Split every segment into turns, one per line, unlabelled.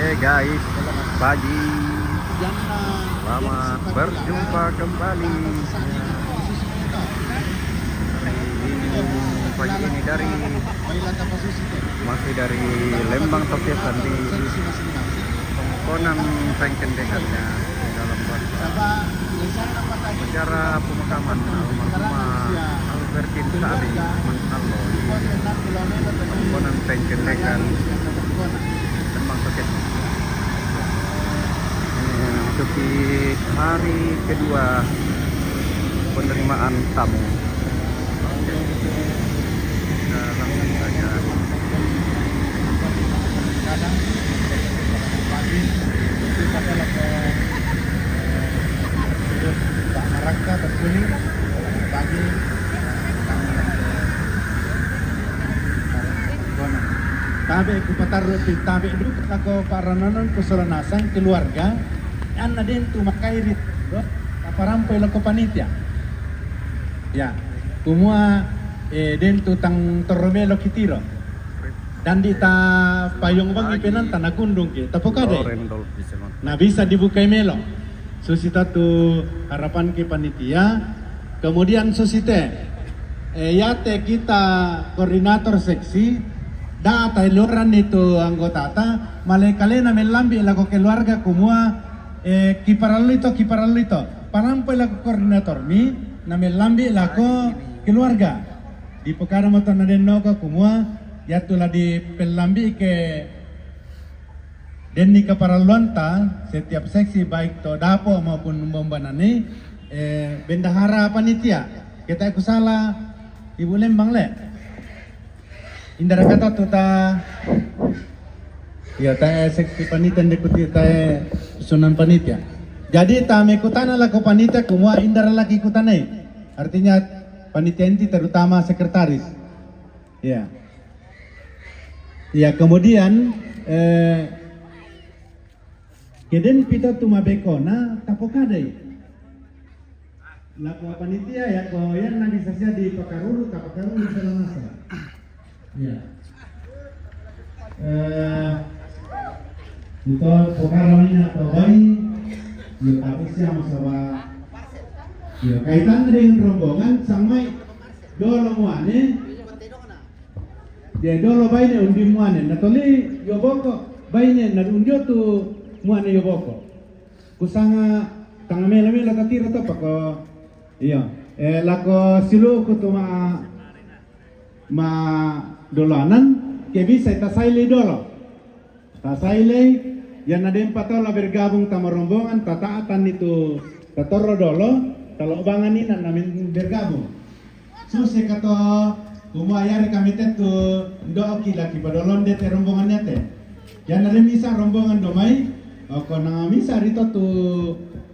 Guys, pagi. Selamat berjumpa kembali. Pagi ini masih dari Lembang Tokyesan di Konan Pengkendekannya dalam acara pemakaman almarhumah Albertin Sabi Manalo di Konan Pengkendekan Lembang Tokyesan. Memasuki hari kedua penerimaan tamu. Langsung saja.
Pagi kita adalah ke Pak Maraka terpilih pagi tabe ku patarro ti tabe du ko parananon ko soranasang keluarga anna den tu makairit do kaparampoy la ko panitia ya kumua den tu tang toromelo kitiro dan di ta payung bangi penan tanah gundung ke tapokade nah bisa dibuka melo susita tu harapan ke panitia kemudian susite yate kita koordinator seksi data iluran itu anggota ta malekalena melambi lago keluarga kumua kiparalito parampoy lago koordinator mi na melambi lago keluarga di pekara motor naden noga kumua yatulah di pelambi ke denni kaparaluanta setiap seksi baik to dapo maupun bombanani bendahara panitia kita kusala ibu Lembang le indara kata tuta ya ta seksi panitia dekuti ta sunan panitia jadi ta mekutana la ko panitia kumua indara lagi kutanai artinya panitia inti terutama sekretaris ya ya kemudian keden pita tumabekona tapokadai laku panitia ya ko yan na bisa siya di pakarulu kapakarulu sa lanasa ya ito pokaraman na to bay yung tapos siya masawa yung kaitan rin rombongan samay dolo muane dia dolo baine undi muane natoli yoboko baine na undio tu muane yoboko kusanga tangamela katira to pako iya lako silu ko to ma dolanan ke bisa ta saile dolo ta saile yan na din patola bergabung tama rombongan tataatan itu tatorro dolo kalau bangan ini namin bergabung susi kato kumayari kami tentu doa laki padolon de te rombongannya te yan na misa rombongan domai ako na misa rito tu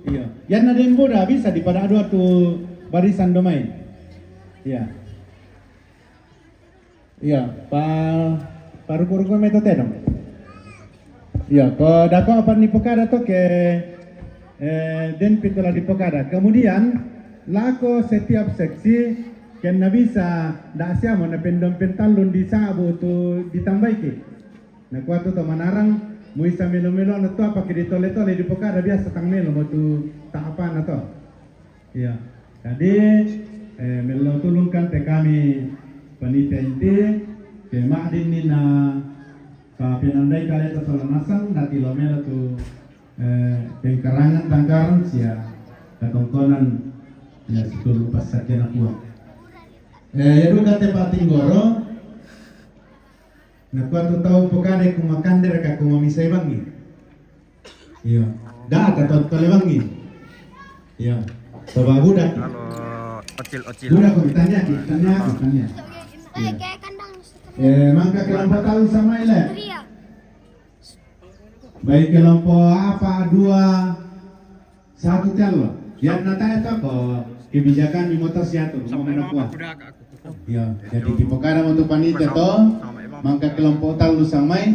iya yan na din boda bisa di pada dua tu barisan domai iya iya paru-paru meto te dong iya ko dako apa ni pokada to ke den pitola di pokada kemudian lako setiap seksi ken na bisa da siamo na pendom pentalun di sabu tu ditambaiki na kuatu to manarang muisa melo-melo na to apa ke ditole-tole di pokada biasa tang melo mo tu tak apa na to iya jadi melo tulungkan te kami panitia inti ke ma'din ni na pinandai kali to solanasang na kilomelo tu pengkarangan tangkaran sia katongkonan ya setul pasakena kuat ya duka te patinggoro na kuatu tau pokade kumakander ka kumamisay bangi iya data to tole iya coba budak
Ocil
budak ditanya mangka kelompok tahu sama ile baik kelompok apa 2 1 calo yang natanya to ko kebijakan mimotos ya tuh mau menakwa ya jadi di pokara untuk panitia to mangka kelompok talu samai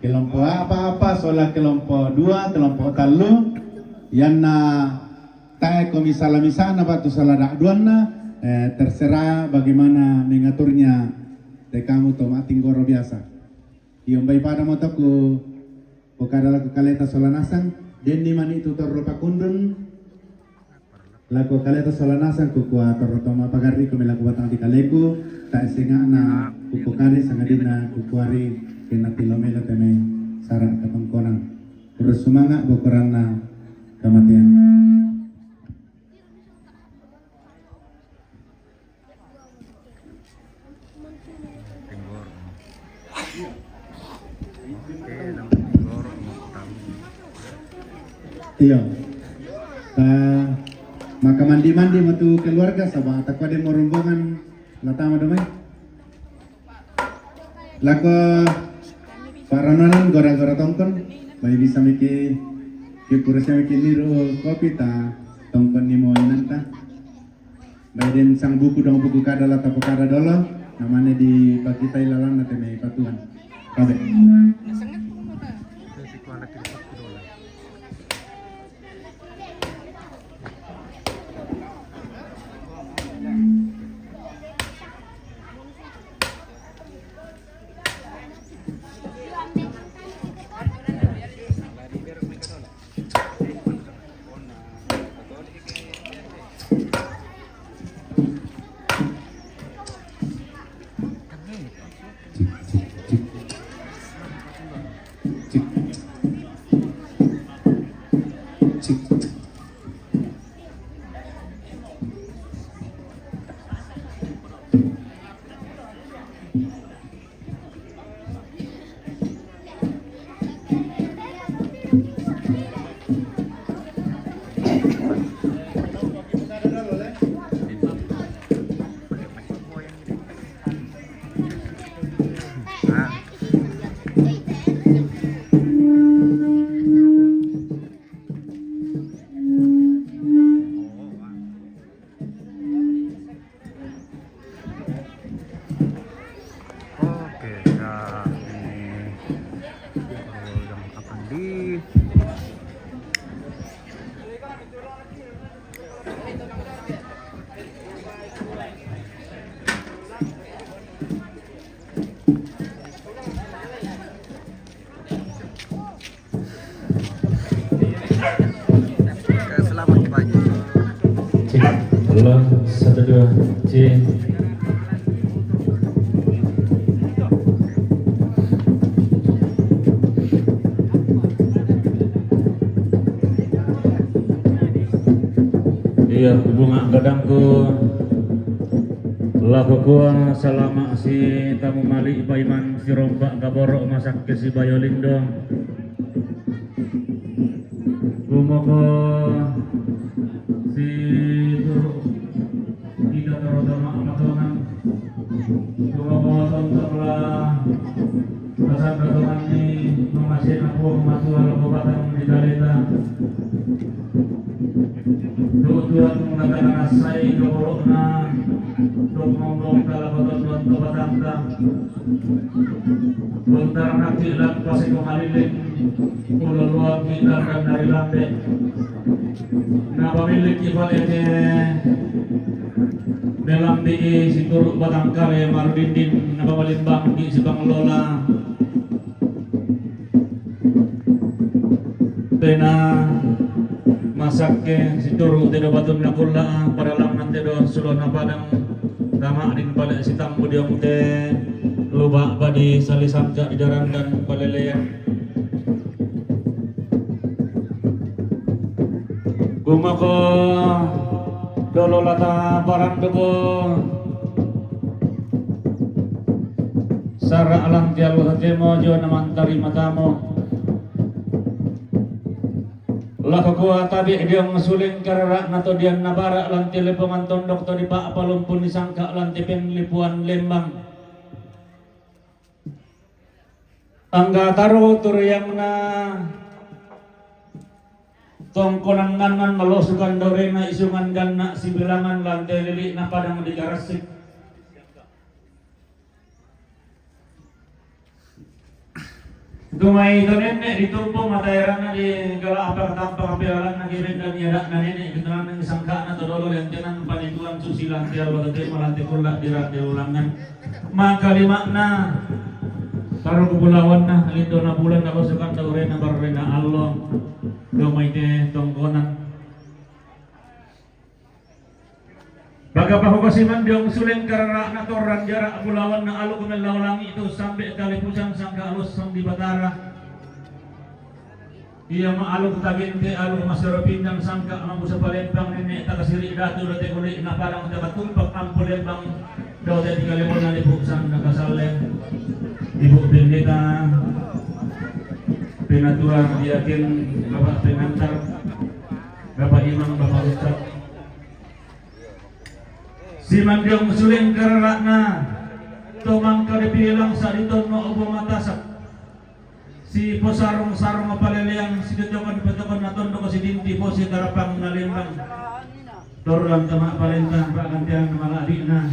kelompok apa soal kelompok 2 kelompok talu yang na tae komisala misana batu salah duanna terserah bagaimana mengaturnya te kamu to matinggoro biasa. Yung bay pada mo to ku pokada laku kaleta solanasang den ni mani tutor ropa kundun laku kaleta solanasang kukua torotoma pagari kami laku batang di kaleku tak singa na kukukari sangadina kukuari kena tilomela teme sarak katongkonan terus semangat bokoran na kematian. Iya. Maka mandi-mandi metu keluarga sabah takwa de mau rombongan latama damai. Lako paranonan gora-gora tongkon bayi bisa miki kurusnya miki niru kopi ta tongkon ni mo inanta. Bayi den sang buku dong buku kada lata pokada dolo namanya di pakita ilalang nate me patuan. Kabe.
Selamat pagi.
Allah 1 2 C. Iya bunga gadangku laku kuah salama si tamu mali paiman si rombak gaborok masak ke si bayolindo gumoko si turuk tidak terutama amatongan gumoko tontonlah pesan ketongan ni memasin aku mematu laku batang di dalita tujuan mengatakan asai keborokna untuk ngomong kalau ketonton kebatangta bentar nanti lah pasti kemaliling pulau luar kita dan dari lambe nah pemilik kifat ini dalam di si turuk batang kare marudindin nama balimbang di si Banglola tena masak ke si turuk tidak batun nakulla para lang nanti do sulo na padang tama din pala si tambo diong te luba badi salisan ka idaran dan paleleyan gumako dolo lata parang debo sara alam tial hajemo jo namantari matamo lako kuah tabi diong suling karara nato dian nabara lanti lepongan tondok to di pa palumpun disangka lanti penglipuan Lembang angga taro turiyang na tongkonan nganan malosukan dorena isungan ganna sibilangan lantai lili na padang di garasik Dumay ito nenek ditumpo matayran na di gala apa katampa kapialan na girin na niyadak na nenek gitulan ng isang ka na todolo yang tinan panituan susilang tiyaw bagate malanti kulak dirati ulangan makalima na Karo kepulauan na alindo na bulan ako sa kanta ure na barre na Allah gamay te tongkonan. Bagabahu kasi man diong suling karara na toran jarak kepulauan na alo kumelaw langi itu sampai kalipusan sangka alus sang di Batara. Iya maalog tagin te alog masarapin ng sangka ang sa palembang nene takasiri dato dati kuli na parang nakatulpak ang palembang daw dati kalimon na libog sang nakasalen libog bendita pinatuan diakin bapak penantar bapak imam bapak ustad si mandiong suling karara na tumang karibilang sa diton no obo matasak si posarong-sarong mapaliliang si Jokowi patukan na tondo ko si Dinti po si Tarapang nalimbang Torlang tama palentang Pak Kantiang mga adik na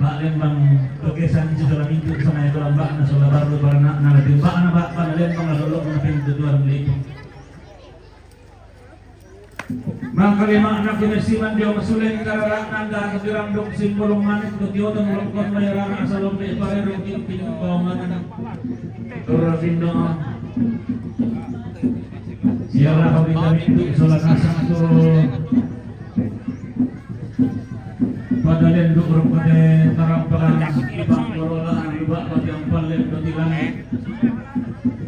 Pak Lembang Tukesan si dalam minggu sana itu lambak na sola baru barna na latimbak na Pak Lembang lalulok na pintutuan melipong mga kalima anak kinasiman diyo masuling kararak nanda katirang dok simbolong manik kutiyotan ulangkot mayarang asalong na iparerong kinping kaungan Turafindo siara kami itu solat nasang itu pada lenduk rupane tarampalan ibang korolaan ibak bagi ampal lenduk langit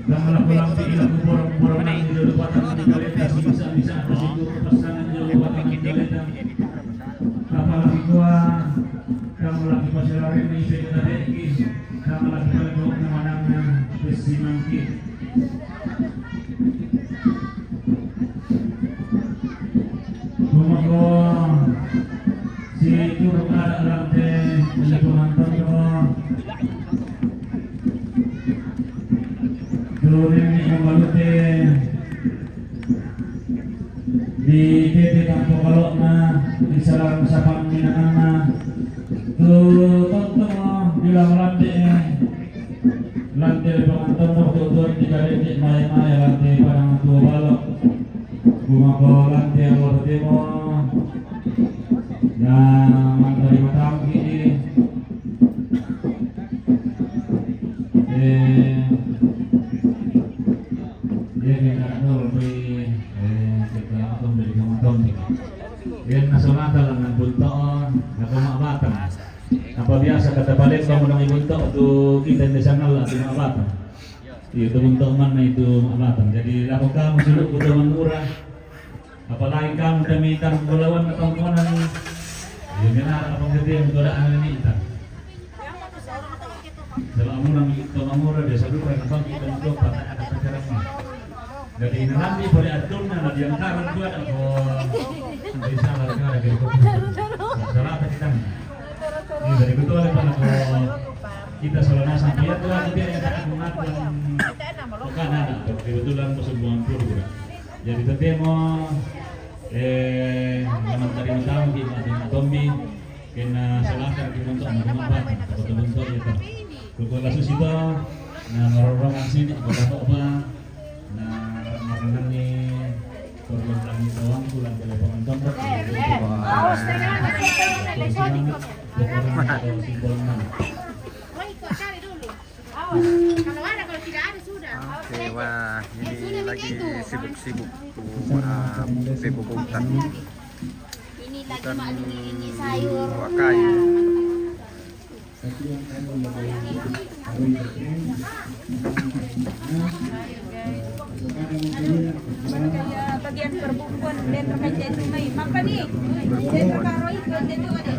dan melakukan ilah kubur-kubur di lupatan di kaletas bisa-bisa bersidur pasangan di lupatan di kaletas apalagi gua kamu lagi pasaran ini kita deki kamu lagi kalau menangnya besi mangki Bumago si turun ada lantai di penonton turunin yang balute di titik kampung kalau na di salam sapang minanana tuh tonton di lantai penonton tutur di kali maya lantai padang tua balok Bumago lantai awal demo yang dari matam ini Yan nasunata lang ng buntoon na kumabatan. Apa biasa kata balik kamu nang ibunto tu kita di sana lah di mabatan. Itu buntoon man na itu mabatan. Jadi lakukan kamu suluk kudaman murah. Apalagi kamu demitan bulawan na tongkonan. Yun na kapag gede ang tudaan ni ita. Dalam nang itu murah dia selalu kan kita untuk pada ada pacaran. Jadi nanti boleh atur na diangkaran buat aku. Bisa lah kan ada gitu. Salah kita. Ini dari betul apa nak kita selalu sampai ya tuh nanti yang akan mengatur bukan ada kebetulan persembuhan pur juga. Jadi tetemo naman dari matang di ating tombi kena salahkan di bentuk mengumpat atau bentuk itu. Kalau kasus itu na nororongan sini apa na makanan ni korban lagi doang pulang dari penonton
Awas dengan
simbol mana
cari dulu. Awas, kalau ada kalau tidak ada sudah.
Oke, wah ini lagi sibuk-sibuk bebo hutan.
Ini lagi mak ini sayur.
Wakai.
Bagian perbumbuan dan remaja itu mai apa nih? Jadi karo itu itu ada.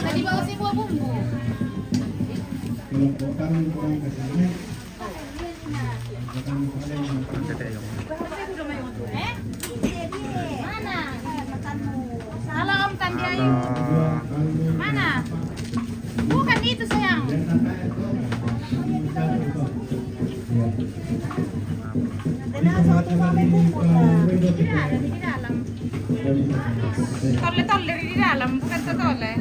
Tadi bawa si buah bumbu.
Mana? Halo Om Tandi Ayu.
Mana? Bukan itu sayang. Tidak ada di dalam.
Tolle di dalam, bukan tolle.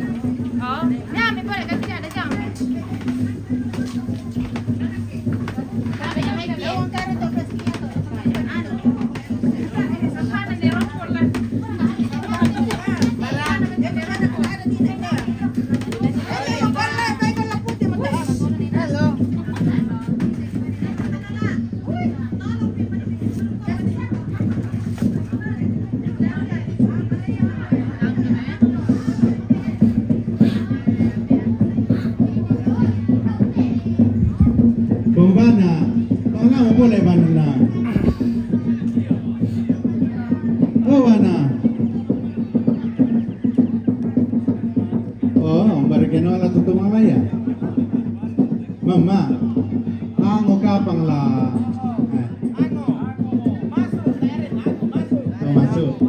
Oh, nyami boleh kan tidak ada nyami. Tapi yang lagi yang kare to presidio to. Ano?
Sana ni rokok lah.
Wana, wala mo boleh mana. Oh Wana. Oh, barigeno ala tutu mama ya. Mama, ang kapang la. Oh, masuk.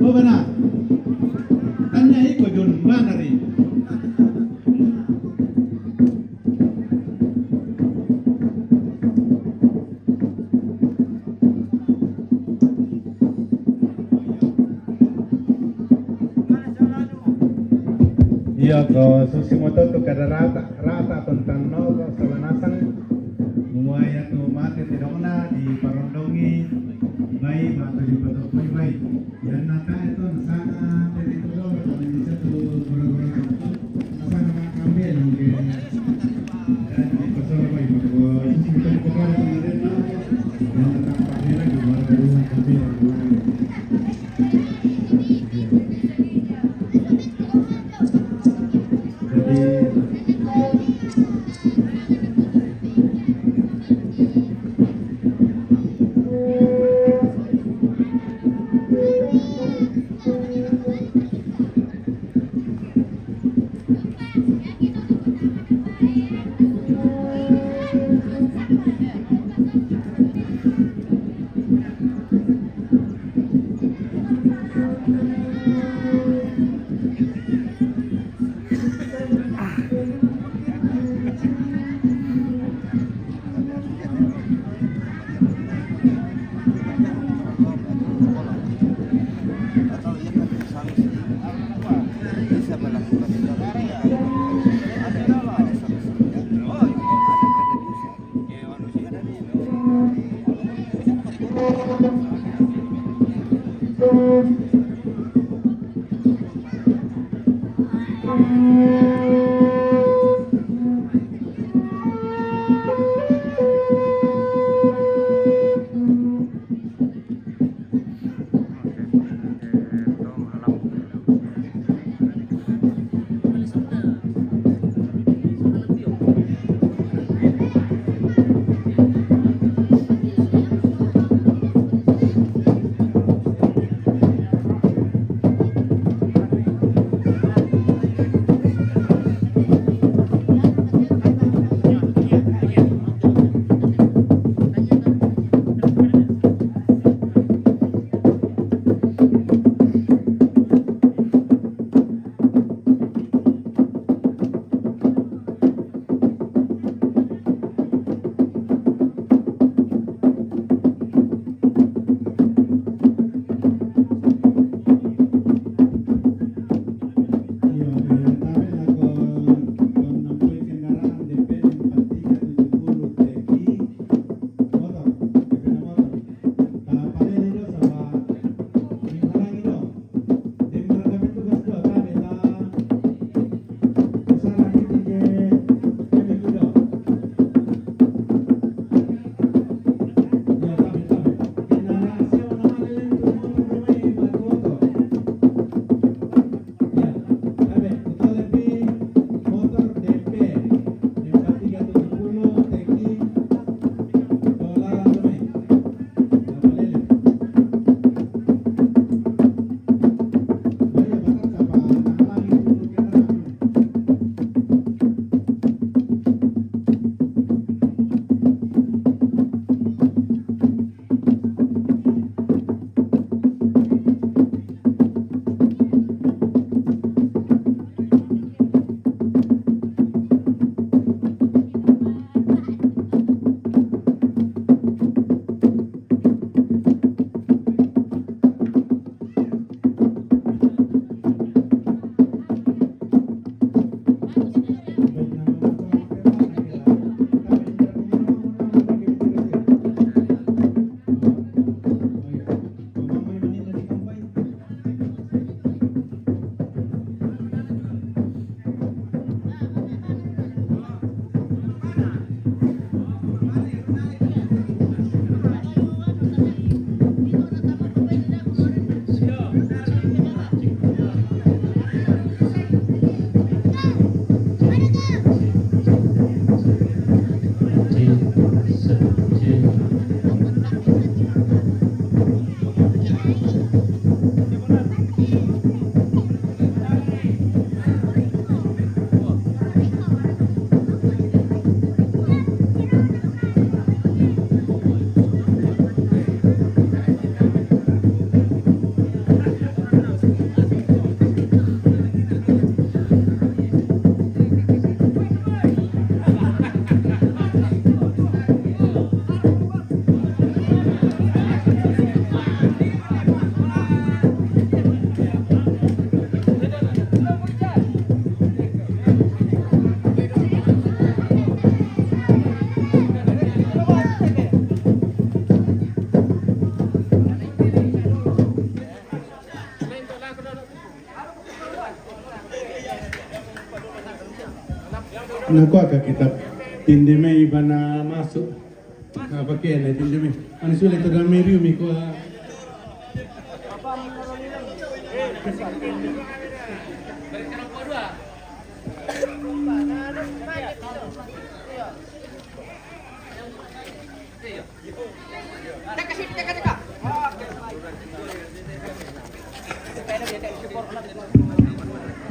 Oh Wana. Tanya iko jun mana ri. Iya, ko susimoto to kada rata tentang no ko salanasan muaya tu mati tidakna di parondongi bayi batu di batu bayi yan nata itu nasana dari itu do kalau di satu guru-guru itu nasana makambil mungkin dan di pasal bayi ko susimoto ko kada kemarin no dan tentang padera di baru kambil Naku agak kita tindeme ibana masuk. Pakai lah tindeme. Ani sulit tu gameri umi ko.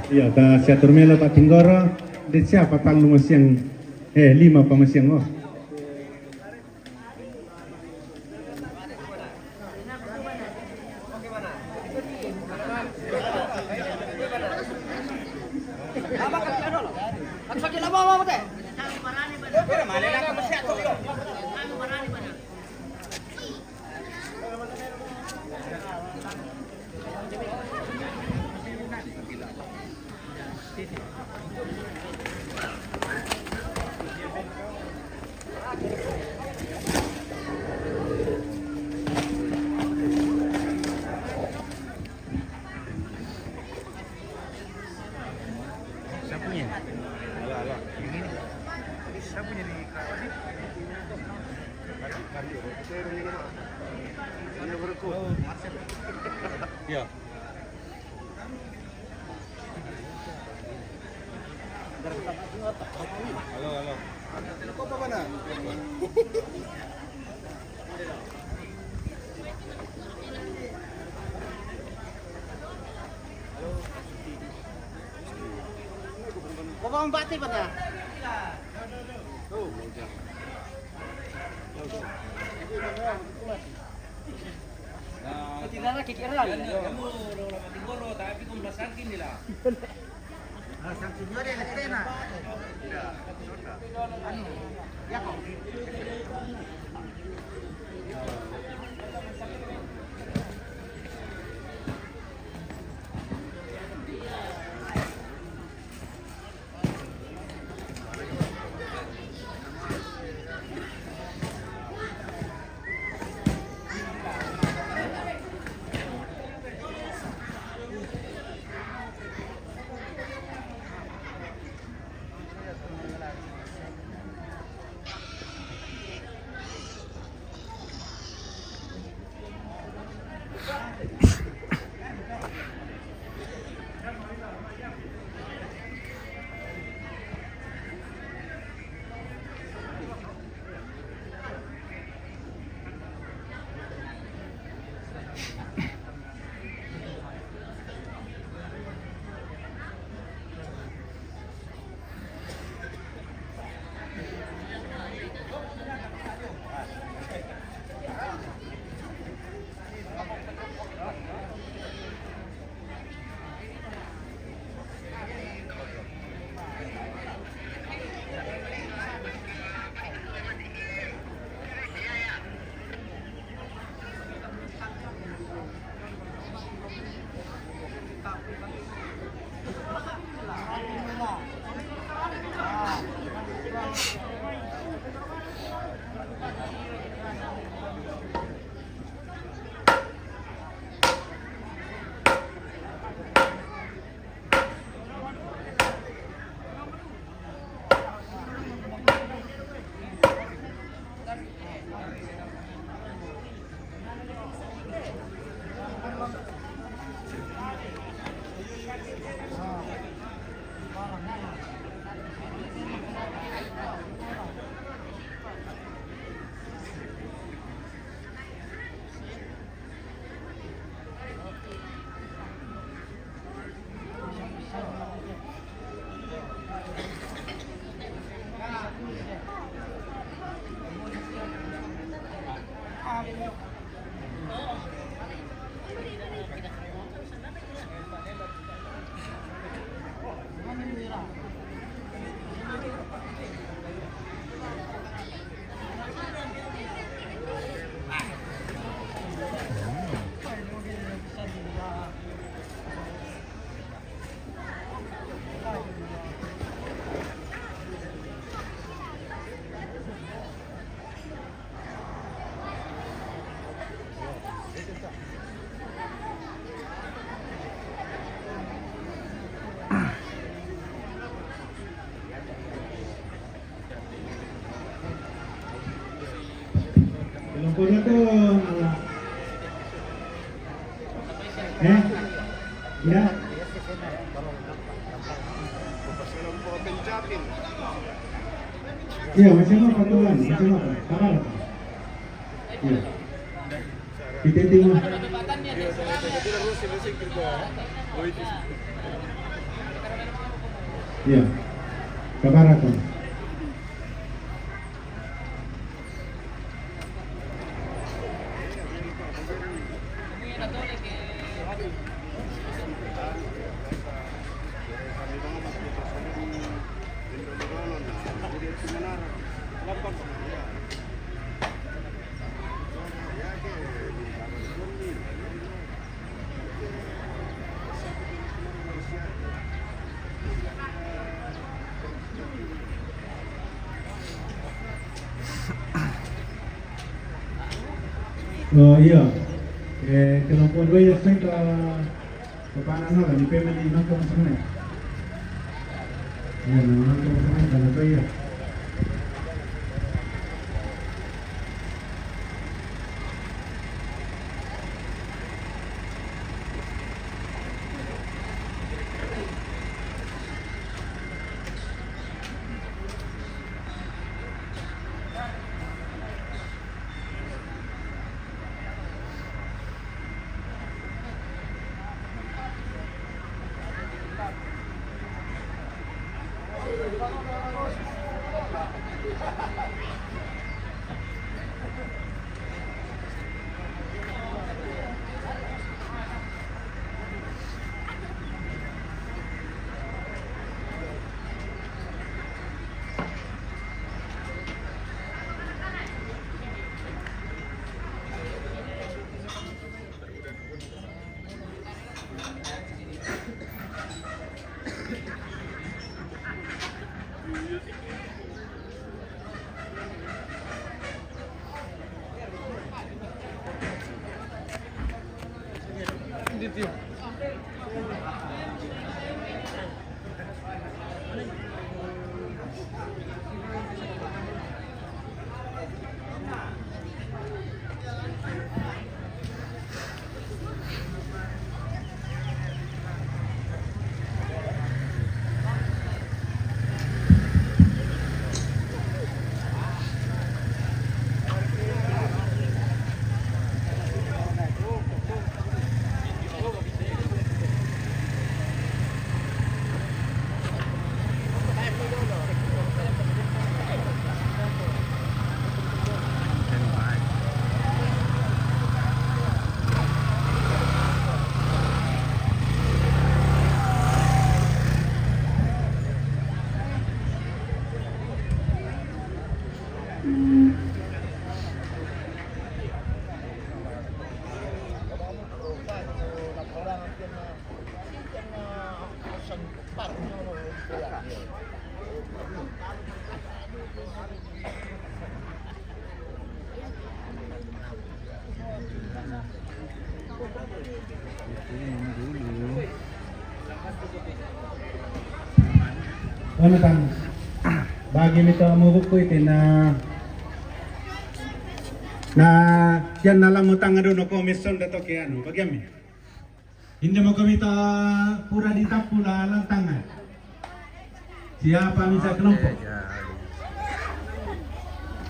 Iya, ta siatur melo Pak Tinggoro, de siapa tanglu masiang 5 pa masiang oh.
Siapa punya? Ini. Siapa punya di Ya. Halo, halo. Apa mana?
Kau batik pada? Tidak ada kikiran. Kamu orang Tinggoro tapi kau belas kaki ni lah. Sang Tinggoro ada kena. Tidak. Ya kau.
pokoknya tuh ya. Iya, masih mau patulan, masih mau kabar apa? Iya. Kita tinggal. Iya. Kabar apa? Oh iya, kelompok dua ya saya kepanan lah di family nongkrong sana. Ya nongkrong sana kalau tu ya. Ano tang bagi nito mo buko iti na yan nalang mo tanga doon no komisyon dato kaya ano bagyami hindi mo kami ta pura di tapula lang tanga siapa misa kelompok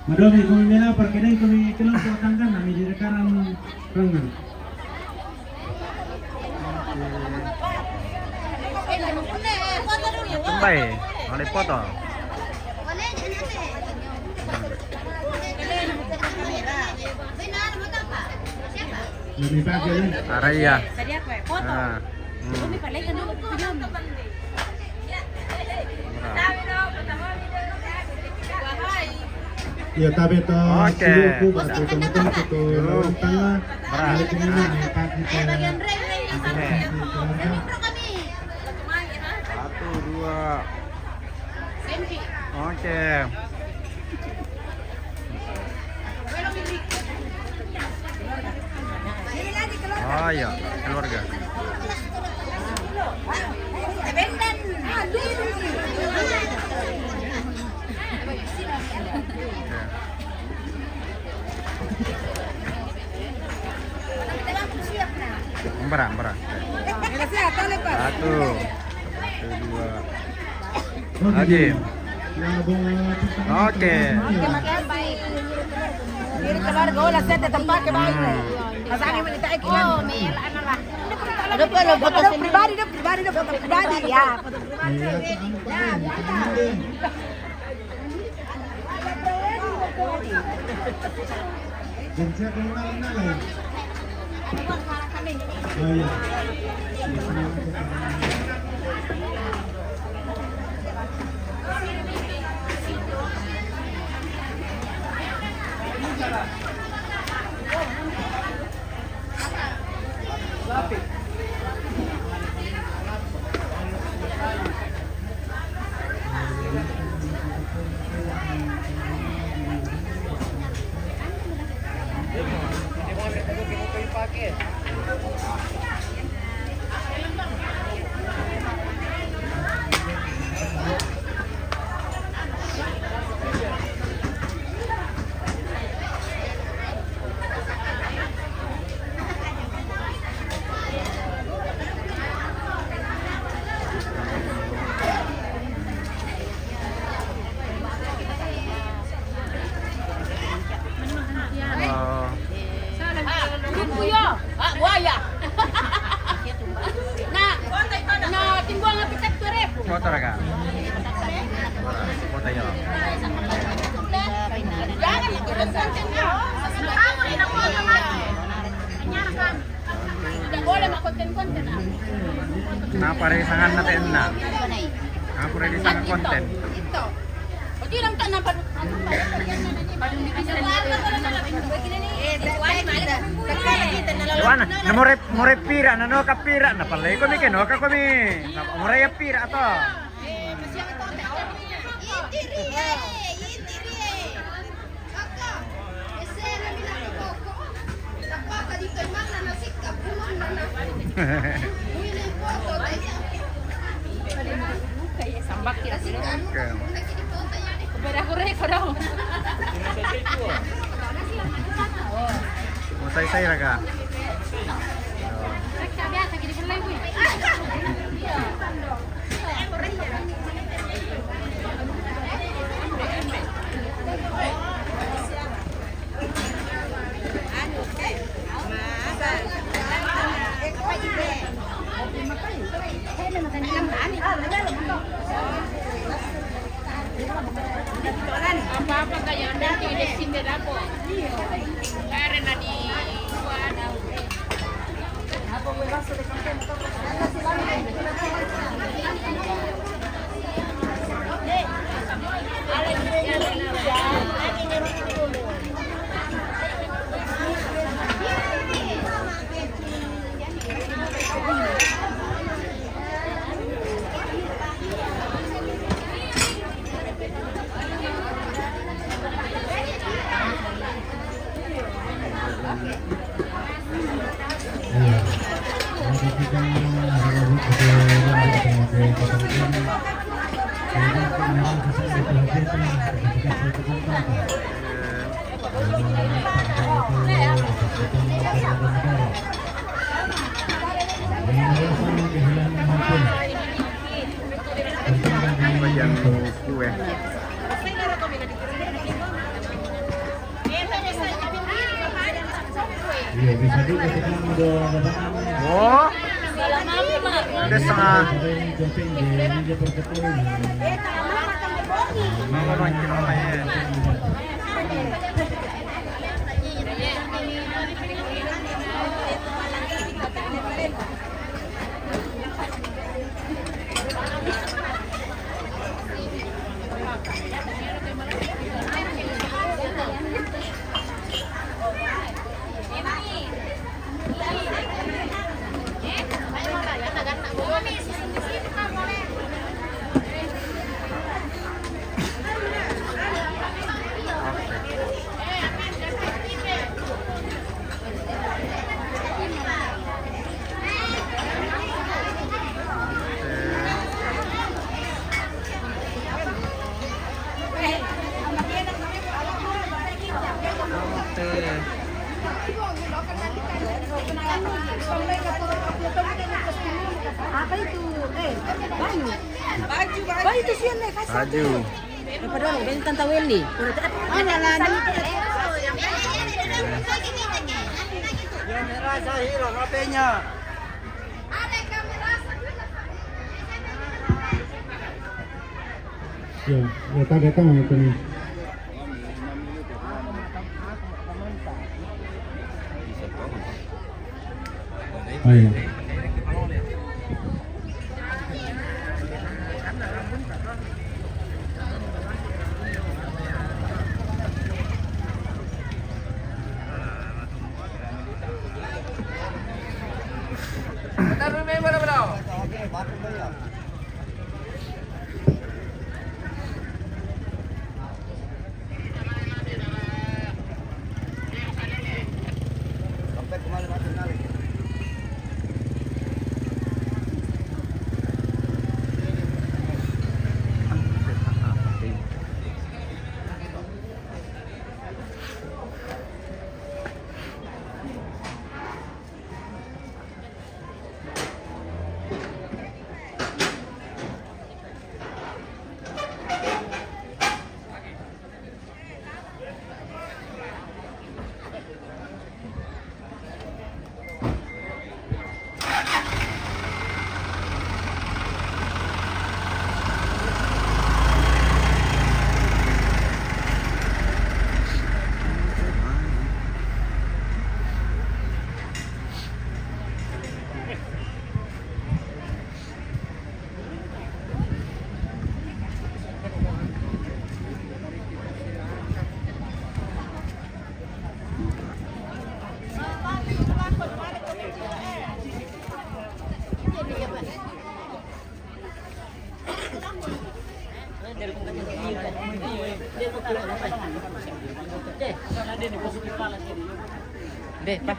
madami kami mena perkinain kami kelompok tangga nami di rekaran rangan
Tumbay, oleh foto.
lebih bagus ya
Araya.
Tadi apa ya? Foto. Kami paling kan dulu film.
ya tapi to
Oke.
siluku batu temukan itu lawan tanga balik ini ya pak kita
Bagian reng yang
Oke.
kami.
1, 2.
Sempi.
Oke. Oh iya, keluarga.
Benden.
Oke. Haji.
Yang buat
Oke.
Makasih. Diri keluarga ulah saya tempat ke baik. Masani mo kita ikut.
Oh, may ilaan na lang.
Foto pribadi, foto pribadi ya. Foto pribadi. Ya,
Dan siapa yang nalar-nalar? Oh iya.
Kuya. Ah, buaya. Na timbang nga pitak turep.
Foto raga. Foto ya.
Jangan ikutan konten ka. Kamu rin ako naman. Kanyara kan. Tidak boleh makonten-konten ah.
Naparisangan natin na. Naparisangan konten.
Ito. O di lang tanang pa.
Iwan, na more pira na no kapira na palay ko mi keno ka ko mi. More ya pira to.
Sambak kira sila.
Oke.
Beda ko rin ko daw.
Musay-say raga.
Biasa gini pun lagi. Apa-apa kayak nanti di sini dapur. Karena di
Bagian kue.
Iya, bisa juga kita udah
Oh, ada setengah. Mau makin lumayan.
Oh itu sih nih kasih.
Baju.
Daripada lo bentang tawel nih. Ada lah.
Yang merah saya hilang HP-nya.
Ya, datang itu nih. Oh iya.
Deh, Pak.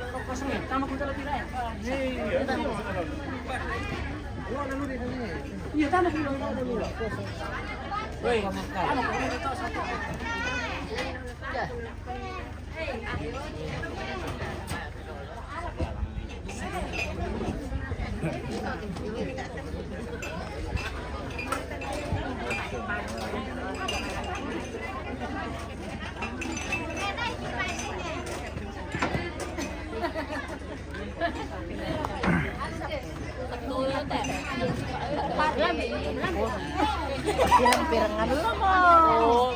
Pirang-pirangan lo mau.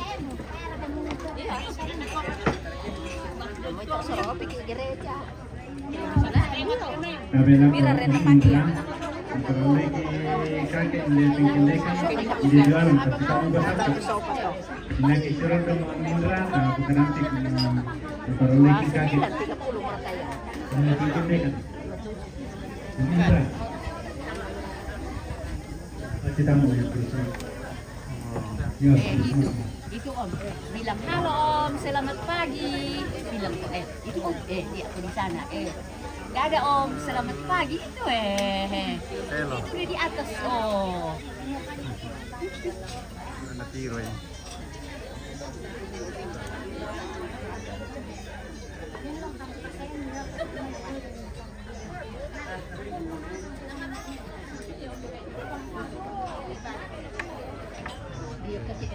Mira renta pagi ya. Kalau lagi kakek lihat kan dia jualan tapi kamu berapa? Nak isuran dong murah, bukan nanti kalau lagi kakek. Ini kan. Murah. Kita mau ya bersama. Ya.
Itu Om, bilang halo Om, selamat pagi. Bilang itu Om, dia aku di sana. Gak ada Om, selamat pagi itu
Hello.
Itu dia di atas oh.
Ada tiro ya.
Dia kasih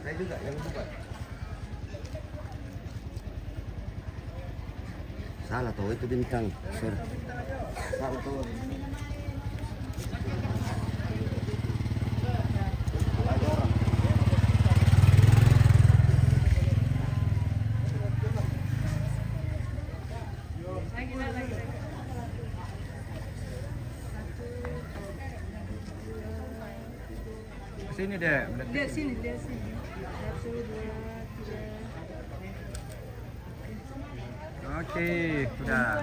Saya juga yang buka. Salah tuh itu bintang. Sorry. Salah tuh.
Sini deh.
Lihat sini. 1, 2, 3.
Oke, sudah.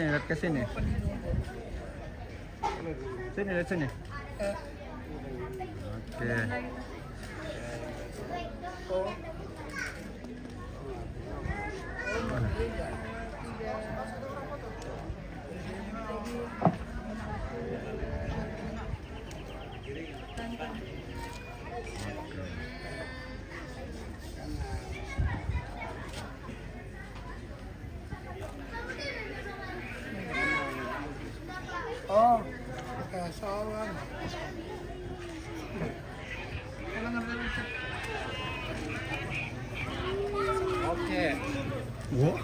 Lihat ke sini. Sini, lihat sini. Oke.
Oh, kasawan. Oke.
Wow.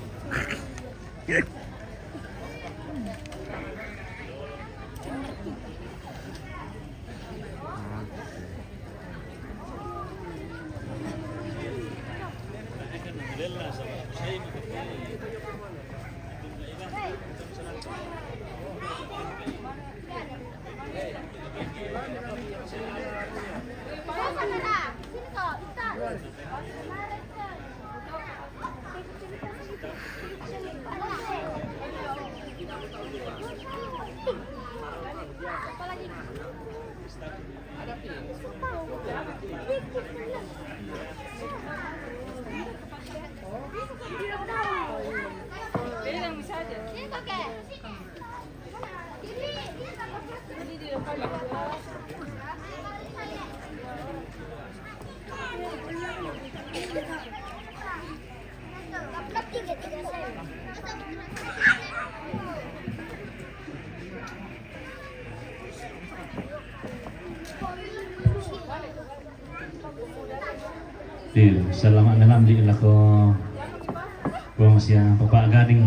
Salamat dalam di lako buang sia Bapak Gading.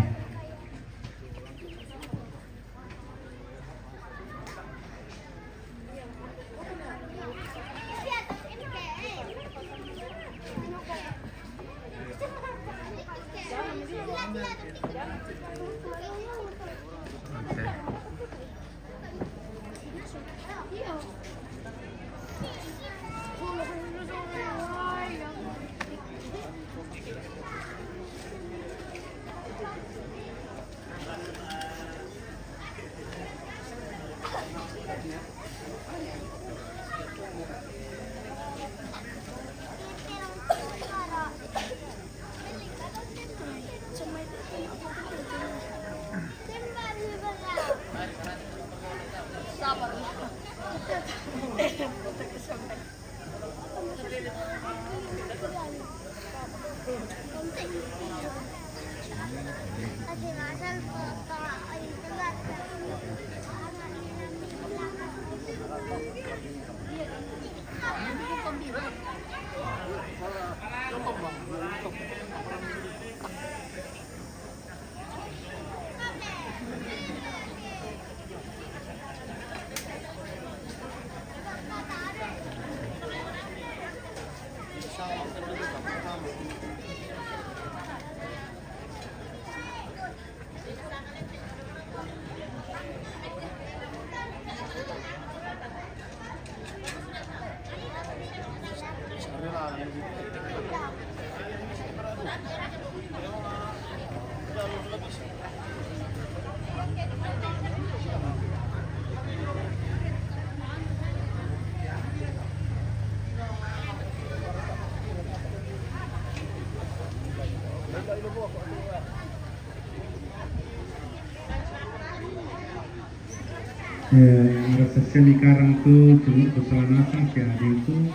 Resepsi karang tu cuma persoalan asal ke ada itu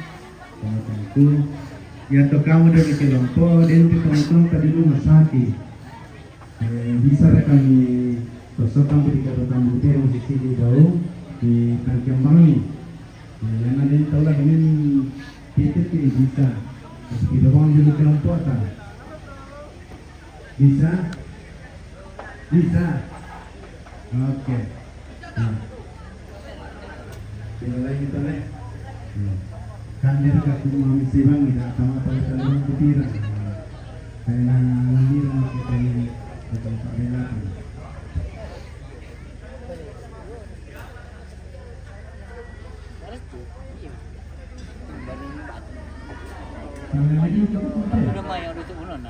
sama itu ya to kamu dari kelompo dan kita nonton tadi rumah sakit bisa kami sosok kamu di kota tamu yang musisi di jauh di Kangkang Bangi yang ada yang tahu lah ini PTT bisa. Kita bang dulu kelompok tak? Bisa? Bisa? Oke. Nah. Bila lagi kita leh. Kandir kat rumah misi bang tidak sama pada saluran kutiran. Karena mengira kita ini betul tak bela.
Udah main udah tuh bulan.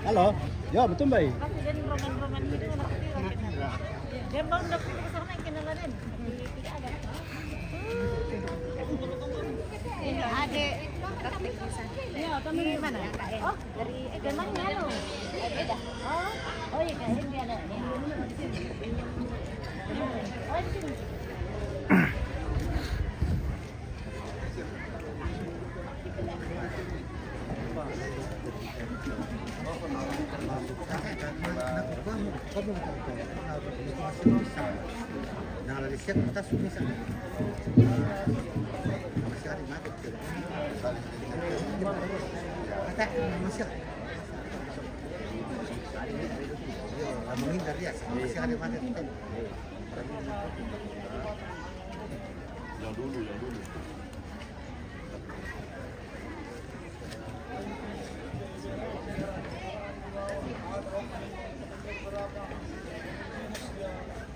Halo, ya betul baik.
Dan roman-roman gitu dia baru udah ke sana yang kenal Raden. Tidak ada. Iya, ada praktik di sana. Iya, kami dari mana? Oh, dari mana lo? Beda. Oh iya, kan dia ada. Oh, di sini.
Siap kita sumisa. Masih ada mati. Ada masih. Menghindar dia, masih ada mati. Yang dulu.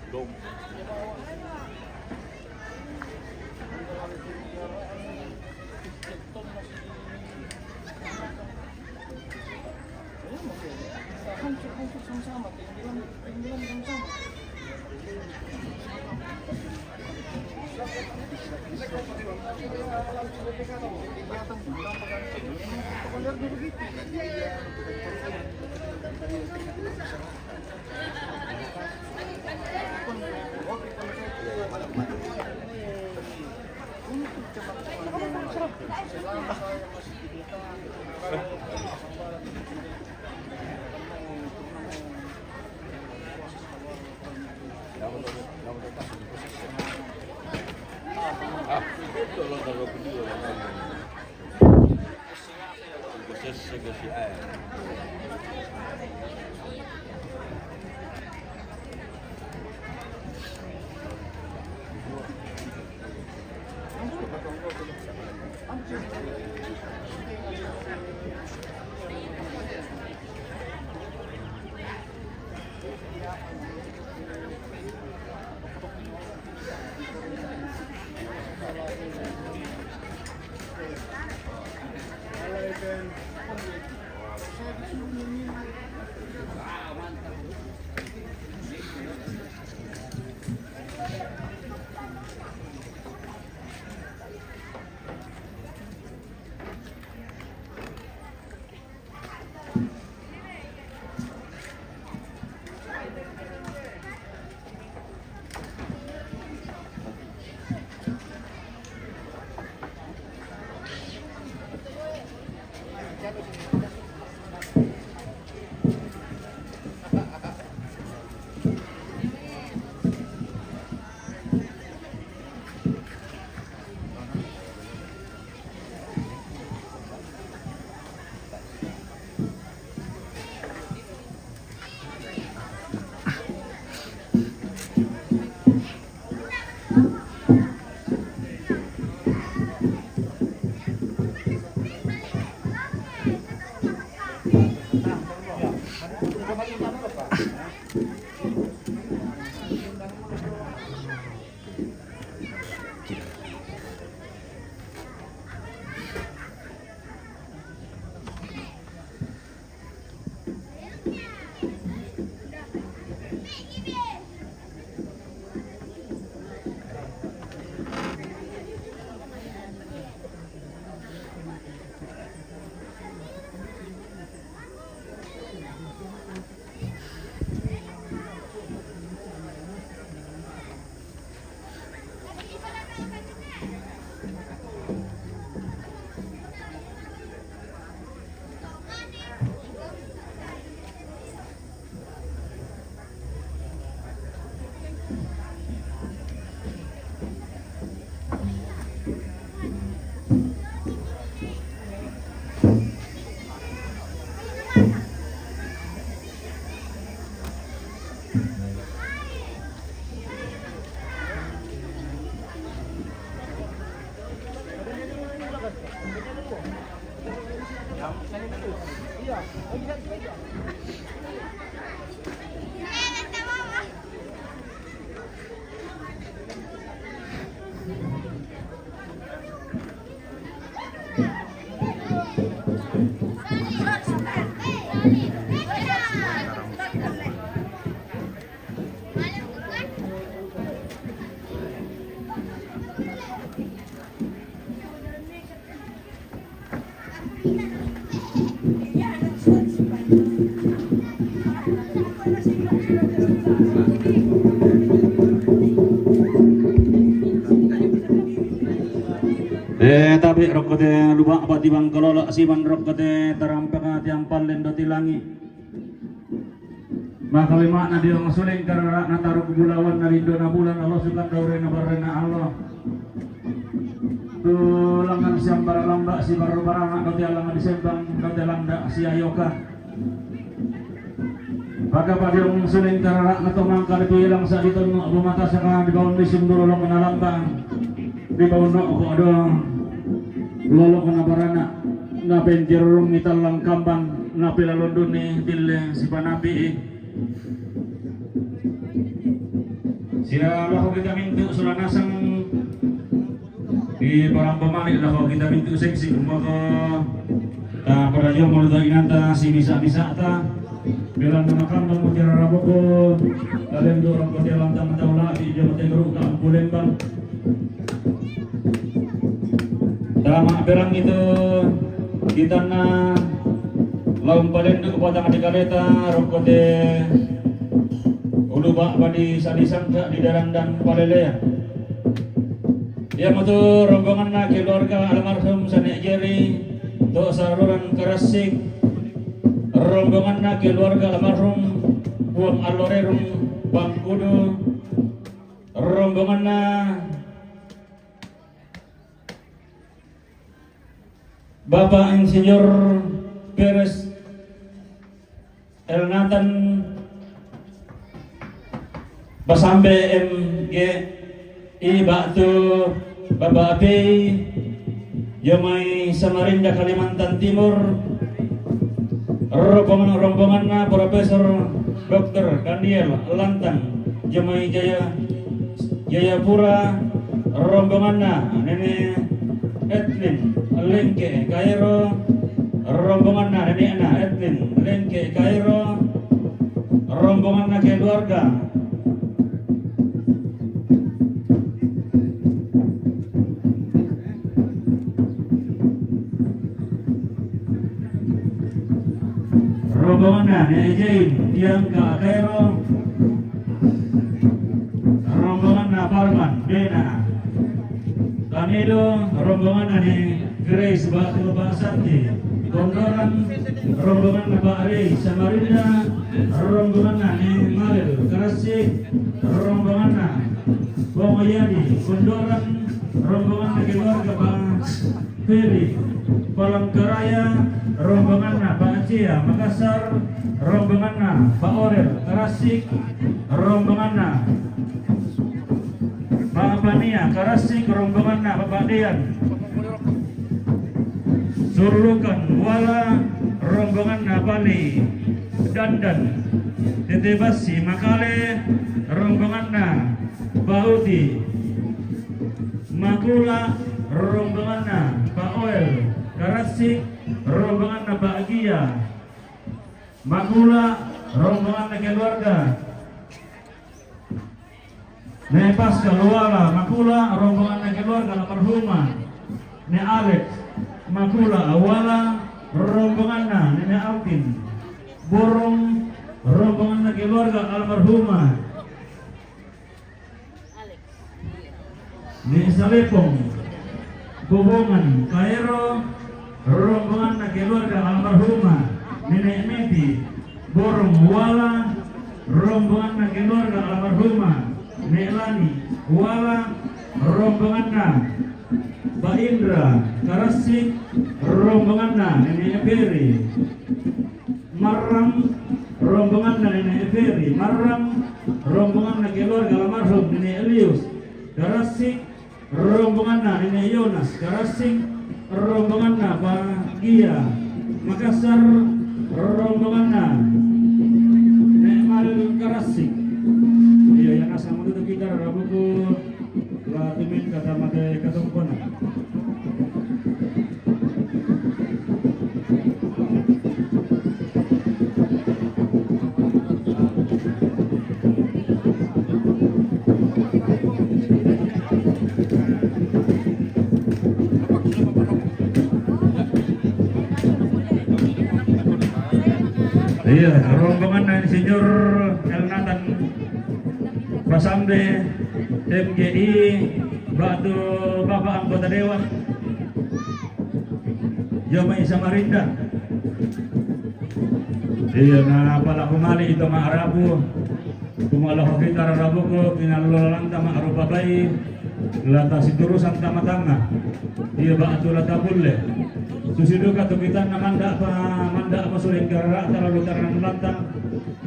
Dom.
Hancur sama-sama, bilang sama-sama.
Tabi rokote luba abati bang kalolo siman rokote tarampaka tiang palen do tilangi. Maka lima na dia ngasuling karena nataru kebulawan na lindo na bulan Allah sukan daure na barena Allah. Tulangan siang baralamba si baru barang do tialang disembang do tialanda si ayoka. Pada pada ngasuling karena nato mangkar bilang sa dito no bumata sa di bawon lisim dulu menalambang. Di bawon no ko do lolo kana barana na benjerung italang kambang na pilalondon ni dille si panapi sila lako kita mintu sulanasang di parang pamali lako kita mintu seksi maka ta pada jom mulai inanta si bisa ta bilang nama kambang ko tira raboko kalian dorong ko tialang tamatau lagi jom tegru ka Palembang. Tama perang itu kita na laum palendo patang di kaleta rokote uluba badi salisangka di daran dan palelean. Ya matu rombongan na keluarga almarhum Sanek Jerry to saluran Karasik, rombongan na keluarga almarhum Buang Alorerum Bangkudu, rombongan na Bapak Insinyur Peres El Nathan Basambe MG Ibatu Bapak Api Yomai Samarinda Kalimantan Timur, rombongan na Profesor Dr. Kandiel Lantang Yomai Jayapura, rombongan na Nene Etlin Lengke Kairo, rombongan na Nene Ana Etlin Lengke Kairo, rombongan na keluarga rombongan na Nejain Tiangka Kairo, rombongan na Parman Bena Kanedo, rombongan na ni Grace Batu Basati Kondoran, rombongan na Pak Rey Samarinda, rombongan na ni Maril Karasik, rombongan na Bomoyadi Kondoran, rombongan na keluarga Pak Feri Palangkaraya, rombongan na Pak Cia Makassar, rombongan na Pak Orel Karasik, rombongan na Pak Pania Karasik, rombongan na Bapak Dean Surlukan Wala, rombongan na Bali Dandan Tetebasi Makale, rombongan na Baudi Makula, rombongan na Pak Oel Karasik, rombongan na Bahagia Makula, rombongan na keluarga Nepas Keluala Makula, rombongan na keluarga almarhumah Ne Alex Makula Awala, rombongan na Nene Altin Borong, rombongan na keluarga almarhumah Ne Salepong Bobongan Kairo, rombongan na keluarga almarhumah Nenek Meti Borong Wala, rombongan na keluarga almarhumah Nek Lani Wala, rombongan na Pak Indra Karasik, rombongan na Nenek Ferry Maram, rombongan na Nenek Ferry Maram, rombongan na keluarga almarhum Nenek Elius Karasik, rombongan na Nenek Yonas Karasik, rombongan na Pak Gia Makassar, rombongan na Nenek Maril Karasik. Iya yang asal menurut kita rabuku latimin kata mate ketumpuan. Iya, rombongan Insinyur El Nathan Basambe MGI Batu Bapak Anggota Dewan Yomai Samarinda. Iya, na pala kumali ito maarabu kumalaho kita rabu ko kinalulalang tama arupabay lata siturusan tama-tama. Iya Batu lata bulle susidu ka tukitan na manda masuling karara talalu taran lantang.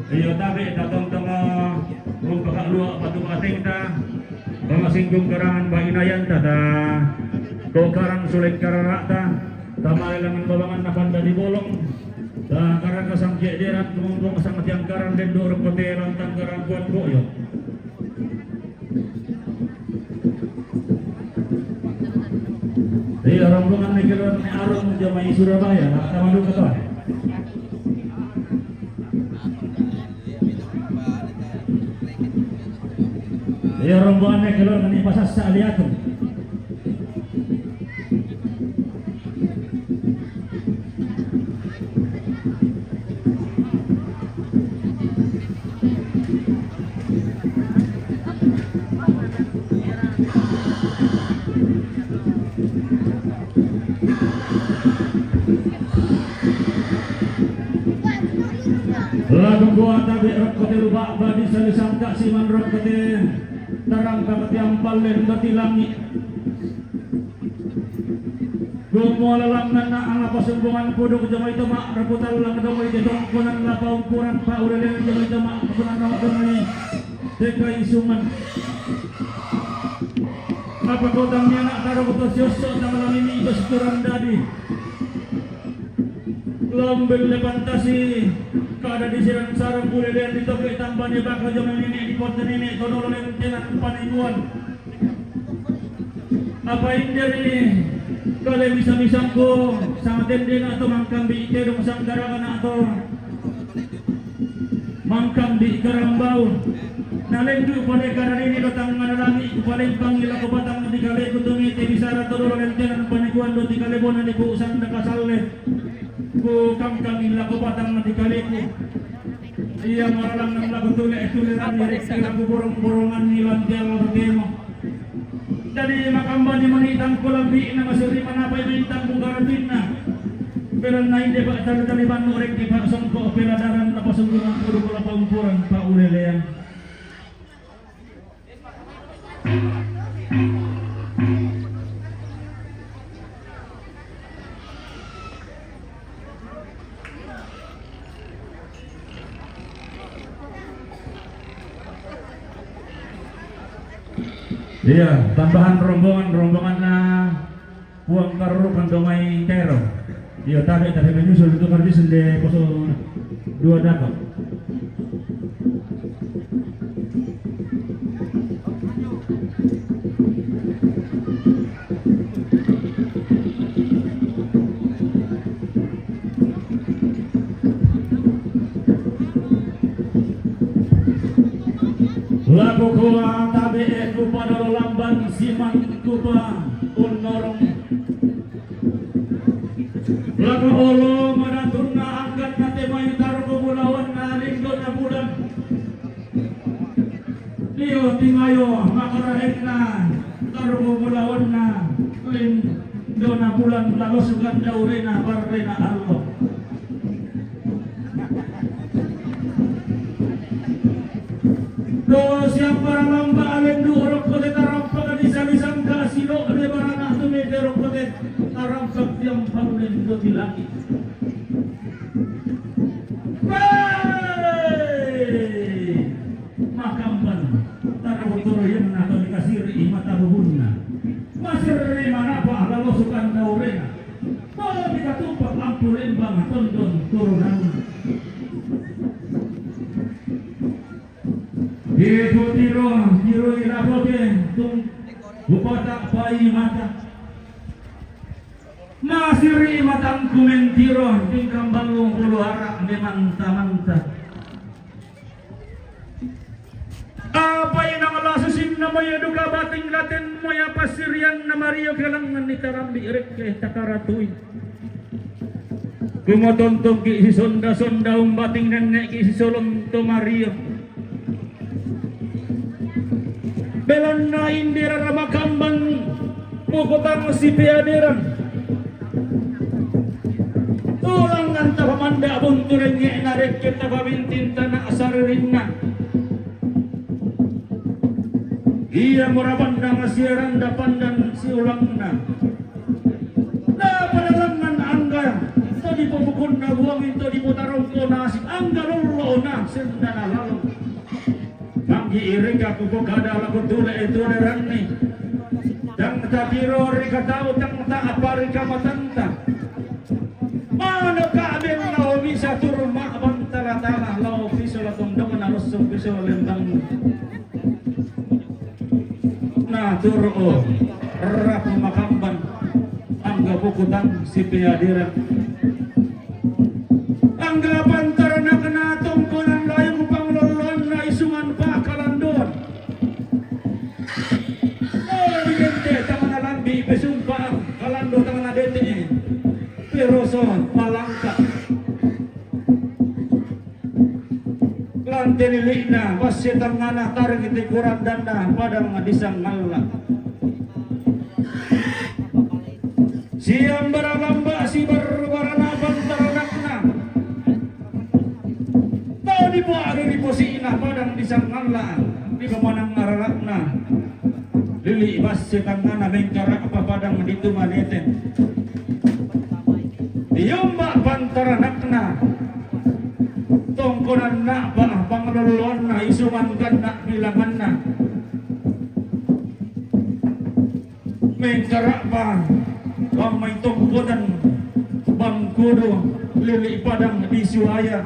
Iya tabi datang tama mumpakaluwa patung ating ta pamasinggung karangan bahinayan ta ta kokarang suling karara ta tamailangan babangan na panda di bolong ta karang kasang jejerat kumumpong kasang matiang karang den do kote lantang karang buat boyo. Iya rombongan ni keluar ni Arum Jamai Surabaya sama dulu ketua. Iya rombongan ni keluar ni Pasas Aliatum. Lagu gua tabi rok kote rubak badi salisang kak siman rok kote terang kakati ampal len kote langit. Gumo lalang nana ang apasumbungan pudok jamay tama raputal lang damay ditong kunan lapaw kurang pa urelen jamay tama kunan na damay teka isungan. Apa kotang niya nak taruh kotos yoso na malam ini itu sekurang dadi. Lombel levantasi kada di sirang sarang urelen dito kay tambani baka jamay ini di kota ini konololen tenan paniguan. Apa inderi kalau bisa-bisa ko sa tending ato mangkang di terong sang garangan ato mangkang di karambaw nalendu pada kanan ini datang manalami paling panggil ako batang di kali kutungi di sara todo lentenan paniguan do di kali bona di pusang nakasalle ko kangkang ila ko batang di kali ko iya maralang nang lagu tule tuliran ni kira burung-burungan ni lantiang mo. Dari makamba ni manitang kulambi na masuri manapay manitang bugarabin na pero na hindi ba taliban no rek di pa sangko peladaran na pasungguhan puro pula paumpuran pa ulelean. Iya, tambahan rombongan na buang karurukan domay tero. Iya, tadi menyusul itu kardi sende poso 2 dakap. Lagu kuwa tabi eku pada lamban siman kupa unorong. Lagu olo manaturna angkat nate mayu taruh kebulawan na linggo na bulan. Liyo tingayo makarahit na taruh kebulawan na linggo na bulan lalu sugan daurena barrena Allah. Dos yang para lamba alen duorok kote tarampak di salisang kasilo de barana tu me derok kote tarampak yang parulen do tilaki. Makamban tarawotoro yang nato dikasiri mata buhunna. Masir mana pa lalu sukan daurena. Kalau dikatumpak ampulen bang tondon turunan. Itu tiro irabote tung bupatak bayi mata masiri matang kumentiro tingkang bangung ulu harak memanta-manta apa yang nama lasusin nama ya duka bating laten moya pasirian nama rio kelangan nitarambi rek ke takaratui kumotontong ki si sonda-sonda bating nenek ki si solong tomario belon na indira ramakambang mukutang si piadiran tulang nganta pamanda bunturin nga narik kita pabintin tanah asaririn na iya muraban na masiran dapan dan si ulang na padalangan angga ito di pabukun na buang ito di putarong ko na si angga lolo na senda na lalong Panggi iring aku kada lagu tule itu lerani dan tapiro rika tahu tang ta apa rika matanta mana ka abel lau bisa turun mak bantala tanah lau bisa latong dong harus bisa lembang nah turo rap makamban angga bukutan si piadiran angga pantara na kena tongkonan layang panglolon na isungan pa kalandon digente tangan alambi besumpa kalando tangan adete peroso malangka lanten lilikna pasya tangana tarik iti kurang danda padang disang Allah. Siang baralamba si barbarana bantaranakna. Tadi po ari posina padang disang Allah di pemanang ararakna. Lili pasya tangana bengkarak apa padang ditumaneten. Diyumba bantaranakna. Tongkonan na ba pangaluluan na isumangan na bilangan na mengkarak ba may tongkonan bangkudo lili padang di suaya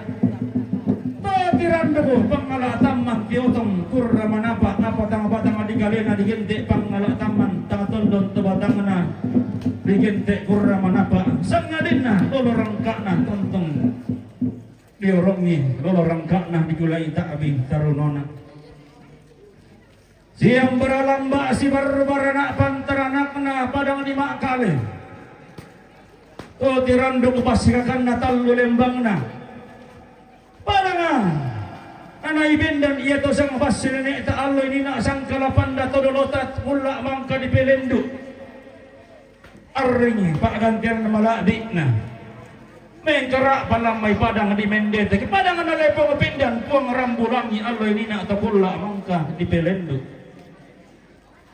tatiranda ko pangalataman kiotong kurra manapa apatang batang digalena digente pangalataman tangatondon tebatang na digente kurra manapa sangadin na olorangka na tontong diorongnya lolorang kakna digulai ta'abi tarunona siang beralamba si barbarana pantaranakna padang lima kali tiranduk pasikakan natal lembangna padanga anai bendan ia to sang pasilene ta allo ini nak sang kalapanda todolotat mula mangka di pelendu arringi pak gantian malakdikna mengkerak palamai padang di mendete padang na lepong pindan puang rambulangi alloy nina atau pula mangka di pelendu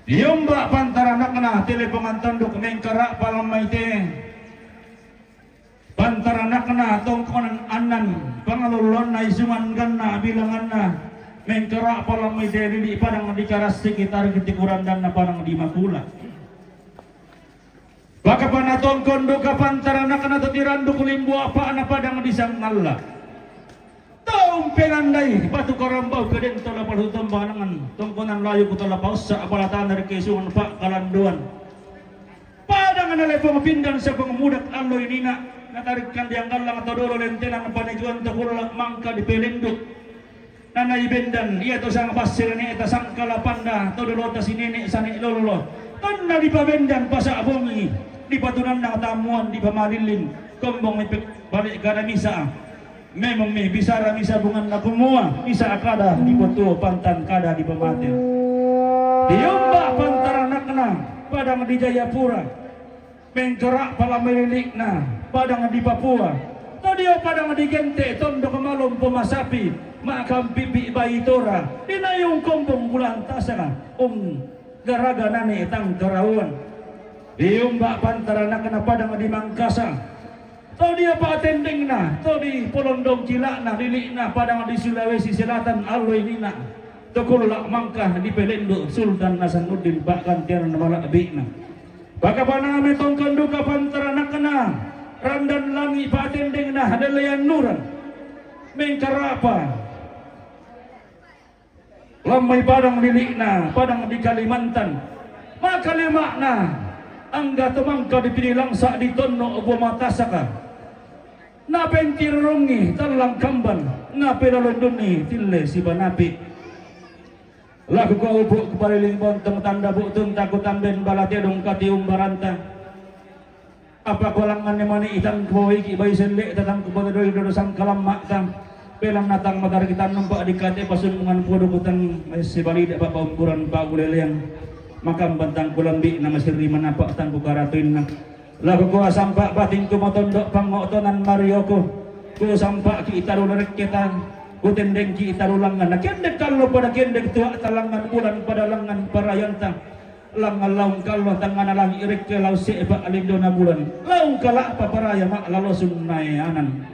diumba pantaranakna telepongan tanduk mengkerak palamai te pantaranakna tongkonan anan pangalulon na isuman ganna bilanganna mengkerak palamai te di padang di karas sekitar ketikuran dan padang di makula. Baka panatong kondo kapantarana kana tirandu kulimbu apa na padang disang Allah. Taong penandai batu karambau keden tola palutam banangan tongkonan layu kutola pausa apalatan dari kesungan pak kalanduan. Padang na lepong pindan sa pengemudak alloy nina natarikkan dianggal lang atau dolo lentenan panijuan takulak mangka di pelenduk. Nanay bendan iya to sang pasir ni eta sang kalapanda to dolo ta sinene sani lolo. Tanna di pabendan pasa bongi di batunan na tamuan di pamalilin kombong balik kada misa memang me bisa ramisa bungan na kumua misa akada di boto pantan kada di pamatir diumba pantaranakna padang di Jayapura menggerak palamelilikna padang di Papua tadio padang di Gente tondo kemalum pemasapi makam pipi bayi tora dinayung kombong bulan tasana garaga nane tang karawan diumba pantarana kena padang di Mangkasa tau dia pak tending na tau di Polondong Cilakna lilikna padang di Sulawesi Selatan alloy nina tokulak mangkah di Pelendo Sultan Hasanuddin pak kantian malak bikna baka panang metong kanduka pantarana kena randan langi pak tending na hadalayan nuran mengkarapa lamai padang lilikna padang di Kalimantan maka limakna angga temangka dipilih langsa di tono obo matasaka na pentirungi talang kamban na pelalondoni tille si banapi lagu kau ubuk kepaliling bontong tanda buktun takut tamben balatedong katium baranta apa kolangan nemani itang koi ki bayi selek tatang kepadoi dodosang kalam makam pelang natang matar kita nampak dikate pasunungan podo kutang si balida bapak ukuran pak gulelean makam bantang kulambi nama sirri manapak tangku karatuin na lagu ko sampak batin ko matondok pangotonan Marioko ko sampak ki itarularek kita ko tendeng ki itarulangan na kendek kallo pada kendek tua talangan ulan pada langan parayanta langan laung kallo tangan lang irik ke lau sepa alindo na bulan laung kalak paparaya mak lalosun nayanan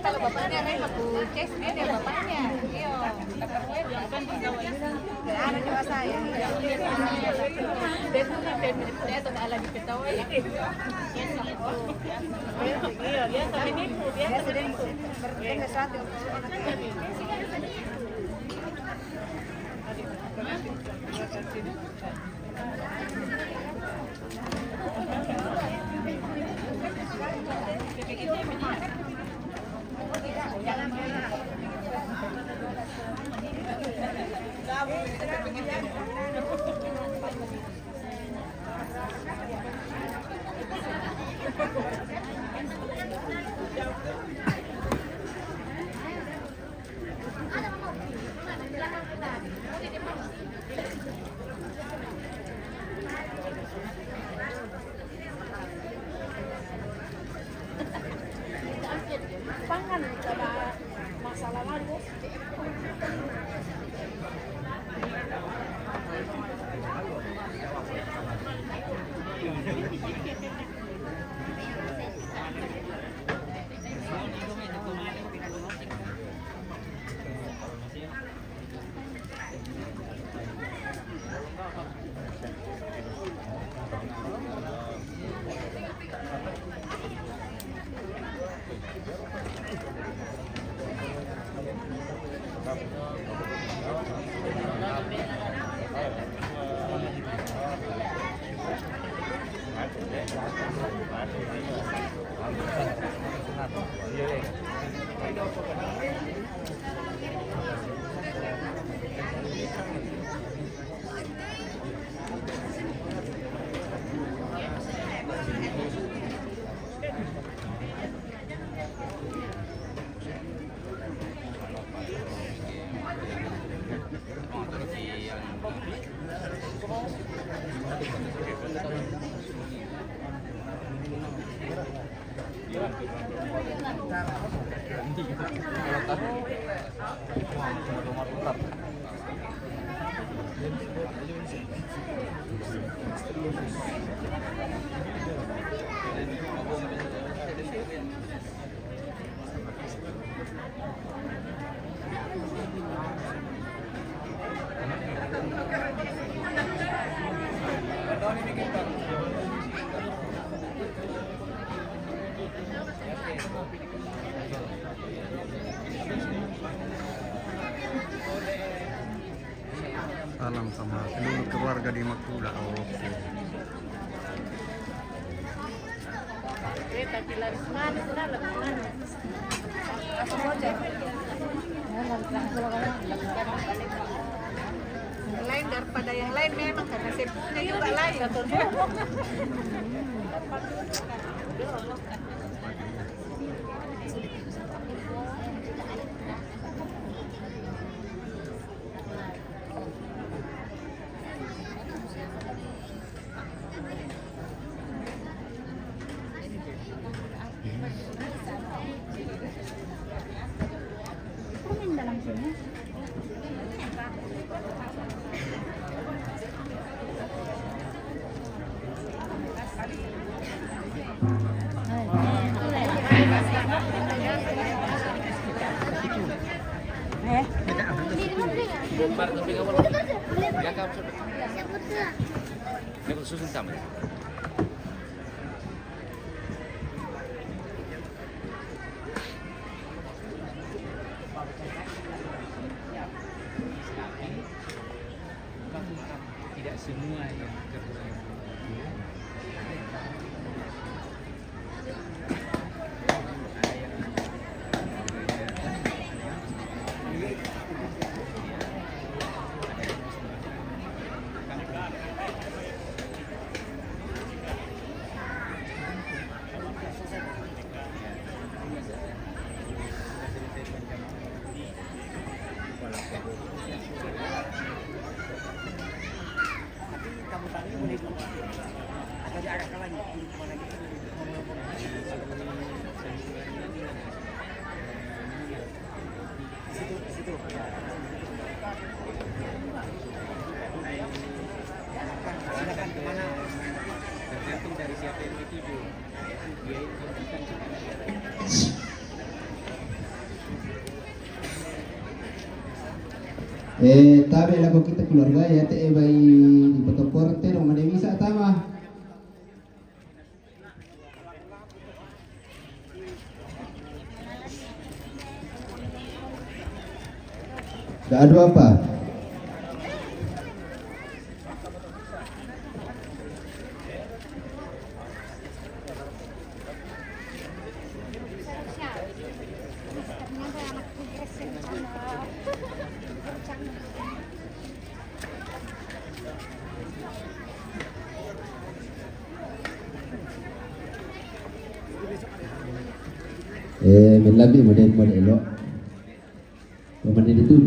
Kalau bapaknya Rey aku cek dia bapaknya. Iyo. Ano juga saya. Dia tuh lagi ketawa ya. Iya, dia sampai nipu, dia sampai nipu. Berdengar sesuatu. Pangan ada masalah lagi.
Salam sama seluruh keluarga di Makula. Oke.
Tapi laris mana sudah laris mana. Apa saja. Lain daripada yang lain memang karena sibuknya juga lain.
Bar tapi kamu ya kamu sudah. Ya susun sama. Tidak semua yang
kamu tadi boleh atau diarahkan lagi kemana gitu. Di situ. Silakan kemana? Tergantung dari siapa yang dituju. Dia itu
tabi lagu kita keluarga ya te bai di foto porte no mane bisa tama. Gak ada apa? Min labi model elok. Model itu.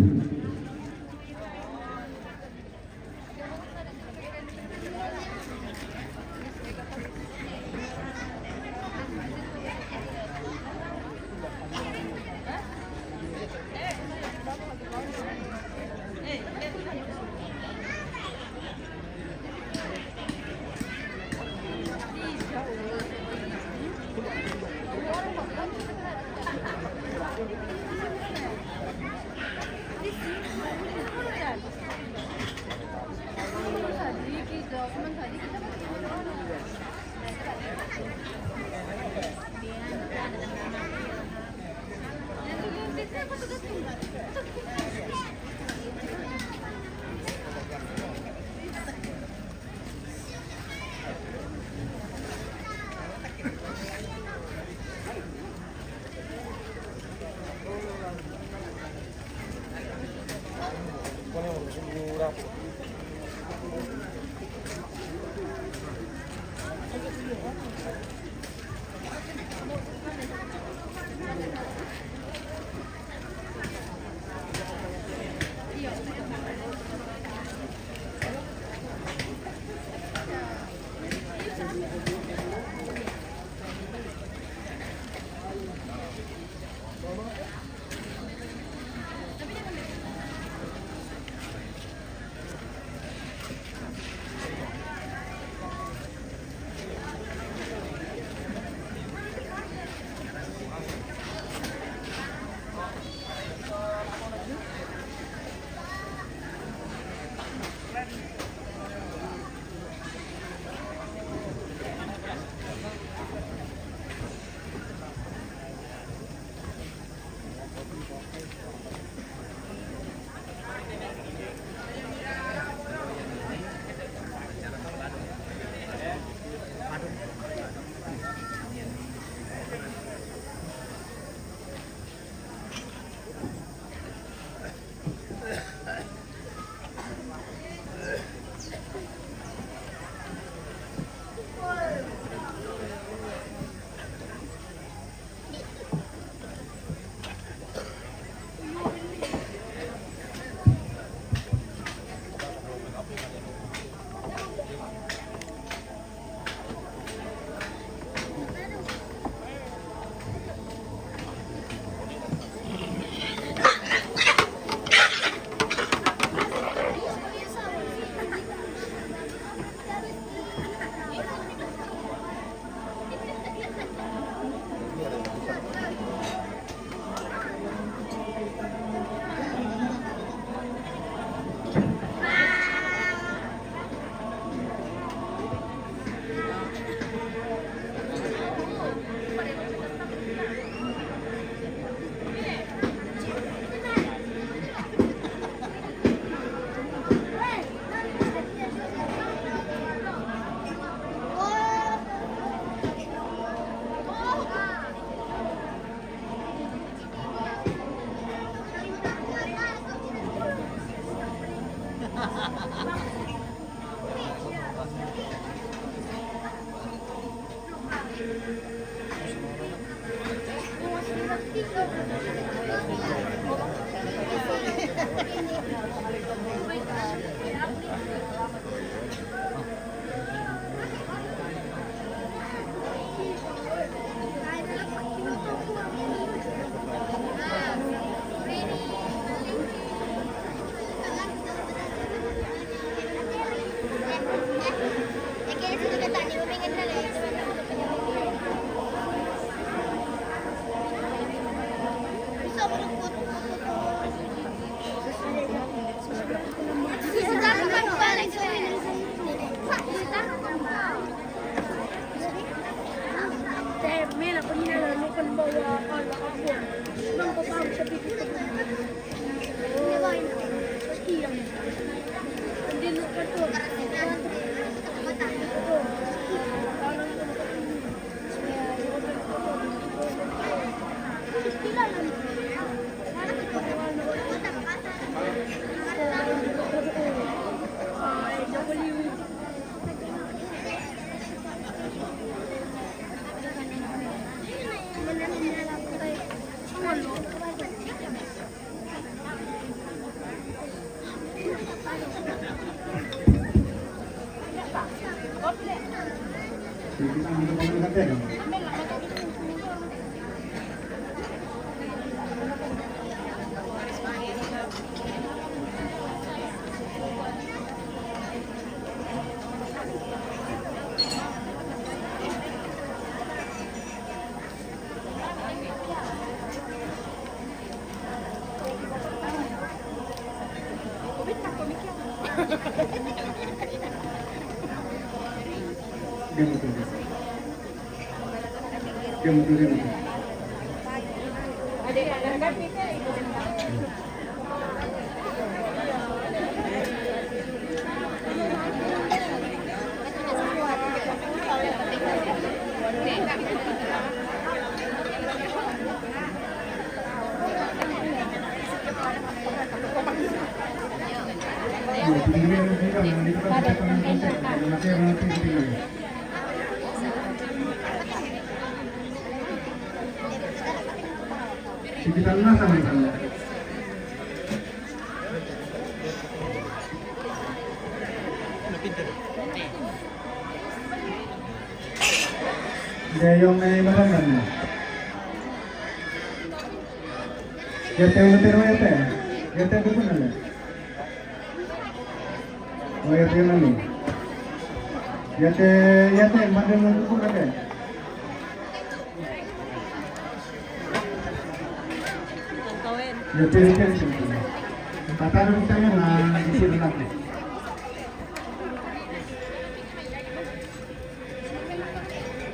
tenong. Dia betul. Kita nasa misalnya. Dia yang may marangan. Yate ulatero yate. Yate dito na lang. O yate na lang. Yate mandal mo dito na lang. Ya, pilih-pilih sebetulnya. Kata ada misalnya nah di sini nanti.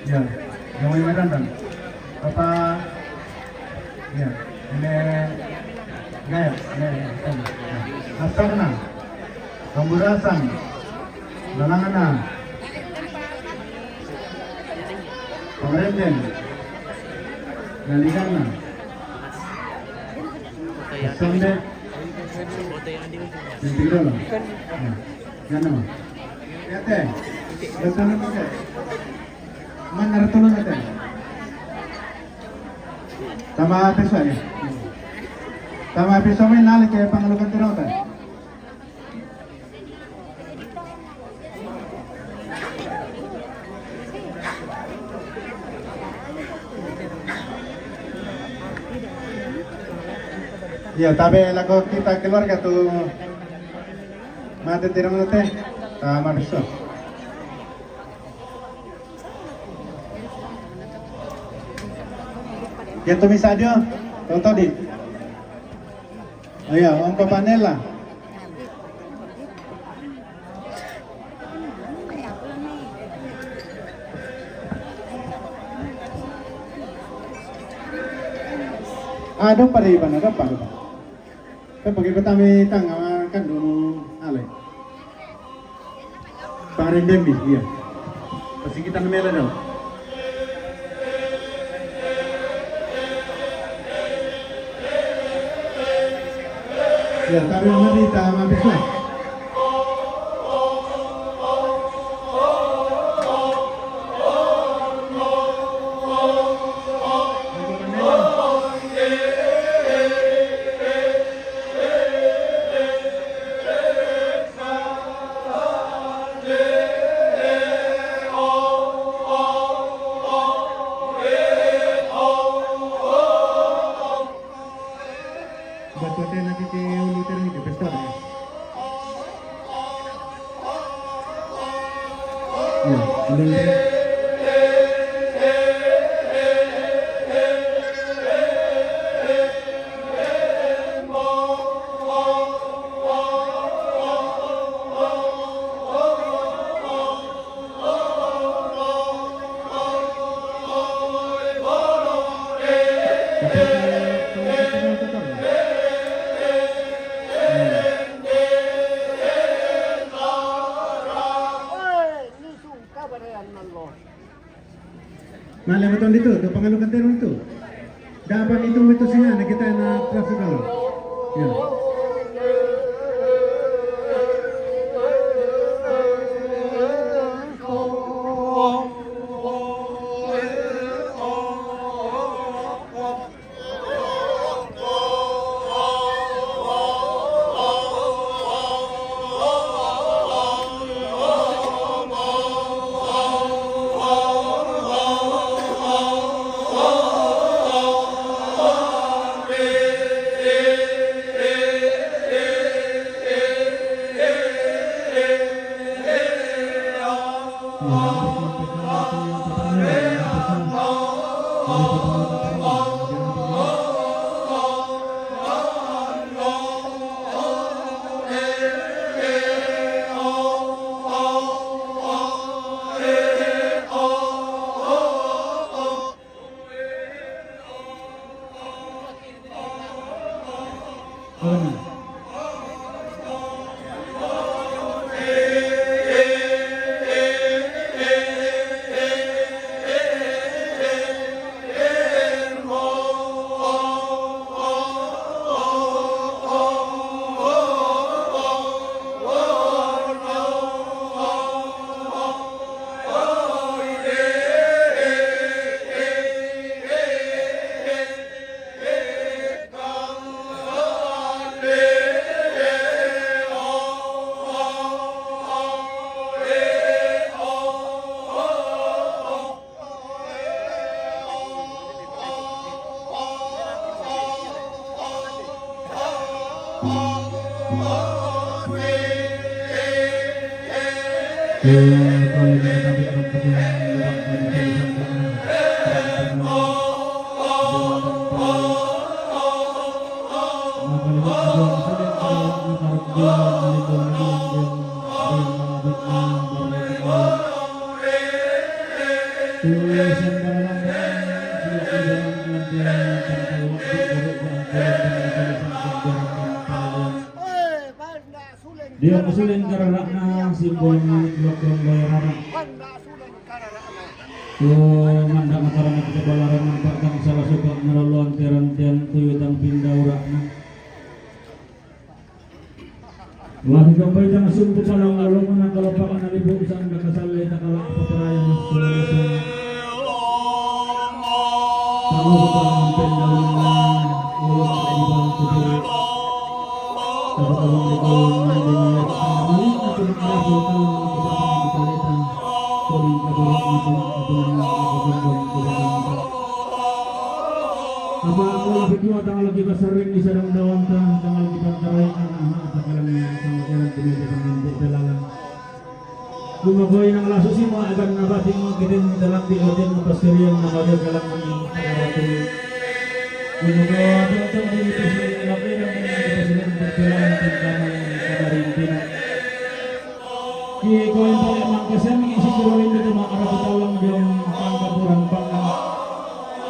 Ya, yang mau medan dan apa? Ya, ini gaya, asarna, kamburasan, lanangana, Pamrenten, Galigana. Sunday. Nanti dulu. Jangan mah. Lihat deh. Betul betul. Mana retulun ada? Tama pisau ya. Tama pisau main nalik ke pangalukan terautan. Ya, tapi lagu kita keluarga tuh mati tidak mengerti, sama besok. Ya tuh misalnya, tahu di, oh ya, om papanela. Ada pada iban, ada pada. Tapi bagi petani tangga kan dulu alay. Parindem di, iya. Pasti kita nemela dong. Ya, tapi nanti kita habis lah. Malam betul itu, do pangalukan terong itu. Dapat itu sih na kita na traffic kalau. Ya.
Ano? Dia musulin karena simbol lokal bayaran. Manda makarana kita balaran nampakkan salah suka menolong tiran-tiran tuyutan pindah urakna. Lagi gambay jang sumpu palang lalong na kalapakan nalibog saan nakasalay na kalak paparayan ng sulasong. Tama sa pangampin na lumang ulong na ibang kupiri. Kapatalong likawin na dinayat ang maliit na pinakarasul ka lang ang kapatang bitalitan. Kuling kabulat na pinakabulang na kapagandong kubaganda. Apa ako lapit mo at ang lagi kasarin ni sarang dawan ka at ang lagi pagtaray ang aha at ang kalang sama kalang pinili sa hindi dalalang. Bumagoy ng laso si mo agan na bating mo kitin dalang di odin mo pasiriyan na magay kalang ang nakaratul. Bumagoy at ang dito sa lapiran ng pasilang berpilang tingkaman kamarintin. Kaya ko yung palimang kasi ang isiguro rin dito makarapitalang yung pangkapuran pang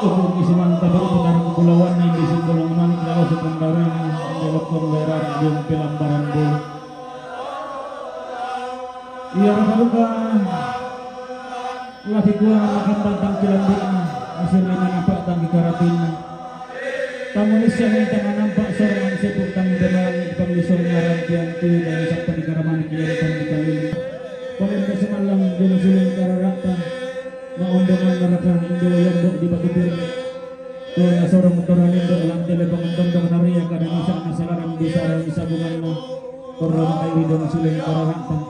Upong isiman tabar putarang kepulauan na hindi simbolong manik lalu sa Pandaran ang dalok ng leran yung pilambaran po. Iya rakaluka laki kuha nakambantang kilambing asin na napak tang ikaratin. Tamunis siya ng tangan nampak sorangan sepuk tang demarang ipanglisong ngaran tiang tuyo dan isang panikaraman kiyaripan di kalili. Paganda semalang dinusulong kararakta maundangan neraka Indo Yondok di Batu Piring. Kaya seorang motoran Indo alam telebang dong naria kadang isa nasalaran di sarang isabungan mo. Korang kairi dong suling kararaktan.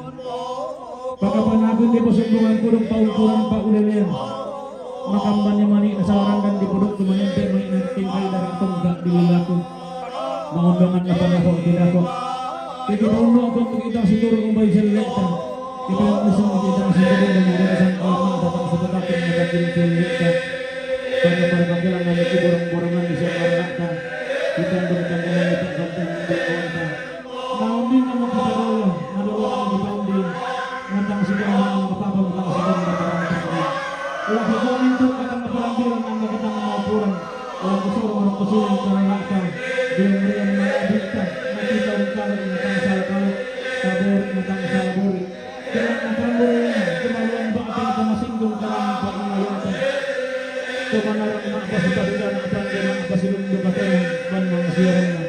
Pakapanakun di posumbungan kurung paung-kurang pa ulilian. Makambannya mani nasarangan di puduk tumanente menginanting kay daratong gak dililaku. Maundangan na panakok tinakok. Kaya pauno ako kita siguro umbay sa lilekta. Kita musuh kita siguro na magandang alma datang sebetakin magandang silika. Pada perkakilan na borong-borongan di siya marakta. Kita bertanggungan di pagkantang berkawanta. Naundin na magkakalawa, naluwa ang ipandin. Ngatang siguro ang mapapagkang siguro na parang wala sa kumin to katang naparambiran ang nakitang mapuran. Wala kusuro ang kusulang karakta. Diyan riyan mga abita. Nakita ang kalang natang salakalo. Sabor natang salabori. Kaya napamurin na, kumaluan ba ating kumasinggong karang pag-inayatan. Kumanarang makapasipasigan at ang ganang pasilundong katayang banang siyaran na.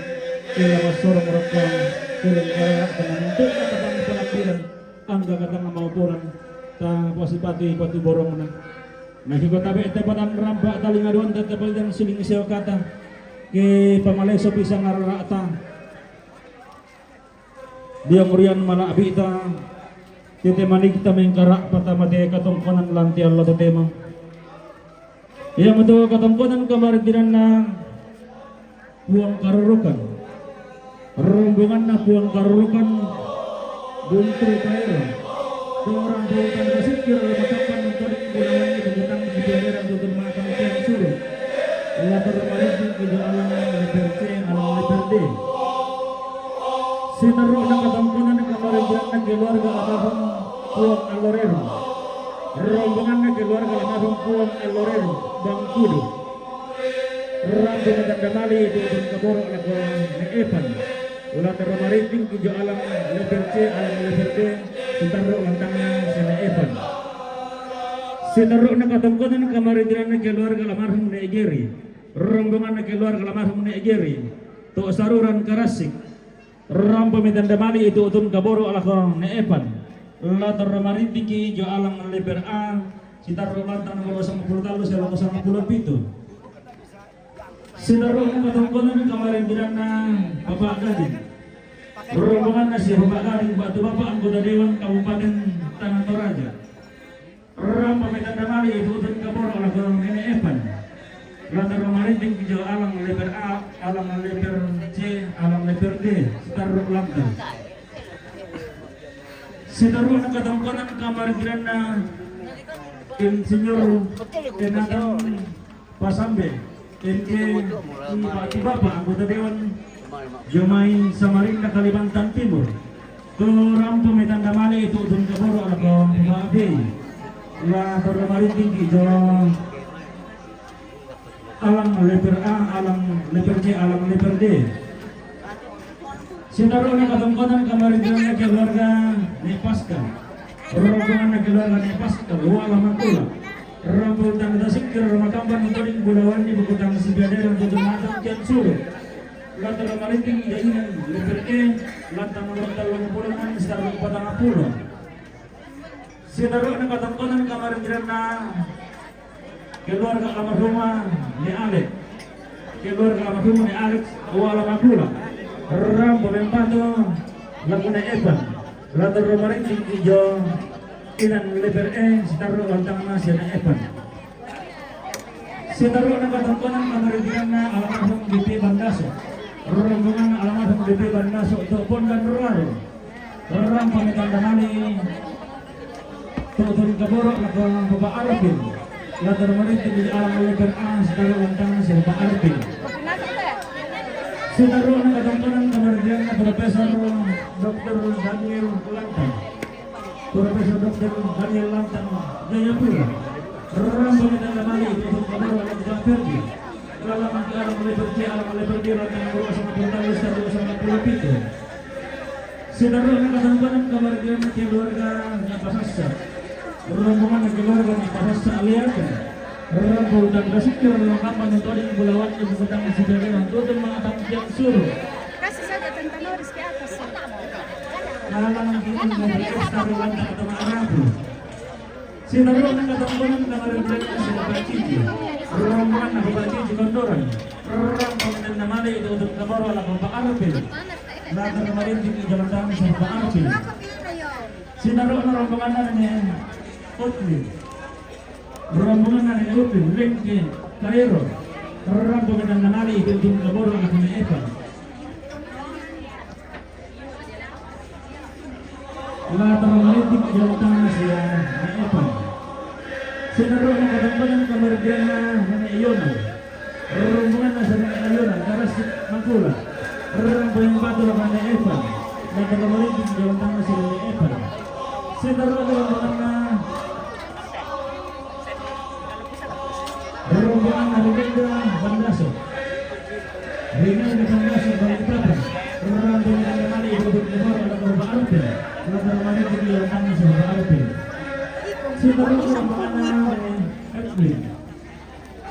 Kaya masurang rakang kulang karakta na nito na katang palakiran ang gagatang na maupuran. Pasipati patuborong na. Nagkikotabi ito pa ng rampa talingaduan tatapal ng siling isaw kata. Kaya pamalay sa pisang ararata. Diyang urian malaabi ita. Tete manig tameng karak patamate katungkonan lanti Allah to tema. Iya betul katungkonan kamaritinan na puang karurukan. Rombongan na puang karurukan buntri kairo. Seorang bukan kesikir matakan mengkaring gunawan itu tentang sebenarnya untuk makan tiang suruh. Ia termarin ke jalan leperce alam leperde. Sinarok na katungkonan ng kamaritinan ng keluarga atapang puang alorero. Rombongan na keluarga atapang puang alorero Bangkudo. Rambo Matandamali itu untuk kaboro lako ni Evan. Ulat Ramariting kijo alam level C alam level D sintaro lantangnya sana Evan. Sintaro na katungkutan kamarindiran na keluarga almarhum ni Egeri. Rombongan na keluarga almarhum ni Egeri. Tu saruran Karasik. Rambo Matandamali itu untuk kaboro lako ni Evan. Ulat Ramariting kijo alam level A sintaro lantang nomor 50 talu sela 57. Sinaro ng katungkulan kamarin bilang na Bapak Gading. Rombongan na si Bapak Gading Batu Bapak anggota Dewan Kabupaten Tanah Toraja. Ram Matandamali itu dan kaboro oleh Gong Nene Evan. Latar Ramariting kijo alam level A, alam level C, alam level D, Sinaro Lambda. Sinaro ng katungkulan kamarin bilang na Insinyur Tenadang Pasambe. NK Bapak anggota Dewan Jomai Samarinda Kalimantan Timur. Rampo Matandamali itu udun kaboro alako Mabey. La Ramariting kijo alam level A, alam level C, alam level D. Sinaro na katungkutan kamarindiran na keluarga ni Pascal. Rombongan na keluarga ni Pascal, wala makula. Rambo tanda sikir makamban utoring bulawan di bukutang sibadera untuk matang kian suruh. Latar Ramariting idainan level E lantang nomor 30 sekitar 40. Sinaro na katungkutan kamarindiran na keluarga almarhumah ni Alex. Keluarga almarhumah ni Alex wala makula. Rambo Membantu Laguna Evan. Latar Ramariting kijo inan level E sitaro lantang na siya na Evan. Sitaro na katungkulan kamarindiran na almarhum BP Bandaso. Rombongan almarhum BP Bandaso ito Pondan Ruaro. Rampo Matandamali tuturin kaboro lako Bapak Arvin. Latar Ramariting di alam level A sitaro lantang na siya Bapak Arvin. Sitaro na katungkulan kamarindiran na Profesor Dr. Daniel Lantang. Profesor Dr. Daniel Lantang Jayapura. Rambo Matandamali itu untuk kaboro lako Ferdi. Alam level C, alam level D lantang nomor 57. Sitaro na katungkulan kamarindiran na keluarga ni Pasasa. Rombongan na keluarga ni Pasasa Aliaga. Rambo dan Rasikir lengkapan untuk di bulawan di bukutang sibadera untuk mengatang kian suruh.
Kasih saja tentang Noris ke atas.
Halangan kita memberi estaruan atau marabu. Sinaro ng katungkulan kamarindiran na si Bapak Cici. Rombongan na Bapak Cici Kondoran. Rambo Matandamali itu untuk kaboro ala Bapak Arvin. Latar Ramariting di jalan tangan sa Bapak Arvin. Sinaro na rombongan na ni Utli. Rombongan na ni Utli, Lengke, Carrero. Rambo Matandamali itu untuk kaboro ala Bapak Evan. Latar Ramariting di jalan tangan siya ni Evan. Sinaro na katungkulan kamarindiran na ni Iona. Rombongan na sa ni Iona, Karasik Mangkula. Rambo yang batu lakan ni Evan. Latar Ramariting di jalan tangan siya ni Evan. Sinaro na rombongan na Rinaldo Bandaso. Rinaldo Bandaso Balikpapan. Rambo Matandamali itu untuk kaboro lako Bapak Arvin. Latar Ramariting di jalan tangan siya Bapak Arvin. Sinaro rombongan na Edwin.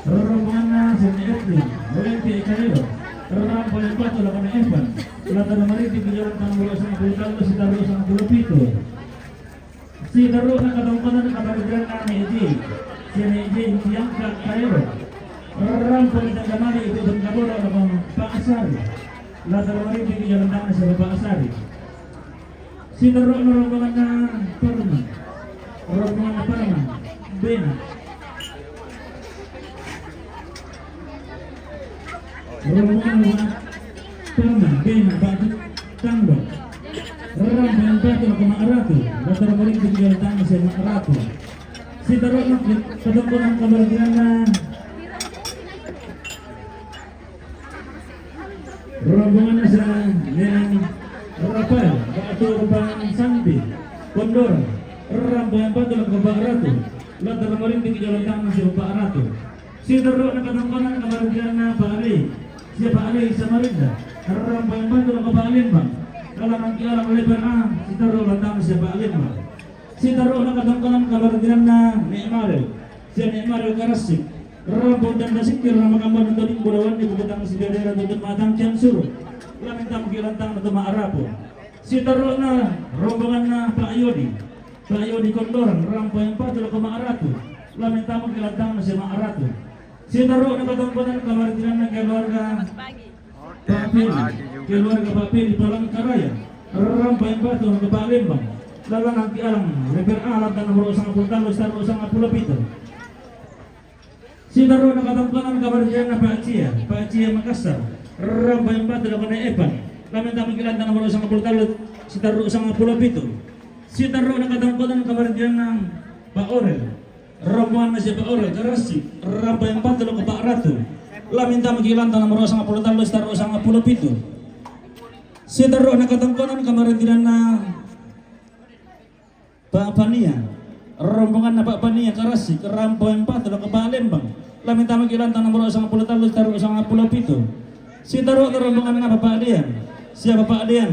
Rombongan na si Edwin. Lengke Carrero. Rambo yang batu lakan ni Evan. Latar Ramariting di jalan tangan nomor 90 sitaro 57. Sinaro na katungkulan kamarindiran na ni Eji. Si Eji Bianca Carrero. Rampo Matandamali itu dan kaboro lako Pak Asari. Latar Ramariting di jalan tangan si Bapak Asari. Sinaro na rombongan na Parman. Rombongan na Parman. Bena. Rombongan na Parman. Bena. Batu Tanggo. Rambo yang batu lako Maaratu. Latar Ramariting di jalan tangan si Maaratu. Sinaro na katungkulan kamarindiran na rombongan na sa Nenang Rafael, Batu Rupang Santi, Kondora. Rambo yang batu lako Bapak Ratu. Latar Ramariting di jalan tangan si Bapak Ratu. Si teruk na katangkanan kabarangyan na Paali. Siya Paali sa Marinda. Rampo yang bantu na kapaalin bang. Kalang ang kialang lebar si teruk latang siya Paalin bang. Si teruk na katangkanan kabarangyan na Ni'marel. Siya Ni'marel Karasik. Rampo dan nasikir na makamban ng tuling burawan ni bukutang si Gadera tutut matang tiyan suruh. Lamintang kilantang na tumaarapo. Si teruk na rombongan na Pak Yodi Kondoran, rampo yang patut ke Maaratu. Lamintang kilantang na si Maaratu. Si teruk na katangkanan kabarangyan na keluarga Pak Pili, keluarga Pak Pili Palangkaraya, rampo yang batu ke Pak Lembang, lalang ang kialang reper alat dan nomor usang pultalo star usang Pulau Pitu. Si teruk na katangkanan kabarangyan na Pak Cia Makassar, rampo yang batu ke Epan, lamintang kilantang nomor usang pultalo si teruk usang Pulau Pitu. Si teruk na katangkanan kabarangyan ng Pak Orel, rombongan na si Pak Orel Karasi, rampo yang batu ke Pak Ratu. Laminta magilantang nomor usang pulutan lo star usang Pulau Pitu. Si teruk na katangkanan kamarintinan na Pak Pania, rombongan na Pak Pania Karasi, rampo yang batu ke Pak Lembang. Laminta magilantang nomor usang pulutan lo star usang Pulau Pitu. Si teruk na rombongan na Bapak Dian. Siapa Bapak Dian?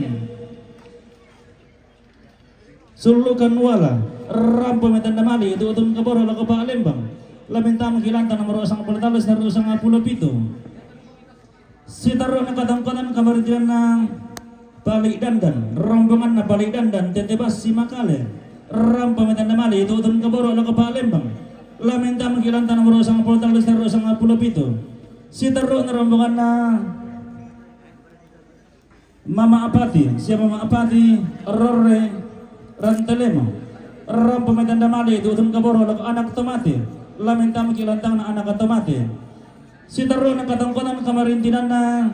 Sulukan wala, rampo metan damali itu utun kaboro lo ke Pak Lembang. Laminta magilantang nomor usang pultalos na usang Pulau Pitu. Si teruk na katangkanan kabarangyan na Balik Dandan, rombongan na Balik Dandan tetebas si Makale, rampo metan damali itu utun kaboro lo ke Pak Lembang. Laminta magilantang nomor usang pultalos na usang Pulau Pitu. Si teruk na rombongan na Mama Apati, siapa Mama Apati Rore Rantelemo, rampo metan damali itu utun kaboro lo ke anak tomate. Laminta magilantang na anak atomate. Si teruk na katangkanan kamarintinan na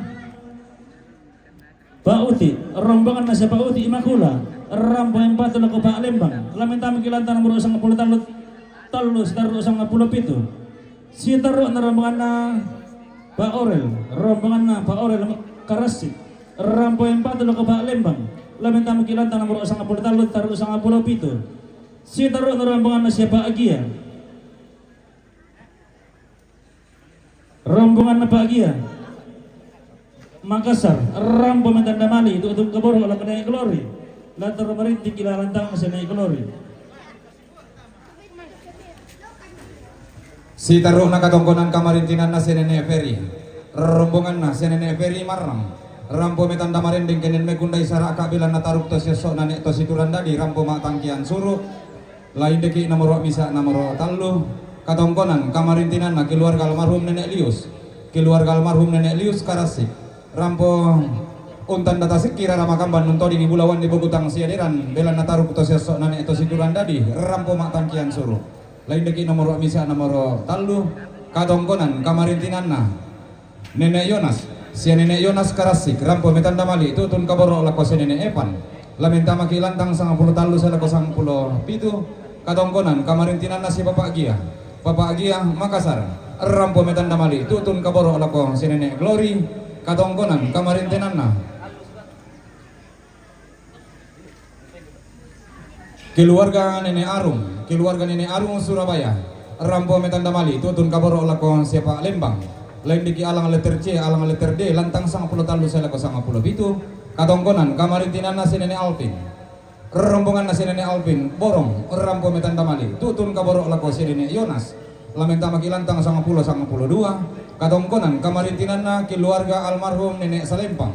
Pak Uti, rombongan na si Pak Uti Imakula, rampo yang batu na ko Pak Lembang. Laminta magilantang na usang pulutan talus taru usang Pulau Pitu. Si teruk na rombongan na Pak Orel, rombongan na Pak Orel Karasi, rampo yang batu na ko Pak Lembang. Laminta magilantang na usang pulutan taru usang Pulau Pitu. Si teruk na rombongan na si Pak Agia, rombongan na Bahagia Makassar, rampo metan damali itu untuk kaboro ala naik Glory. Latar merintik kilalantang sa naik Glory.
Si teruk na katongkonan kamarintinan na Senene Ferry, rombongan na Senene Ferry Marang, rampo metan damarending kenen mekunday sarak kabilan na taruk to sesok na to situran dadi rampo matangkian suruh. Lain deki nomor misa nomor talu. Katongkonan kamarintinan na keluarga almarhum Nenek Lius Karasik, rampo untan data sikira ramakamban nuntodi di bulawan di bukutang siaderan belan nataruk to sesok nane to situran dadi rampo matangkian suruh. Lain deki nomor misa nomor talu. Katongkonan kamarintinan na Nenek Yonas, si Nenek Yonas Karasik, rampo metan damali tutun kaboro lako si Nenek Epan. Laminta makilantang 10 talu sa lako 10 pitu. Katongkonan kamarintinan na si Bapak Gia Makassar, rampo metan damali tutun kaboro lako si Nenek Glory. Katongkonan kamarintinan na keluarga Nenek Arung Surabaya, rampo metan damali tutun kaboro lako si Pak Lembang. Lain diki alang letter C alang letter D lantang 10 talu sa lako 10 pitu. Katongkonan kamarintinan na si Nenek Alpin, rombongan na si Nenek Alpin borong rampo metan damali tutun kaboro lako si Nenek Yonas. Lamenta makilantang 10-12. Katongkonan kamarintinan na keluarga almarhum Nenek Salempang,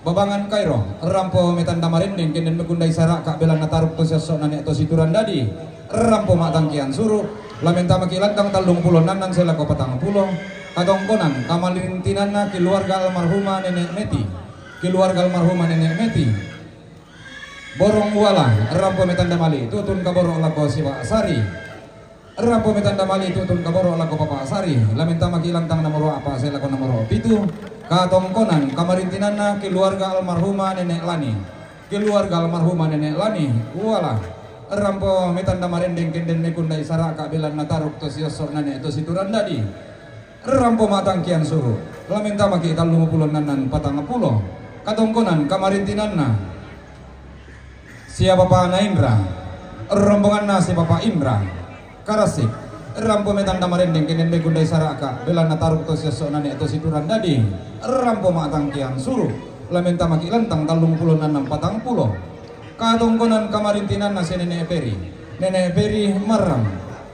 Babangan Kairo, rampo metan damarending kenen megunday sarak kabelan nataruk to sesok nanek to situran dadi rampo matangkian suruh. Lamenta makilantang 30 nanan sela ko 40. Katongkonan kamarintinan na keluarga almarhumah Nenek Meti, borong wala rampo metan damali tutun kaboro lako si Pak Sari, rampo metan damali tutun kaboro lako Papa Sari. Lamenta makilantang nomor apa saya lako nomor pitu. Katongkonan kamarintinan na keluarga almarhumah Nenek Lani, wala rampo metan damarendeng kenden mekundai sarak kabilan nataruk to siosok nanek to situran dadi rampo matangkian suruh. Lamenta maki 30 nanan 40. Katongkonan kamarintinan na siapa Bapak Indra, rombongan na si Bapak Indra Karasik, rampo metanda marendeng kenen be gundai saraka bela nataruk to sesok nani to situran dadi rampo matang kian suruh lamenta maki lantang 36 40 katongkonan kamarintinan na nene peri marang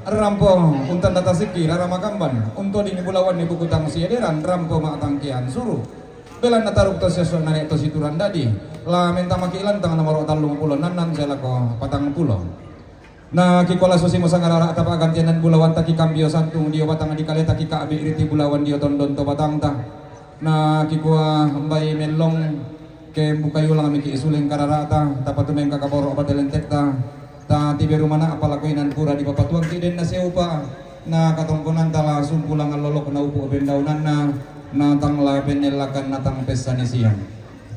rampo untan data siki rara makamban untuk di bulawan ni bukutang siederan rampo matang kian suruh bela nataruk to sesok nani to situran dadi lamenta maki lantang nomor 36 selako 40 na kikola susi mo sangarara atapa gantianan bulawan taki kambio santung dio batang di kale taki ka abi iriti bulawan dio tondon to batang ta na kikua mbay melong ke bukayo lang ami isuling kararata tapat tumeng kakaboro abatelentek ta tiberu mana apala koinan pura di papatuang tiden na seupa na katongkonan tala sumpulang lolok na upo bendaunan na tangla penelakan na tang pesanisian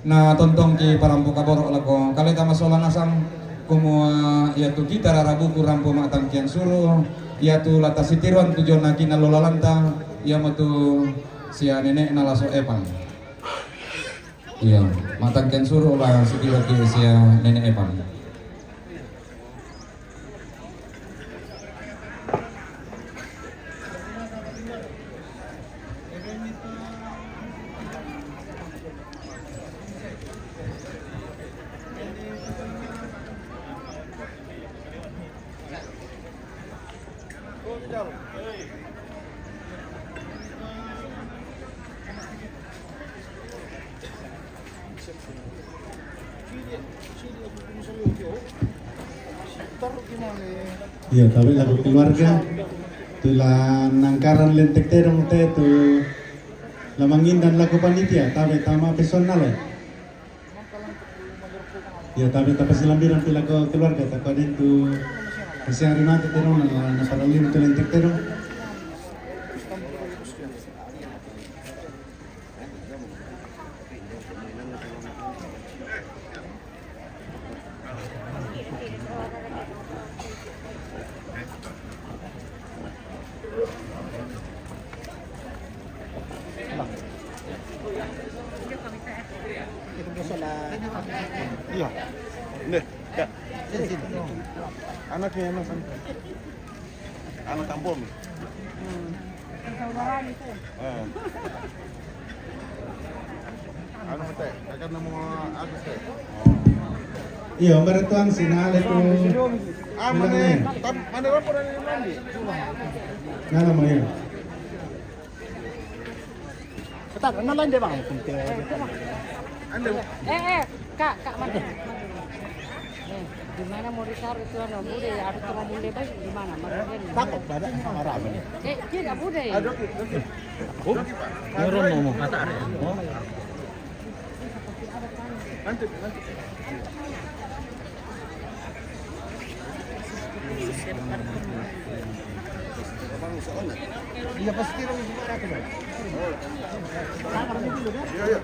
na tontong ki parampu kaboro lako kale ta masolan asam kumua yaitu kita rarabu kurang pematang kian suruh yaitu latas sitiruan tujuan naki nalolalanta ia matu sia nenek nalaso epan iya matang kian suruh lah sikilo ki sia nenek epan
Iya, tapi lagu keluarga tulah nangkaran lentek terong te tu lamangin dan lagu panitia tapi tama personal ya. Ya tapi silambiran tu lagu keluarga tak ada tu kesiari mati terong na paralin tu lentek terong.
Iya. Nih, ya. Anaknya emang anak kampung. Anu teh, akan nama Agus teh.
Iya, bertuang sinale tu.
Mana lapor dari mandi?
Nala mo yun.
Betul, nalan deh bang.
Kak mana? Di mana mau ditaruh itu anak muda ya ada teman muda baik di mana?
Takut badak marah.
Tidak muda ya.
Nurun mau kata ada.
Nanti. Iya pasti orang gimana kan? Iya.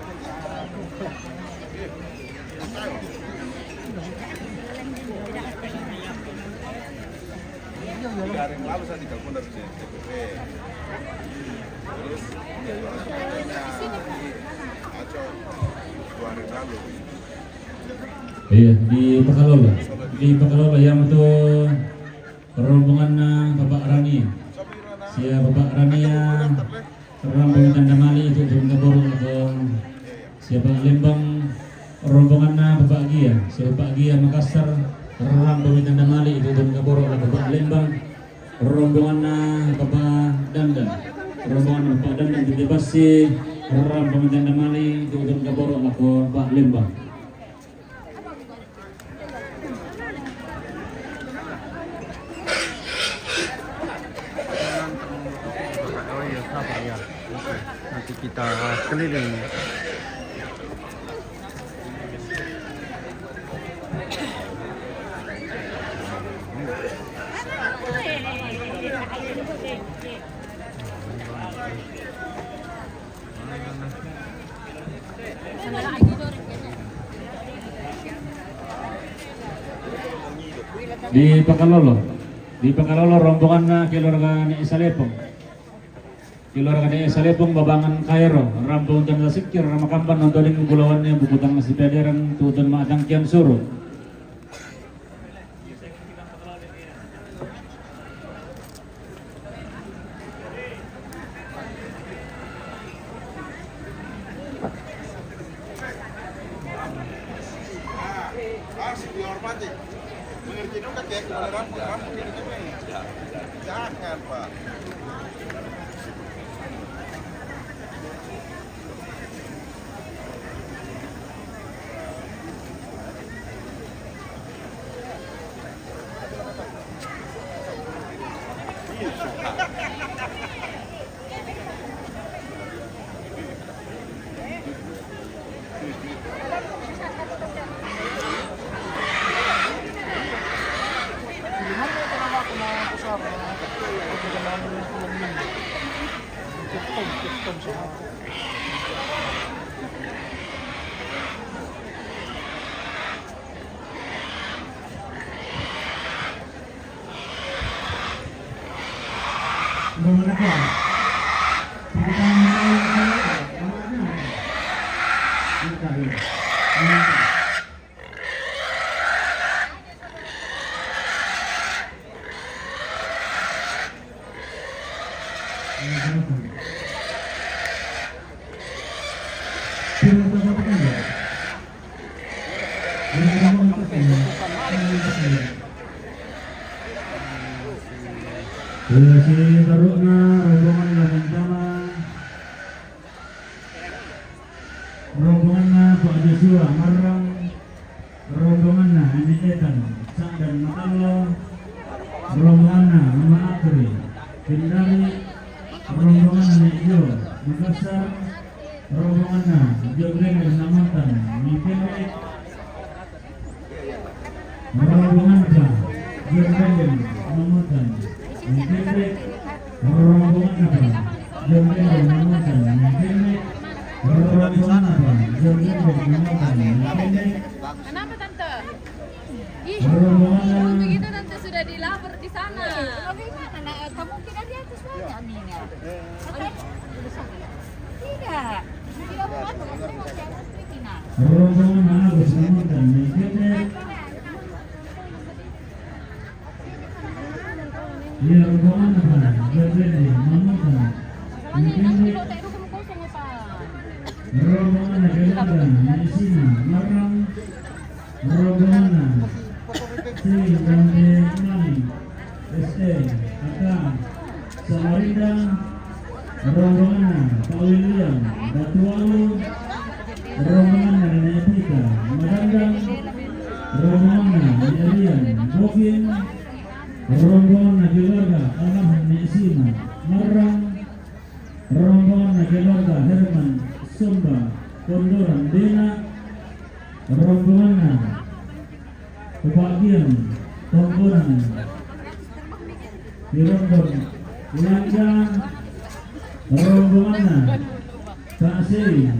Hari lalu saya ditelepon dari CPP. Terus Aco 2 hari lalu.
Iya di Pakalola yang itu rombongan Bapak Rani. Sia Bapak Rani yang rombongan Tandamali itu Kaboro atau siapa Lembang rombongan Bapak Gia, siapa Gia Makassar rombongan Tandamali itu Kaboro atau Bapak Lembang rombongan Bapak Dandan di Basi rombongan Tandamali itu Kaboro atau Bapak Lembang.
Nanti kita keliling. Di Pakalolo rombongan keluarga ni Isalepong. Keluarga ni Isalepong babangan Kairo, rambung dan sikir ramakamban nontonin bulawannya bukutang nasi pederan tutun maatang kian suruh.
pakai kembali rambut ini kan. Jangan Pak.
Si tarukna rombongan na bencana, rombongan na Pak Joshua Marang, rombongan na Ani Etan, Sang dan Matalo, rombongan na Mama Akri, Kendari, rombongan na Ijo, Makassar, rombongan na Jogren dan Namatan, Mikele, rombongan na Jogren dan Namatan. Mungkin rombongan apa? Jangan rombongan, mungkin rombongan apa? Jangan rombongan, mungkin
Kenapa tante? Ih,
rombongan
begitu tante sudah dilapor di sana. Bagaimana? Nah, kamu tidak di atas banyak nih ya? Tidak. Tidak mau masuk, saya mau di atas Trikina.
rombongan harus rombongan, mungkin ya rombongan apa? Jangan rombongan, mungkin rombongan Gelada, Malaysia, Marang, rombongan Sri dan Mani, SE, Akang, Samarinda, rombongan Pak William, Batualu, rombongan Nenek Tika, Madanggang, rombongan Nyarian, Bokin, rombongan keluarga Allah Nisima, Marang, rombongan keluarga Herman, Sumba, Kondoran, Dena, rombongan kebahagiaan, Tongkonan, Dirondong, Langga, rombongan Kasih,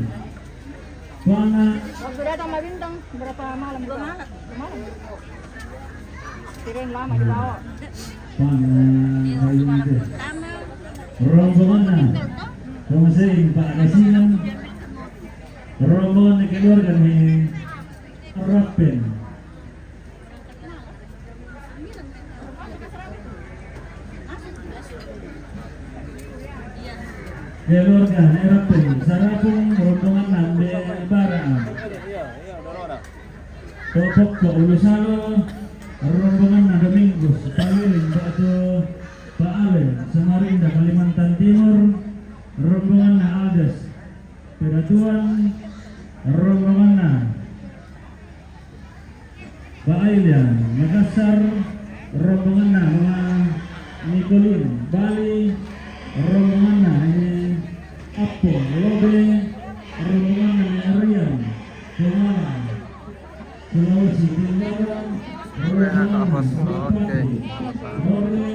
Pana,
Waktu datang Mbak Bintang, berapa malam? 2 malam. 2 malam. Kirim lama dibawa.
Pana, rombongan Komisaris Pak Kasinan, rombongan keluarga nih Rapen, keluarga Rapen, Sarapung, rombongan Nande Barang, Topok ke Ulusalo, rombongan Domingus, Pawiling, Pak Ale, Samarinda, Kalimantan Timur, rombongan Aldes, Pedatuan, rombongan Pak Ailian, Makassar, rombongan Mama Nikolin, Bali, rombongan ini Apo, Lobe, rombongan Rian, Semarang, Sulawesi Tenggara, rombongan Bupati, Lore,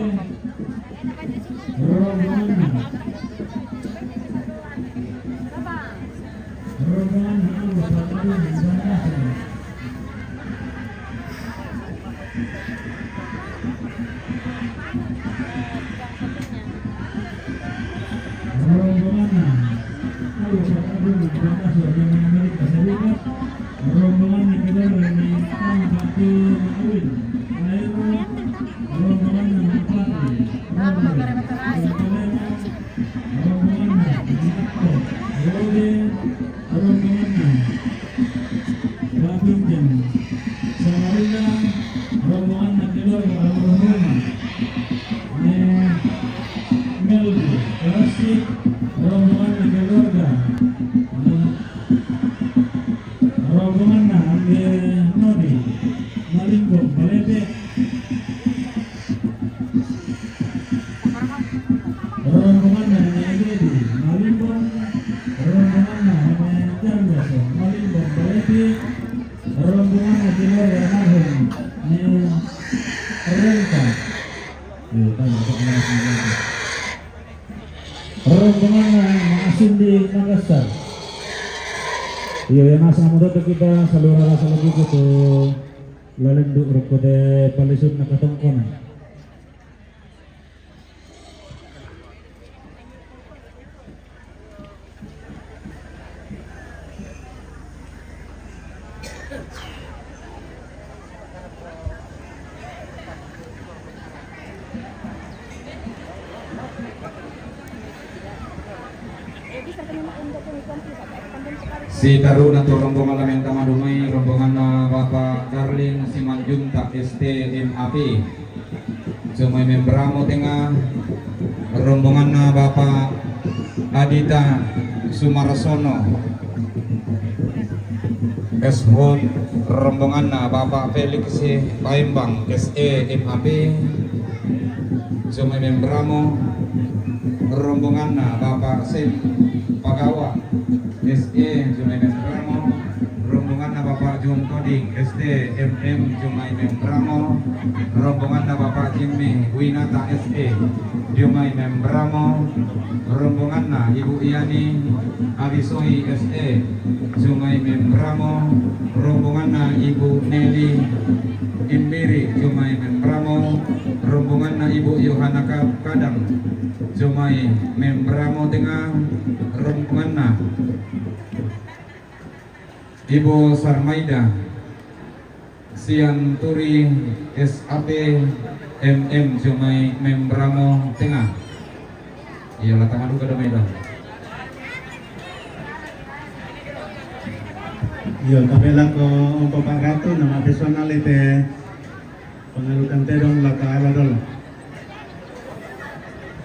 rombongan Alus Patadun, Bangkasan, rombongan Alus Patadun, Bangkasan yang Amerika Serikat, rombongan yang kedua ini Bupati Mawin, Airo, rombongan Bupati, rombongan Rode, rombongan rombongan na ambil Nori Malimbong Balebe rombongan na Negeri Malimbong rombongan na Jarwaso Malimbong Balebe rombongan na Timur Mahon ni Renta rombongan na Maasin di Makassar. Iya, yang nasa muda tu kita saluran rasa lagi tu lalenduk rokok de palisut nak katongkon.
Si taru na to rombongan lamin tamadumay rombongan na Bapak Darlin Simanjunta STMAP sumay membramo tengah rombongan na Bapak Adita Sumarsono Espon rombongan na Bapak Felix Paimbang SEMAP sumay membramo rombongan na Bapak Sim Pagawa SE Jumai Membramo rombongan na Bapak Jum Toding SDMM Jumai Membramo rombongan na Bapak Jimmy Winata SE Jumai Membramo rombongan na Ibu Yani Arisoi SE Jumai Membramo rombongan na Ibu Nelly Imbiri Jumai Membramo rombongan na Ibu Yohana Kadang Jumai Membramo tengah rombongan na Ibu Sarmaida Sianturi SAP MM Jumai Membramo tengah. Iyalah tangan juga ada.
Iya, tapi lang ko ang papagato na personality pengalukan terong la kaala dol.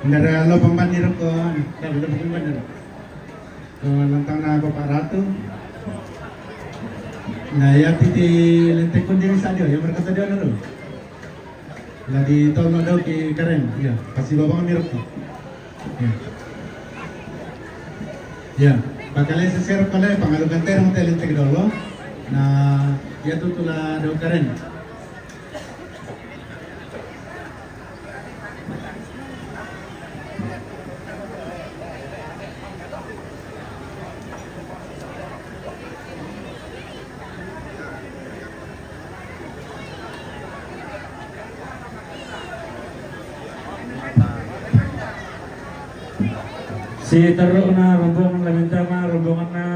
Ndara lo pambanir ko, tabi lo pambanir. So lantang na paparato. Nah, ya titi lentek pun diri sadio, yang berkata dia dulu. Lagi tahun ada ke keren, ya. Kasih babang mirip tu. Ya. Ya, bakalan seser kalau pengarukan terong lentek dulu. Nah, ya tu tulah ada keren.
Si taruh na rombongan lamintama rombongan na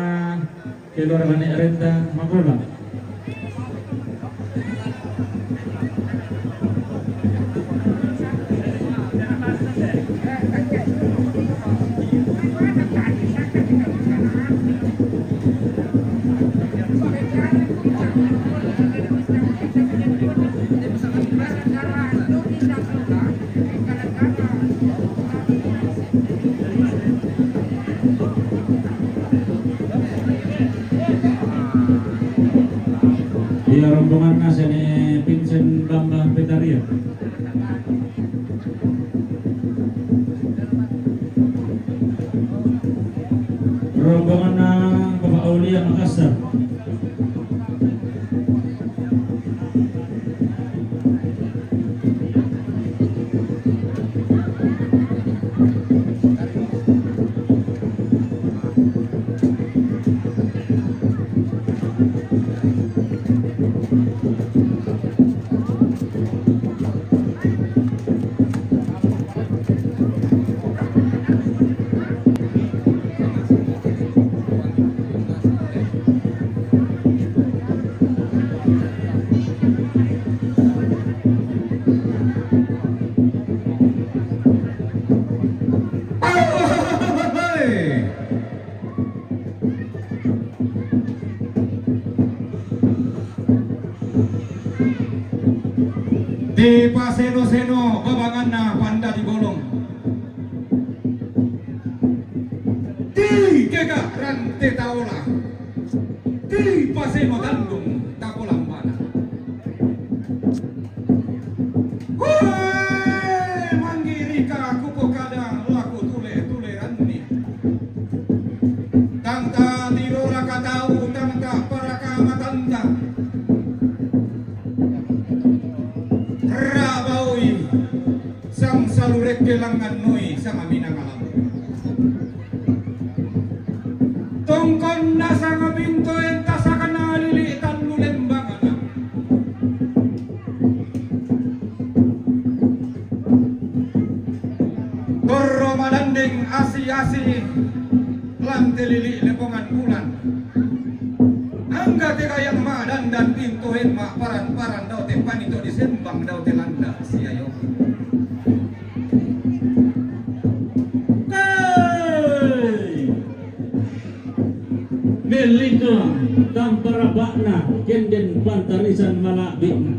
keluarga ni Renta Magula. Iya rombongan nasi ni Vincent Bambang Petaria. Rombongan na Bapak Aulia Makassar.
Di paseno-seno babangan na panda di bolong. Di kega rante taola. Di Ki pasemo tandung tapulang mana. Woi, manggiri ka aku pokada laku tule-tuleran ni. Tangta tirora ka tahu tangta para ka matanda. Rabawi sang salurek kelangan noi sama minang alam. Tungkon nasa nga pinto enta sa kanalilitan lulembang na. Torro malanding asi-asi lante lili lepongan bulan. Angga te kayang madan dan pintuin mak paran-paran daw te panito disembang daw te landa siayo.
Melito tamparabakna kenden pantarisan malabikna.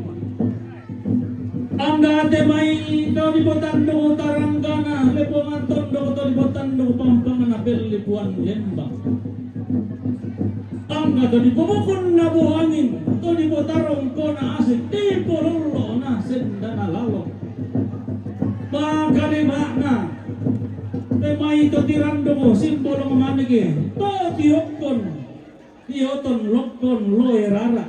Angga te may ito di botando taranggana lepongan tondo to di botando pampangan apel lipuan lembang. Angga to di pumukun na buhangin to di botarong ko na asik di pololo na senda na lalong. Magkalimakna te may ito tirando mo simbolo ng manigi to tiyokon tiyoton lokon loerara.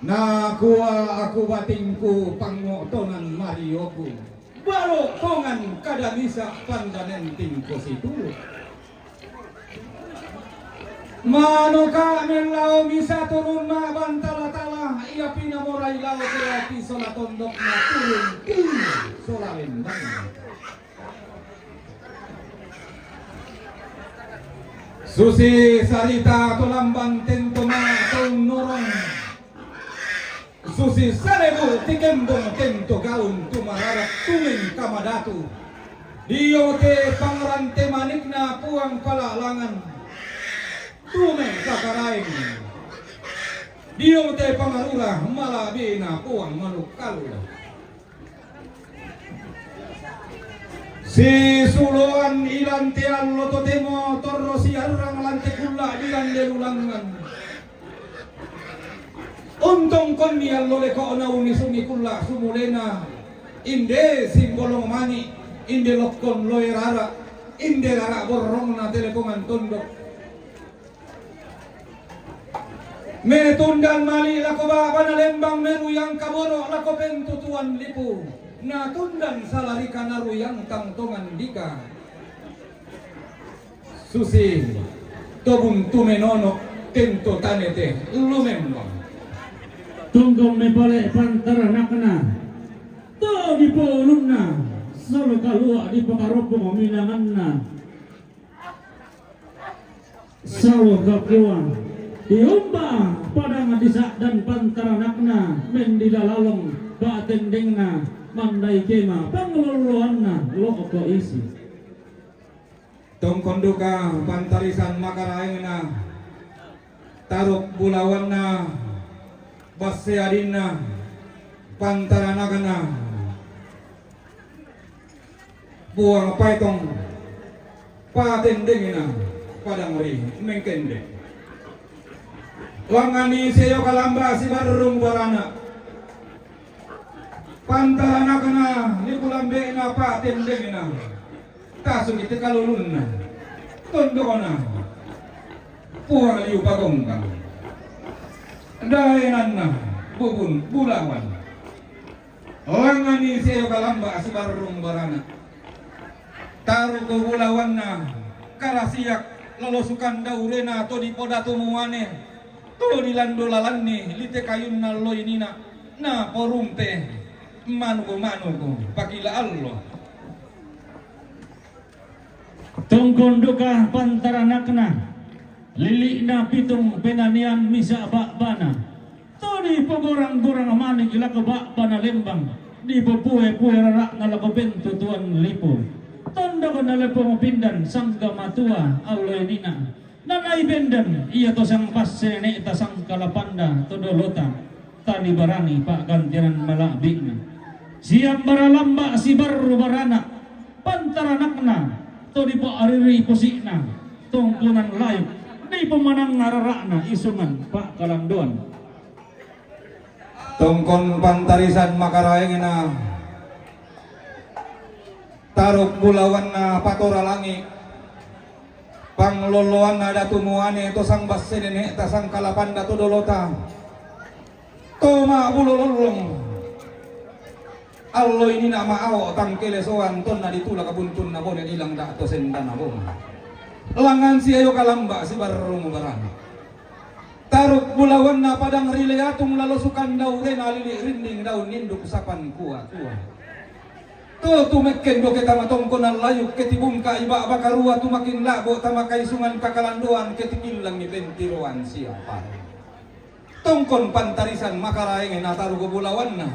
Nakuha aku batingku pangotonan Marioku. Baru tongan kada bisa pandanen tingko situ. Mano kamen lao bisa turun na bantala-tala ia pinamoray lao kaya piso na tondok na turun solalembang. Susi sarita tulambang tentoma tong norong. Susi sarebo tikembong tento gaun tumararap tuwing kamadatu. Diyo te pangrante manik na puang palalangan. Tumeng kakaraing. Diyo te pangarura malabi na puang manukal. Si suluan ilante allo totemo torro si arang lante kula dilan lelulangan. Untong kon ni allo leko na unisumi kula sumulena. Inde simbolong mani, inde lokon loerara, inde lara borong na telepongan tondok. Me tundan mali lako baba na lembang meruyang kabono lako pentutuan lipu. Na tundan salarika naruyang tangtongan dika. Susi tobung tumenono tento tanete lumembang.
Tunggong me balik pantaranak na to di polun na solo kalua di pakaropo minangan na solo kapuan diumba pada ngadisak dan pantaranak na mendilalalong batendeng na mandai kema pangeluluan na loko isi.
Tong konduka pantarisan makaraeng na taruk bulawan na baseadin na pantaranakan na buang apa itong patendeng na padang ri mengkende wangani seyo kalamba si barung barana pantaranakan na likulambe na patendeng na tasong iti kalulun na tondo ko na puang liu bagong ka daenan na bubun bulawan orang ani seyo kalamba si barung barana taruh ke bulawan na karasiak lolosukan daurena to di poda tumuane to di lando lalani lite kayun na loy nina na porumte manugo pakila Allah
Tungkon duka pantaranak na lili na pitung penanian misa bakbana to di pagurang-gurang amaning ilaka bakbana lembang di pupuhe-puhe rarak na lakobento tuan lipo tondo ko na lepo pindan sangga matua alloy nina nanay bendan iya to sang passe ne ta sang kalapanda to dolota tani barani pak gantiran malabik na siap baralamba si baru barana pantaranakna to di po ariri pusikna tungkunan layu di pemanang ngararakna isungan Pak Kalanduan
tungkon pantarisan makaraeng na taruk bulawan na patora langi pangloloan na datumuane to sang basenene ta sang kalapan datu dolota toma bulololong allo ini nama awo tangkele soan ton na ditula kabuntun na bonen ilang da to senda na bon langan si ayo kalamba si barung barang taruk bulawan na padang rileatung lalosukan daw den alili rinding daw ninduk sapan kuat to tumekken do kita matongkonan layuk ketibungka iba bakarua tumakin labo tamakai sungan kakalanduan ketikilang ni bentiroan siapa tongkon pantarisan makaraeng na taruh bulawan na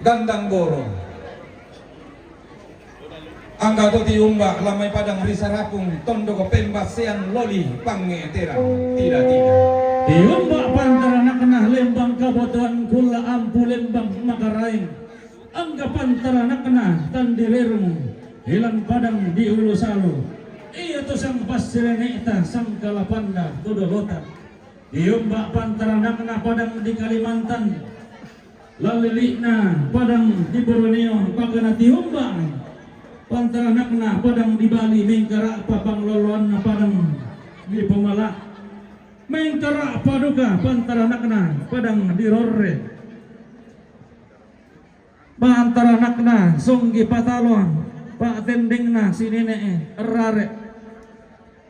gandang boro angga to diumba lamai padang risarapung tondo ko pembasean loli pangetera tidak
diumba pantaranakna lembang kabotohan kula ampu lembang makaraing angga pantaranakna tandirerung hilang padang di ulu salu iya to sang pasireneta sang kalapanda tudolota diumba pantaranakna padang di Kalimantan lalilikna padang di Borneo pagana tiumbang pantaranakna padang di Bali mengkara papang loloan na padang di Pemalak mengkara paduka pantaranakna padang di Rorre pantaranakna songgi patalon pak tendingna sinene erare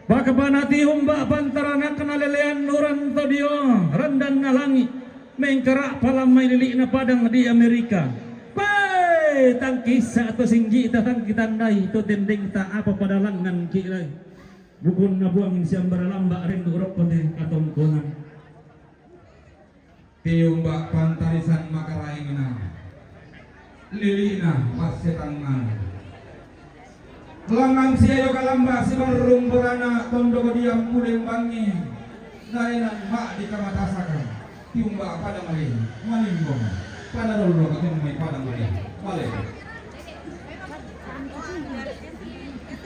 bakabana tiumba pantaranakna lelean nuran todio rendan na langit mengkerak palamai lilik na padang di Amerika pai tangkisa atau singgi datang kita nai to tending ta apa pada langan kilai bukun na buang siang baralamba ring urop pate katongkonan
tiumba pantarisan makaraingna lilina pasetangan langan siayo kalamba si barung berana tondo diam muleng bangi nainan mak di kamatasakan tiumba padang malih malimbong pada dulu katong may padang malih malih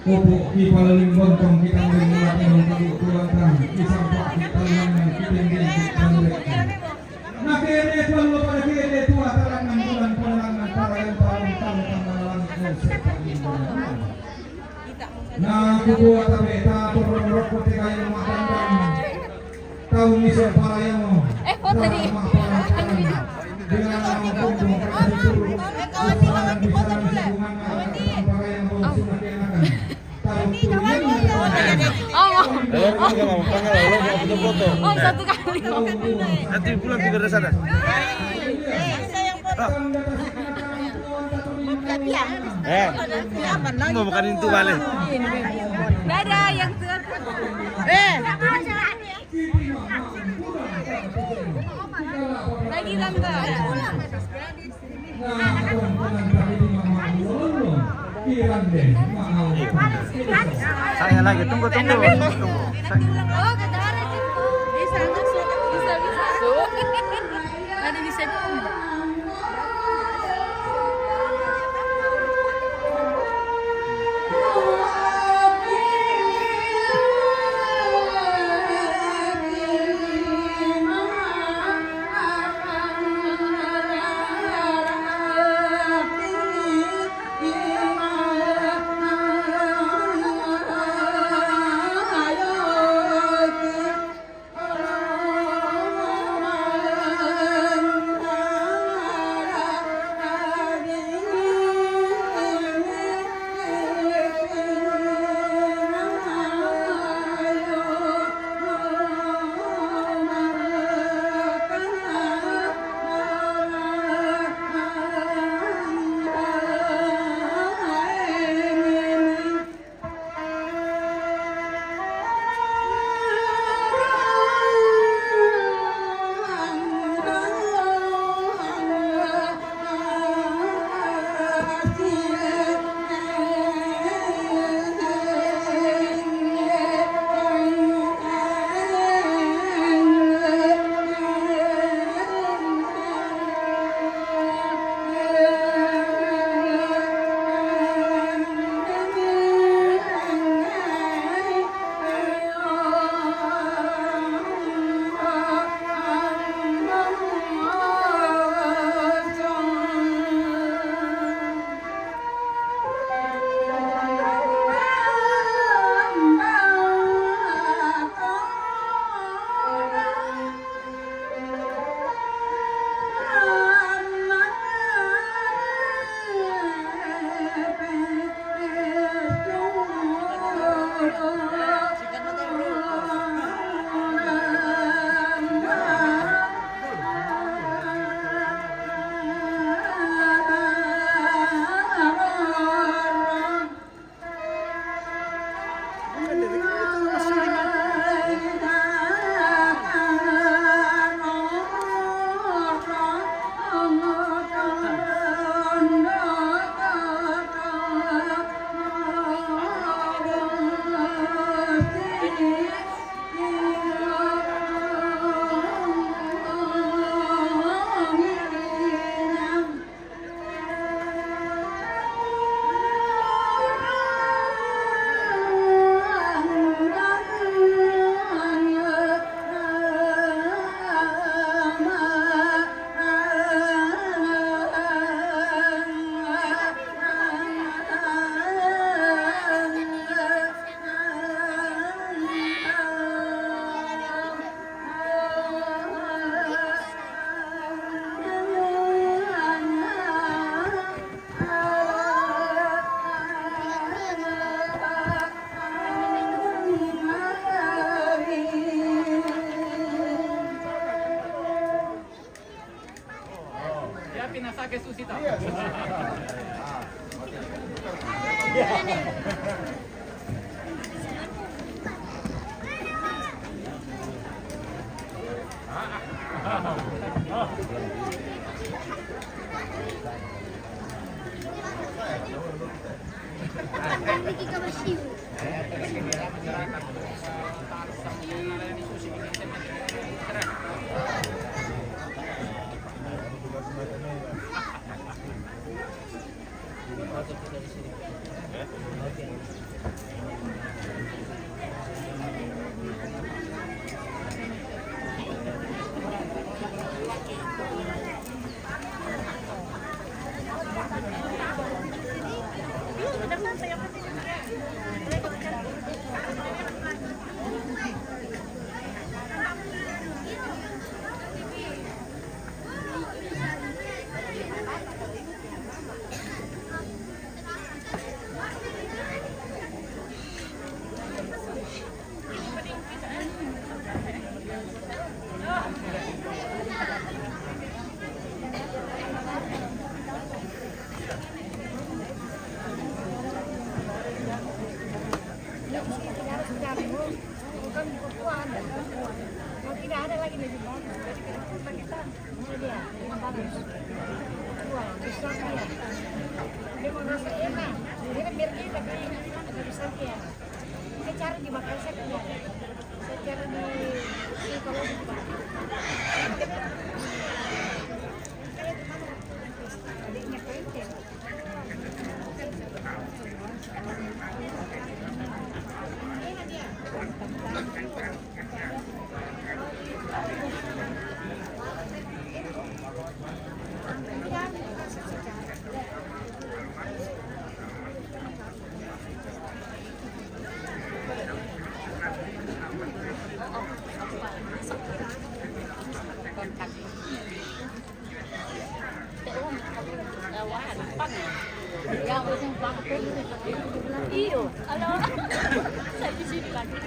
opo di palalimbong kong kita melihat yang kebetulan isang pak kita yang kitendeng kita nakere tuan lo pada kere tua tarangan bulan palangan para yang paling tahu tamalan konsep paling nah kubuat tabeta berorok kote kayu makandang tahu misal para yang
foto di. Oh, satu kali.
Nanti pulang juga dari sana. Mau makan itu balik.
Beda yang ter. Lagi tante.
Saya lagi tunggu.
Oh, kadang-kadang bisa. Ada bisa.
pinasake susita.
Tidak ada lagi lebih bagus. Jadi kita dia yang bagus. Dua, besar dia. Dia mau rasa enak. Dia biar kita tapi agak besar dia. Saya cari di Makassar dia. Saya cari di kalau di adiknya keren.
Iyo, halo. Saya di sini lagi.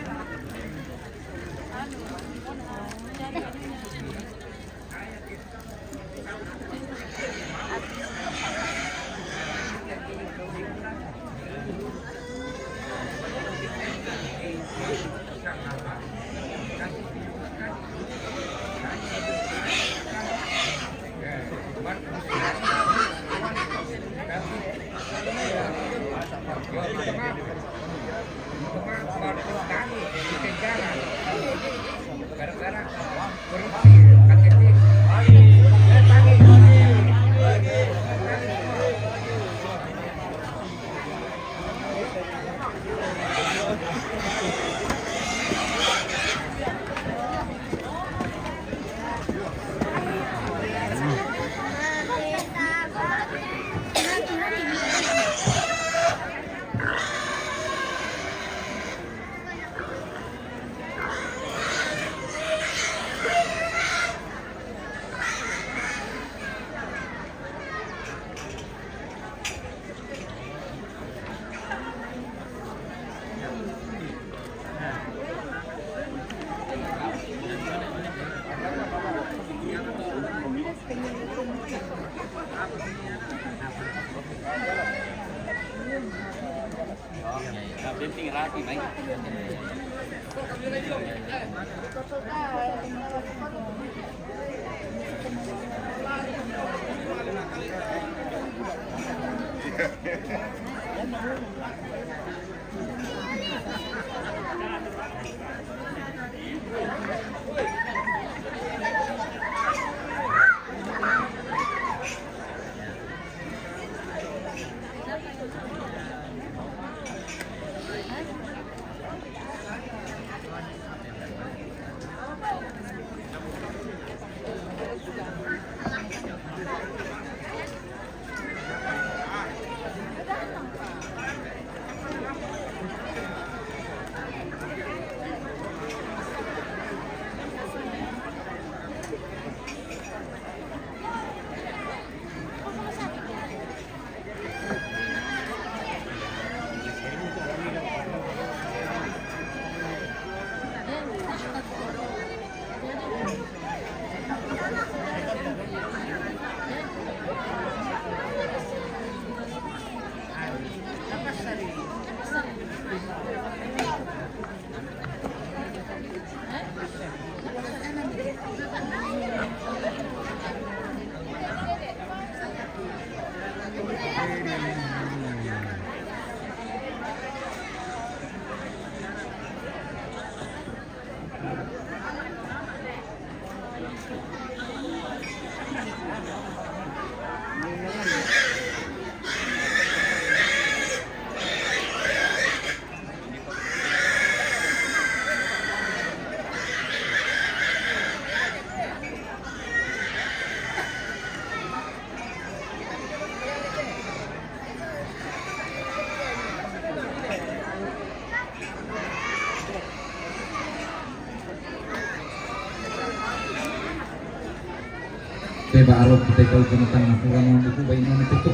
Beba arok kita tahu tentang kurang itu bayi mana itu.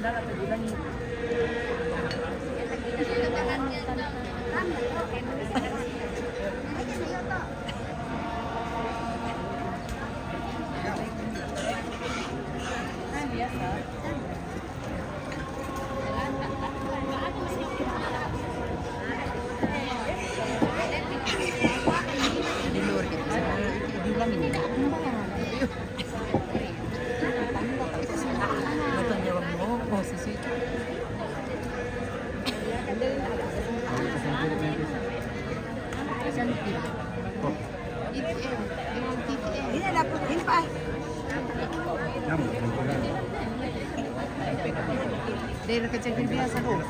Ini ada ini Pak. Dari kecil biasa loh.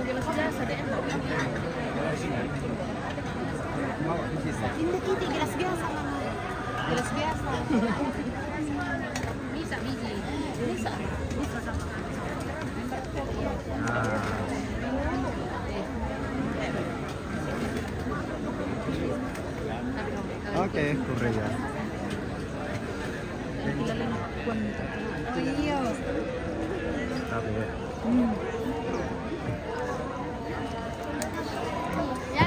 Biasa deh. Ini kita gelas biasa Mama. Gelas biasa. Bisa biji. Bisa.
Oke, Korea.
Oh iya. Ya,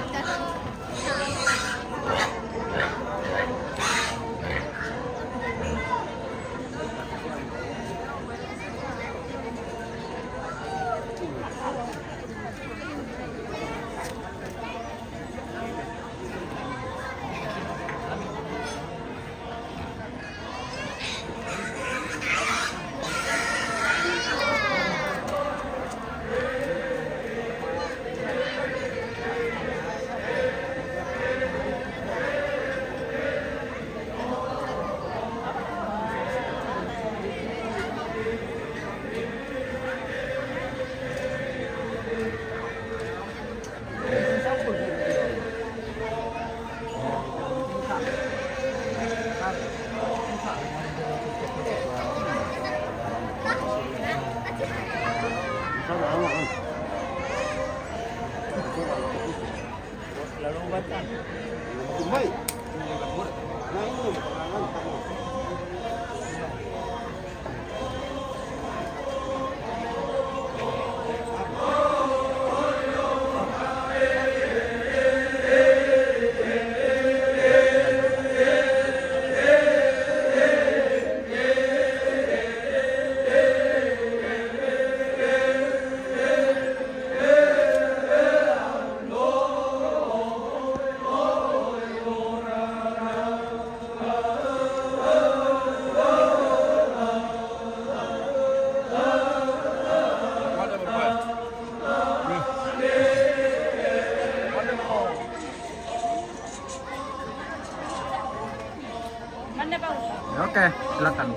Oke, silakan.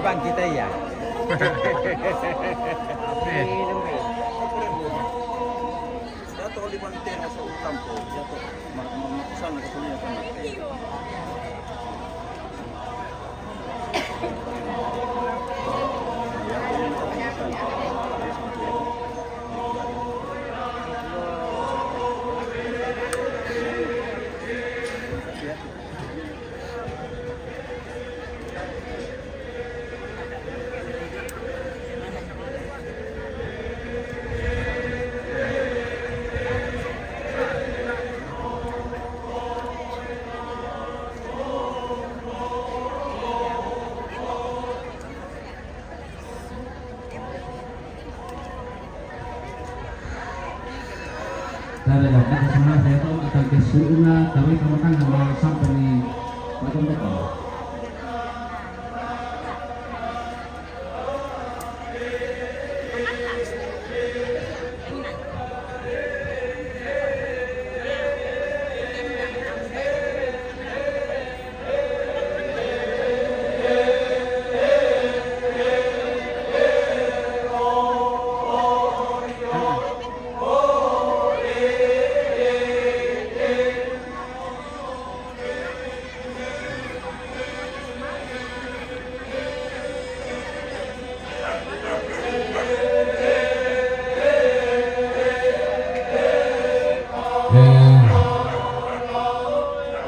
Bang kita ya.
Jatuh di antena sa kampo, jatuh sana ke punya kan. Ya,
Dari dokter ke sana saya tahu akan kesulitan kami kamukan sama sampai di macam itu.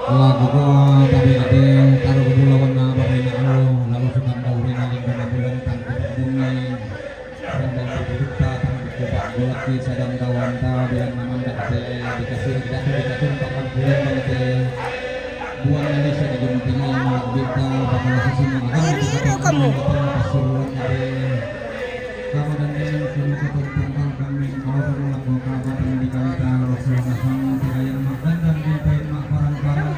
Lagu ko tabi ate taruh kepulauan na pamina alo lalu sukan dauri na linggo na bulan tangkap bungi rendang berbuka tangkap kupak bulaki sedang kawan ta bilang naman dakte dikasih pakan bulan bangte buang nani sa dijunting yang magbita bakal sising mga kamu pasuruan ate kamu dan dengan sini ketentang kami kalau lagu kabar di kalita rasul nasang tirayang magandang dintain parang-parang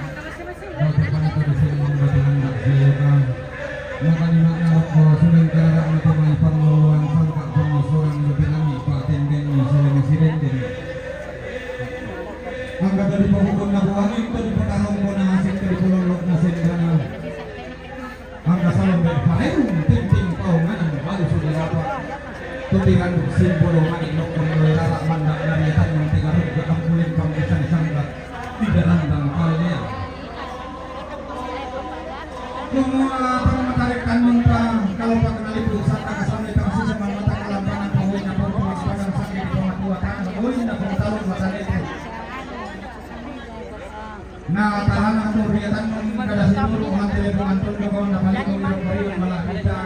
angka dari penghukum nabuan itu di petarung ko na asin dari pulau lok na sendana angka salong dari paling ting paungan baru sudah dapat tutingan simbolo mani lok mengelara mandak dari tan yang tiga ke ampuling pangkisan sangga tidak randang kalnya semua permatarikan minta kalau pak kenali pusaka kesamai kasih sama mata kelampangan pawainya perempuan sepanjang sakit pematua tangan pawainya pengetahuan masalah itu nah tahan atau riatan kada simbol mantel mantul kau na balik kau yang baru malah kita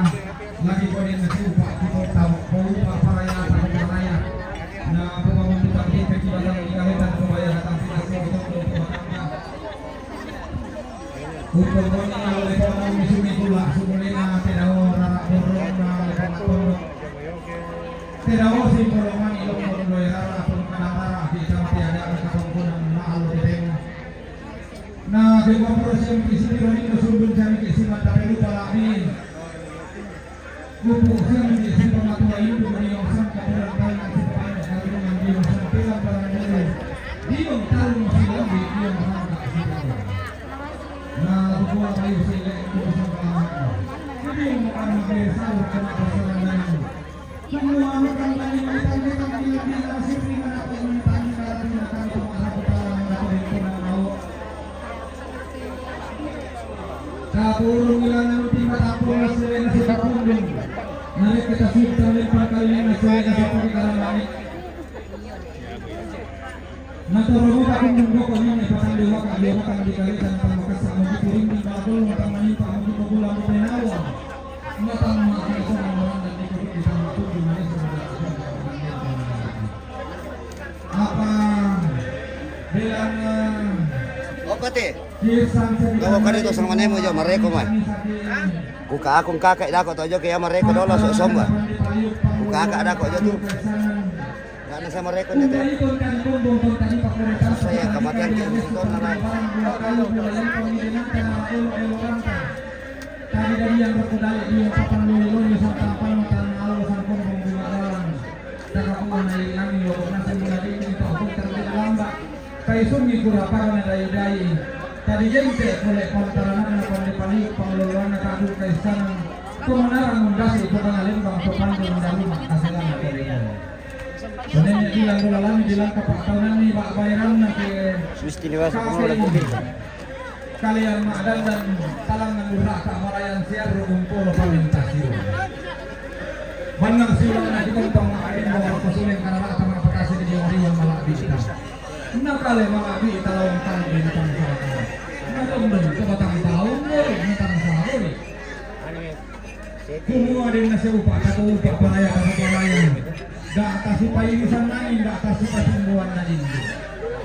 lagi kau yang nasi pak kita tahu kau pak paraya paraya nah pembangun kita kita kibalang ikalitan supaya datang kita semua untuk koni oleh kau misumi pula sumulina tedawo rara borong na lepas pondok tedawo simbol mani lokon loy rara pun kanara kita tiada kesempurnaan mahal teteng. Nah, di bawah yang isi ini kesumbun kami isi mata pelu palami. Bubuk yang isi pematua itu menyongsong kepada kalian sepanjang kali mengambil sampilan barang dulu. Dia tahu masih lagi dia merangkak siapa. Nah, buah kayu sila itu bersama. Jadi bukan mengambil sahur kena persoalan. Semua makan kali menitang dia masih prima apa menitang kalau makan pengarah kepala atau dengan mau. Kapurung ilangan tingkat apur selain nasi pundung. Narik kita sudah lempar kali nasi seperti kalang langit. Natoro bakal menggokok ini pasang dewa kali makan di kali dan pamakas sama dikirim di bakul matang menimpa untuk pulang ke penawa. Matang makan sama orang dan dikurut di sana tuh gimana sebenarnya. Apa bilang
Pati, kalau kali itu sama nemo jo mereka mah. Kuka akong kakak dah kau tahu kaya mereka dolar sok ba. Kuka kakak dah kau jo tu. Karena sama mereka ni tu. Saya kematian kita tu narai.
Tadi dari yang berkudal dia papan lulu ni sampai apa makan alu sangkong pembukaan. Dan aku naik lagi lokok nasi mulai ini tu aku terkena lambat. Kaisumi kura para na dai tadi gente oleh pantaran na pali pengelolaan na kadu kaisan kemenarang mundasi pengalin bang sopan dan dalu kasalan na kalian. Sebenarnya bilang lalang bilang kapaktanan ni bak bayaran na ke
istimewa pengelolaan mobil.
Kalian madan dan talangan murah kamarayan siar rumpul pamintasi. Bangang silang na dikontong makain bawa kusuling karena sama pakasi di orang malah bisa. Nakale mga abi talawang tang bintang sa akin. Natundong sa batang taon mo, bintang sa akin. Kumuha din na siya upa, katuupa paraya ka sa paraya. Gata si painisan namin, gata si pasimbuhan na din.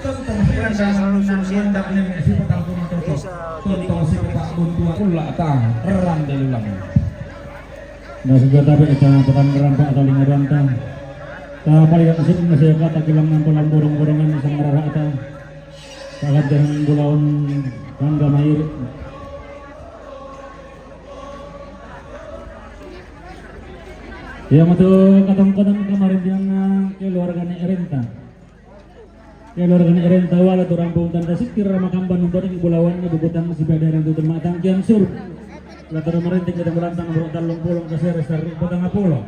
Tontong si nandak niya si patang kumatuto. Tontong si pabuntuan. Kula tang, erang dalulang.
Nah, sudah tapi kita petang rantang atau lima rantang. Kapalikan mesin masih kata kilang nampulan borong-borongan isang marara ata. Kagat jangan bulawan bangga mayur. Yang itu kadang-kadang kemarin yang keluarga ni Erenta. Keluarga ni Erenta wala tu rampung tanda sikir Ramakamban untuk di bulawan ni bubutang si Badaran tu termatang kian sur. Latar merintik kita berantang berok talung pulong ke seres dari petang Apollo.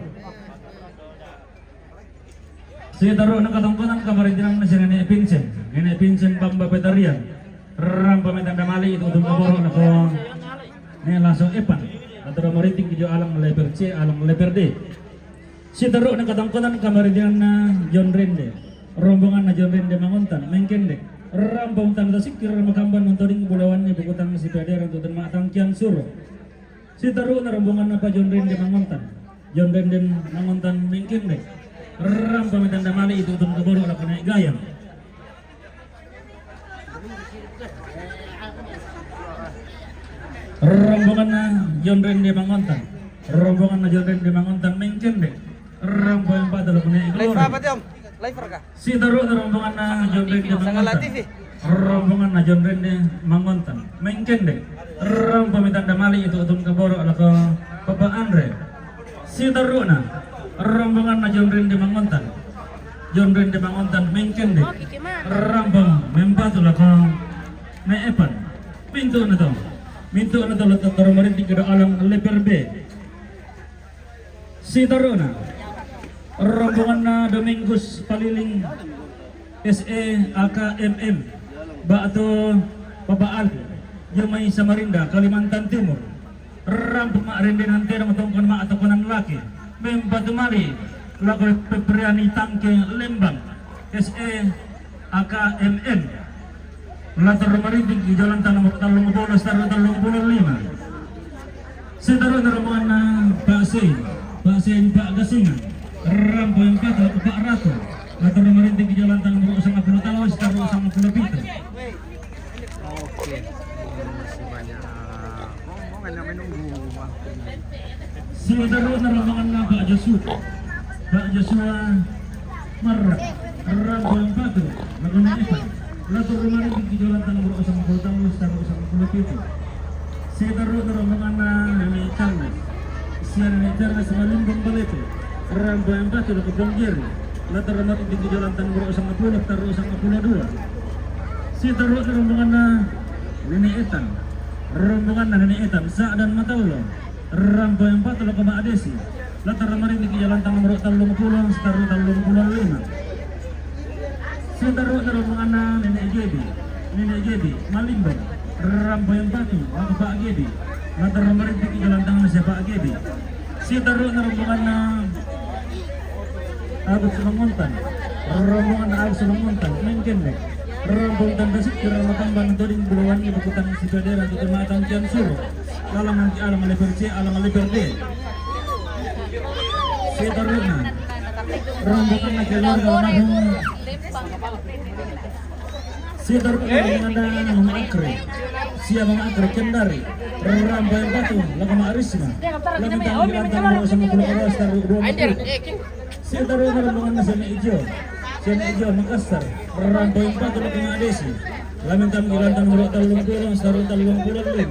Saya taruh nak kadang-kadang kemarin yang nasi nenek Vincent Bamba Petarian. Ram pametan damali itu untuk borok nak ni langsung epan. Latar merintik kita alang leper C alang leper D. Si taruh nak kadang-kadang kemarin yang John Rende, rombongan na John Rende mangontan, mengkendek, ram pamuntan itu sikir Ramakamban nontoning bulawan ni bukutang si Peder untuk termatang kian suruh. Si taruh na rombongan apa John Rende mangontan, John Rende mangontan mengkendek, ram pamuntan damali itu untuk keborok nak naik gayam. Rombongan na John Rende mangontan, rombongan na John Rende mangontan mengkendek. Rombongan pada lo punya
Live apa Om? Live kah?
Si taruh rombongan na John Rende mangontan. Rombongan na John Rende mangontan. Mengkendek. Rombongan damali itu utun keborok ala ke Papa Andre. Si taruh na rombongan na John Rende mangontan. John Rende mangontan mengkendek. Rombong membatu ala ke Neepan. Pintu na to. Pintu na to letak taruh merintik ke alang leper B. Si taruh na rombongan na Domingus Paliling SE AKMM Batu Pabaal Jumay Samarinda Kalimantan Timur rampung mak rende nanti matongkan mak atau kanan laki membatu mari laku Pepriani Tangke Lembang SE AKMM latar merintik di jalan tanah Talung Bolos taruh Talung Bolos 5 setaruh rombongan na Pak Sein Pak Gasingan rampo yang kata Pak Ratu latar merintik di jalan tanah Bro sama Pulau Talawas taruh sama Pulau Pitu.
Oke. Masih banyak rombongan yang menunggu waktunya.
Sementara rombongan Pak Joshua Marah rampo yang kata lakukan Evan latar merintik di jalan tanah Bro sama Pulau Talawas taruh sama Pulau Pitu. Sementara rombongan Nenek Charles Nenek Charles Malimbang Balete rampo yang kata ke Ponggiri latar merintik di jalan tanah Bro sama Pulau taruh sama Pulau 2. Si taruh rombongan Nenek Etan Sa dan Mataulo rampo yang patut ke Mak Adesi latar merintik di jalan tanah Bro Talung Pulau taruh Talung Pulau 5. Si taruh rombongan Nenek Jebi Malimbang rampo yang patut ke Pak Gebi latar merintik di jalan tanah Pak Gebi. Si taruh rombongan Agus Sumangontan rombongan Agus Sumangontan mengkendek rombongan tanda sikir Ramakamban toding bulawan ibu kutang si Peder untuk termatang kian suruh alang nanti alang leper C alang leper D. Si taruh rombongan na keluarga almarhum si taruh rombongan na Mama Akre siya Mama Akre Kendari rampo yang batu laku Mak Risma lalu tangan dilantang bawa sama Pulau Kawas taruh 20. Saya taruh rombongan na Sena Ijo Makassar rampo yang batu laku Mak Adesi lalu tangan dilantang bawa Talung Pulau taruh Talung Pulau 5.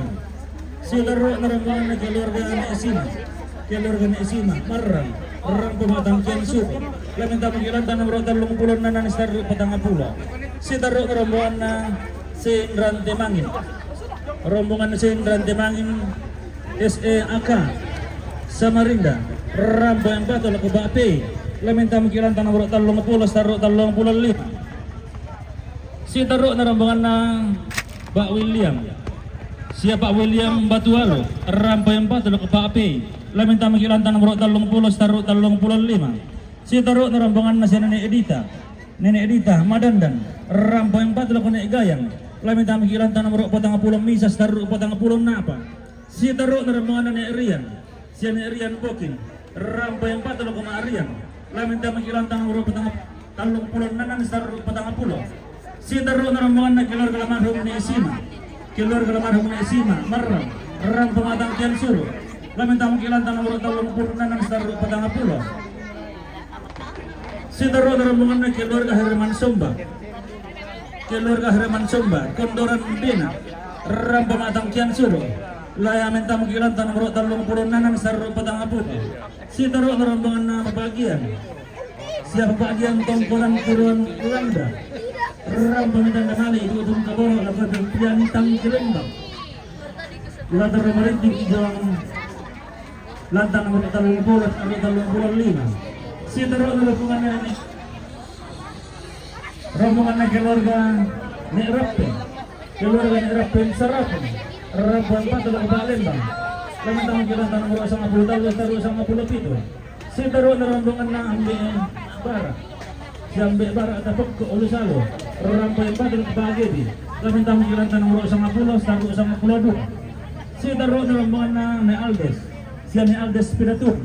Saya taruh rombongan na keluarga Nek Esima Marang rampo matang kian suku lalu tangan dilantang bawa Talung Pulau nanan taruh Petang Pulau. Saya taruh rombongan na Sendran Temangin rombongan Sendran Temangin SEAK Samarinda rampo yang batu laku Bakpe laminta mengkilan tanah Bro Talung Pulau taruh Talung Pulau 5. Si taruh na rombongan na Pak William siapa Pak William Batualo rampo yang batu laku Bakpe laminta mengkilan tanah Bro Talung Pulau taruh Talung Pulau 5. Si taruh na rombongan na si Nenek Edita Madandan rampo yang batu laku Nek Gayang laminta mengkilan tanah Bro Potang Pulau Misas taruh Potang Pulau Napa. Si taruh na rombongan na Nek Rian si Nek Rian Bokin rampo yang batu laku Mak Rian laminta mengkilan tanah Bro Talung Pulau nanan taruh Potang Pulau. Si taruh na rombongan na keluarga almarhum Nek Esima Marang rampo matang kian suruh laminta mengkilan tanah Bro Talung Pulau nanan taruh Potang Pulau.
Sitaro na rombongan na keluarga Herman Somba. Keluarga Herman Somba, Kondoran Bina, Rampa Matang Kian Suro. Layamin tamu kilan tanah merok talung puluh nanang saru patang aput. Sitaro na rombongan na bagian. Siapa bagian tongkolan kuruan Ulanda. Rampa Matang Damali itu tung kaboro lakukan pian tang Kilembang. Latar Maritim Ijong Lantang nomor talung puluh lima. Sitaro na rombongan ini. Rombongan keluarga Nerape, keluarga Nerape Sarapan, Rambuan Patul Palembang. Kami tahu kita tanah murah sama puluh tahun, taruh sama puluh itu. Sitaro na rombongan na ambil barak, sambil barak atau pokok Olusalo, Rambuan Patul Pagedi. Kami tahu kita tanah murah sama pulau, taruh sama pulau dua. Sitaro na rombongan na Aldes, siapa Aldes Piratur,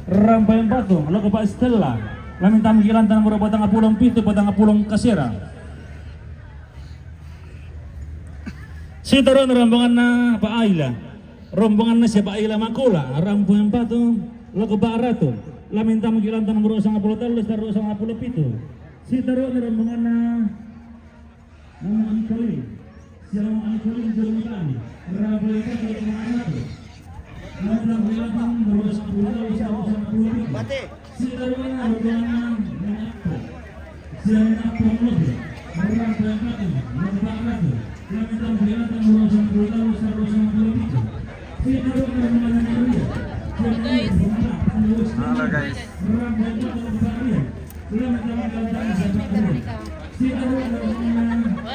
Rambuan Patul, lalu Pak Stella. Kami tampilan tanah murah batang apulong pito, batang apulong kasira. Sitaro na rombongan na Pak Aila, rombongan na siya Pak Aila Makula, Rambuan Pato, Loko Barato. Kami tampilan tanah murah sang apulong talos, taruh sang apulong pito. Sitaro na rombongan na Mama Anikoli, siya Mama Anikoli Jalong Kami, Rambuan Pato, Loko Barato. Kami tampilan tanah murah sang apulong talos, taruh sang apulong pito. Sitaro na rombongan na siya Apong Lobe, Rambuan Pato, Loko Barato. Kami tampilan tanah murah sang apulong talos, taruh sang apulong pito. Sitaro na rombongan na Maria.
Halo guys.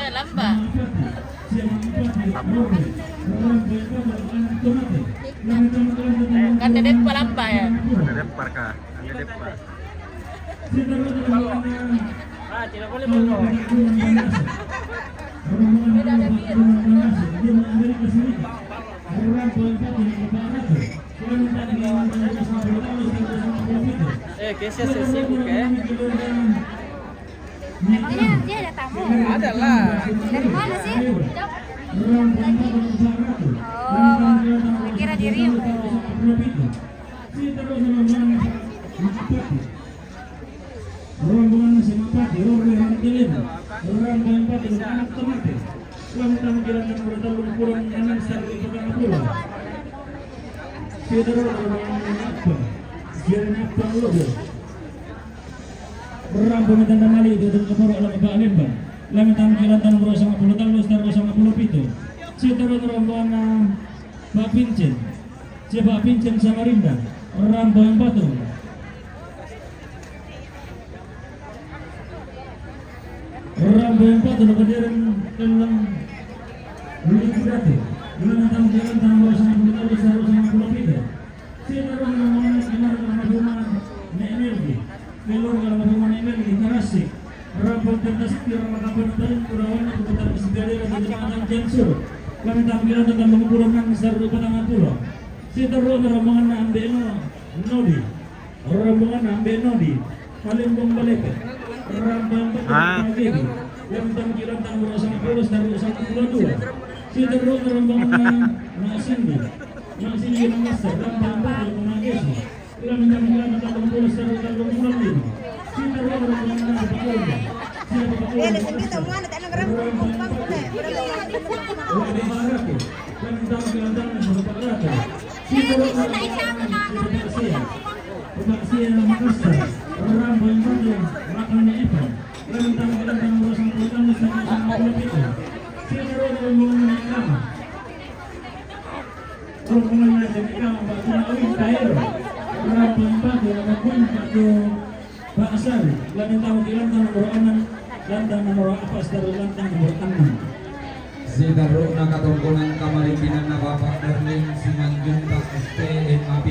Lamba. Kan dedek palamba ya.
Dedep parka, dedep par.
Ah, tidak boleh bohong. Kesia sibuk ya.
Dia ada tamu.
Ada lah.
Dari mana sih? Oh, kira dirimu.
Rombongan Simapati, rombongan Kilena, rombongan Pati, anak Tomate. Kami tampilan yang bertalung pulang enam satu pegang pulang. Sitaro rombongan apa? Siapa Apong Lobe. Rambuan dan Damali itu keporo ala Pak Lembang. Kami tampilan tanah murah sama puluh talus, taruh sama puluh pito. Sitaro rombongan Pak Pincen, siapa Pincen Samarinda, Rambuan Patung. Rambuan Patung kediran dalam Luli Kudati. Kami tampilan tanah murah sama puluh talus, taruh sama puluh pito. Sitaro rombongan keluarga Energi, keluarga Energi Karasi. Rambuan Terdasik Ramakapan Tarin Kurawan Keputar Kesigari dan Jemaatan Jensur. Kami tampilan tentang pengumpulan besar Patang Pulau. Sitaro rombongan Ambeno Nodi, rombongan Ambeno Nodi, Palembang Baleke, Rambuan Pagedi. Kami tampilan tentang berusaha pulau dan berusaha pulau dua. Sitaro rombongan Nasindi, Nasindi Master, Rambuan Pagedi Mangesi. Kami tampilan tentang pulau dan berusaha pulau lima. Sitaro rombongan Pakulga.
Ele se kita mana tak nak rambu kumpang boleh.
Pak Asari, lantang tahu kilang tanah beronan, lantang nomor apa sekarang lantang nomor 6.
Sitaro na katungkulan Kamarimpinan na Bapak Darling Simanjunta STMAB.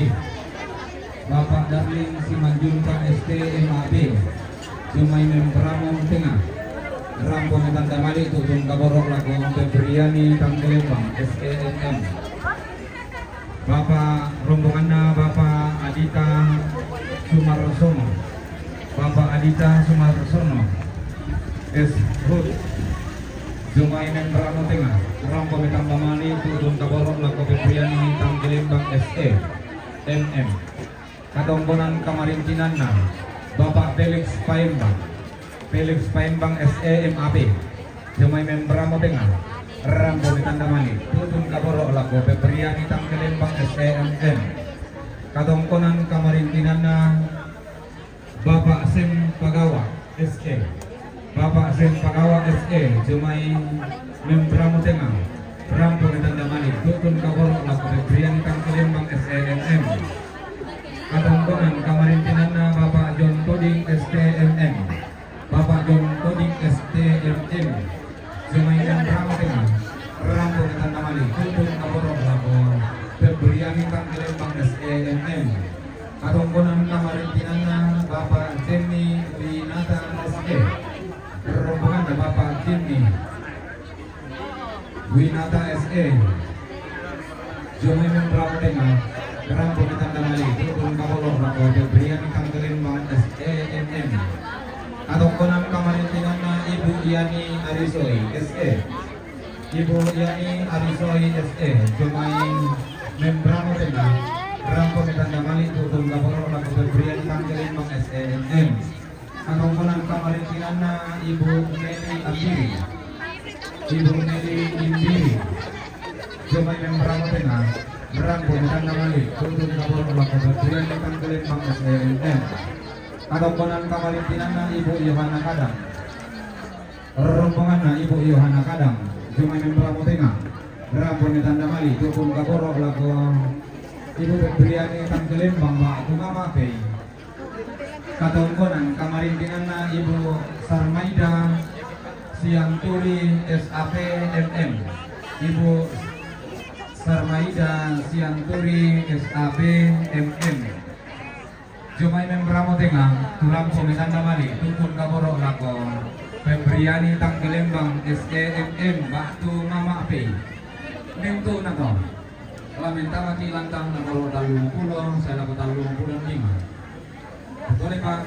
Bapak Darling Simanjunta STMAB. Sumay Membramong Tengah. Rampo Metan Damali Tutun Kaborok Lagu Febriani Tangkelembang STMM. Bapak rombongan na Bapak Adita Sumarsono. Bapak Adita Sumarsono S. Hood Zumainan Berano Tengah Rampo Metang Damali Tutun Kaborok Laku Febriani Tangkelembang SE MM Katongkonan Kamarimpinan na
Bapak Felix Paimbang SEMAP Jumay membra mo tengah Rambo ditandamani tutun kaboro lako Pepriani Tangkelembang SEMM katongkonan kamarintinan na Bapak Sem Pagawa SE Bapak Sem Pagawa SE Jumay membra mo tengah Rambo ditandamani tutun kaboro lako Pepriani Tangkelembang SEMM katongkonan kamarintinan na Bapak John Toding STMM Bapak John Toding STMM Jumay membra mo tengah Rambo ditandamani tutun kaboro lako Pepriani Tangkelembang SEMM katongkonan kamarintinan na Bapak Jenny Winata SE rombongan na Bapak Jenny Winata SE Jumay membra mo tengah Rambo ditandamani tutun kaboro lako Pepriani Tangkelembang SEMM katongkonan kamarintinan na Ibu Yani Arisoy SE Ibu Yani Arisoy SE Jumay membra mo tengah Rambo ditandamani tutun kaboro lako Pepriani Tangkelembang SEMM katongkonan kamarintinan na Ibu Neli Ambiri Ibu Neli Imbiri Jumay membra mo tengah Rambo ditandamani tutun kaboro lako Pepriani Tangkelembang SEMM katongkonan kamarintinan na Ibu Yohana Kadang rombongan na Ibu Yohana Kadang Jumay membra mo tengah Rambo ditandamani tutun kaboro lako Ibu Pepriani Tangkelembang Mbak Tumamape katongkonan kamarintinan na Ibu Sarmaida Sianturi SAP MM Ibu Sarmaida Sianturi SAP MM Jumay membra mo tengah Rambo ditandamani tutun kaboro lako Pepriani Tangkelembang SEMM Mbak Tumamape Minto na to Lamenta makilantang na karo 30 sa lako 35. Boleh Pak.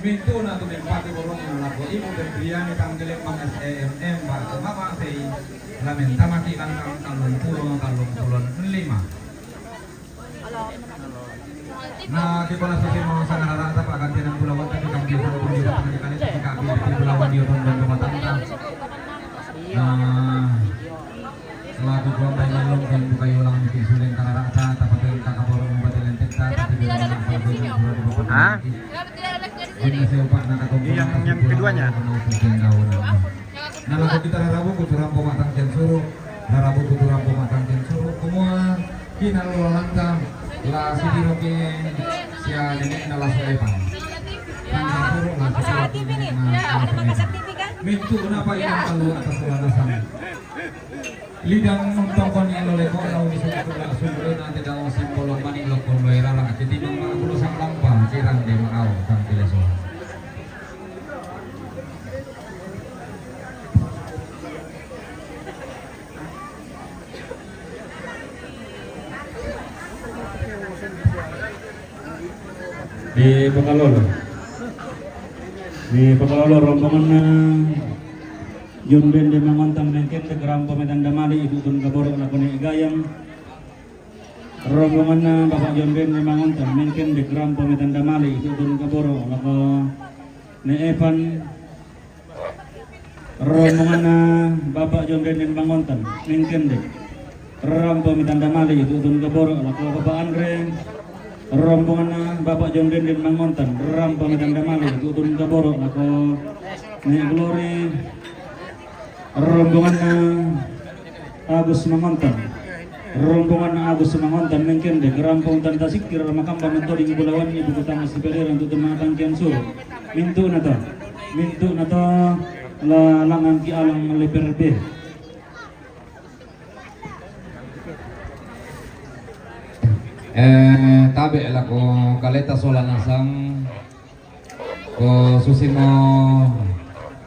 Minto na to empati bolong na lako Ibu Pepriani Tangkelembang SEMM Mbak Tumamape lamenta makilantang 35. Nah, di pala sa mo sa nararata pa ganti ng Bulawan tapi kami dito po dito pa kami sa kami di Bulawan dito ng Matanda. Lagu gua bayalong kan buka ulang di suling nararata tapatin kakaboro ng batilan tenta tapi di dalam pagbunuh di bawah. Ini siapa nak yang keduanya? Nah, lagu kita Rabu kuturan pematang Jensuru, Rabu kuturan pematang Jensuru, semua kinalolantang la sidiro ke sia nenek na la soepan
Masa TV nih? Ya, ada Masa TV kan?
mintu kenapa ikan kalu atas landasan lidang tongkon yang loleko lau disuruh ke sumber nanti dalam simbol mani lokon loira lang jadi nomor bulu sang lampang cirang de makau sang tileso
di Pekalolo rombongan na Yun Ben di Mangontang Mengket ke Rampo Metandamali Ibu Tun Kaboro na Kuni Igayang rombongan na Bapak Yun Ben di Mangontang Mengket di Rampo Metandamali Ibu Tun Kaboro na ni Evan rombongan na Bapak Yun Ben di Mangontang Mengket di Rampo Metandamali Ibu Tun Kaboro na Bapak Andre rombongan na Bapak John Den din Mangontan Rampo Metandamali tutun kaboro ako ni Glory rombongan na Agus Mangontan rombongan na Agus Mangontan mengkende Rampo Tanda Sikir Makamban untuk di Bulawan Ibu Kota Mas Peleran tutun mga tangkian sur mintu na to langan ki alang leperbe
tabe la ko kaleta sola nasang ko susimo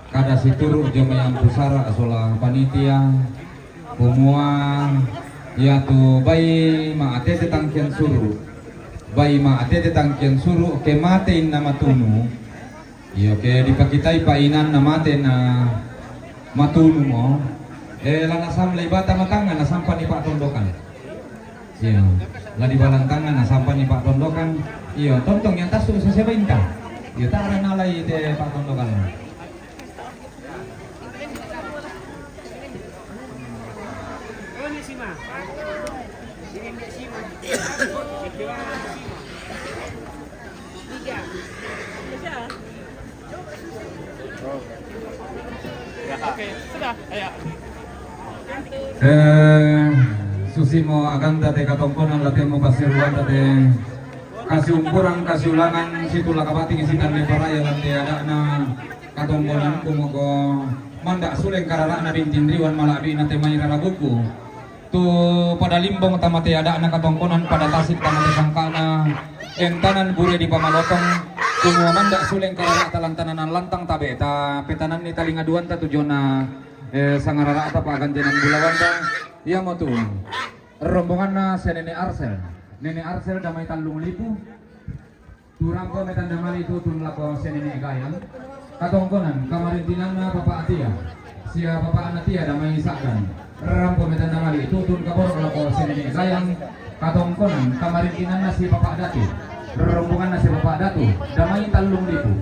kada situru joma yang pusara sola panitia kumua ya tu bai ma atete tangkian suru ke matein nama tunu iyo ke dipakitai painan na mate na matunu mo lanasam leibata matangan nasampan ni Pak Tondokan iya lah di balantangan nah sampai nih Pak Tondokan iya tontong yang tas susah siapa inta Ya tak ada nalai te Pak Kondokan. Susimo aganda te katongkonan late mo pasiruan tate kasih umpuran kasih ulangan situlah kabating isitan di paraya late ada na katongkonan kumogo mandak suleng karara na bintin riwan malabi na te maira buku tu pada limbong tamate ada na katongkonan pada tasik tamate sangkana entanan bure di pamalotong kumua mandak suleng karara talantanan lantang tabe ta petanan ni talingaduan ta tujona sangarara apa paganjenan bulawan ta iya mo tuh rombongan na si Nene Arcel damai talung lipu turang ko metan damali itu turun lako si Nene Gayang katongkonan kamarintinan na Bapak Atia sia Bapak Anatia damai sakdan rampo metan damali itu turun kaborok lako si Nene Gayang katongkonan kamarintinan na si Bapak Datu rombongan na si Bapak Datu damai talung lipu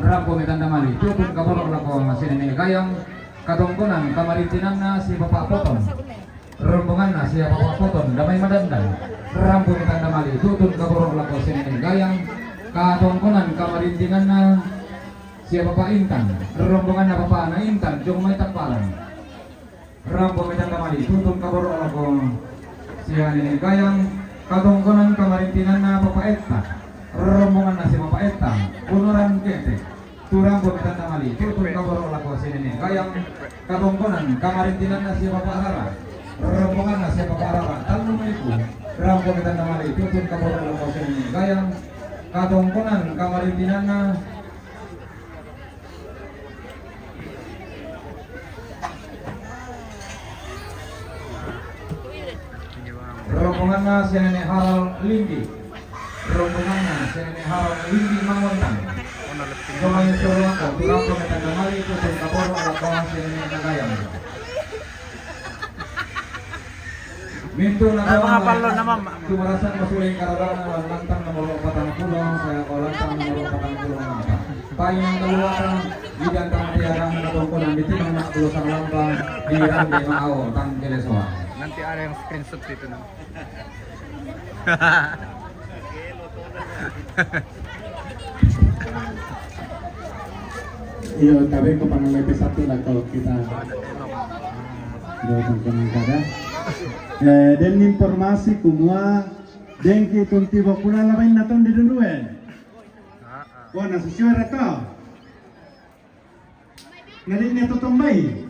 rampo metan damali itu turun kaborok lako si Nene Gayang katongkonan kamarintinan na si Bapak Potong rombongan na siya Bapak Potong damay madandan rampung tanda mali tutun kaborok lako sineng gayang katongkonan kamarintingan na siya Bapak Intan rombongan na Bapak na Intan jong may takpalan rampung tanda mali tutun kaborok lako siya Nene Gayang katongkonan kamarintingan na Bapak Eta rombongan na siya Bapak Eta punuran kete turang tanda mali tutun kaborok lako sineng gayang katongkonan kamarintingan na siya Bapak Rara rombongan na siya Bapak Rara talung itu rampo kita namali tutun kaborok lako sineng gayang katongkonan kamarintinan na rombongan na siya Nene Haral Linggi rombongan na siya Nene Haral Linggi Mangontang Jomay suruh ako rampo kita namali tutun kaborok lako sineng gayang minto na mga palon naman tumarasan masuling kararana lantang nomor 40 saya lantang nomor 40 apa payung keluar bidang tamatiarang na tungkulan bitin na kulusang lambang di Rande Mao tang Kelesoa
Nanti ada yang screenshot itu nanti.
Iya, tapi ke panel P1 lah kalau kita doakan kada. Dan informasi kumua dengki tunti bakuna lain naton di duluan. Wah, nasi suara to. Ngalin niya to tombay.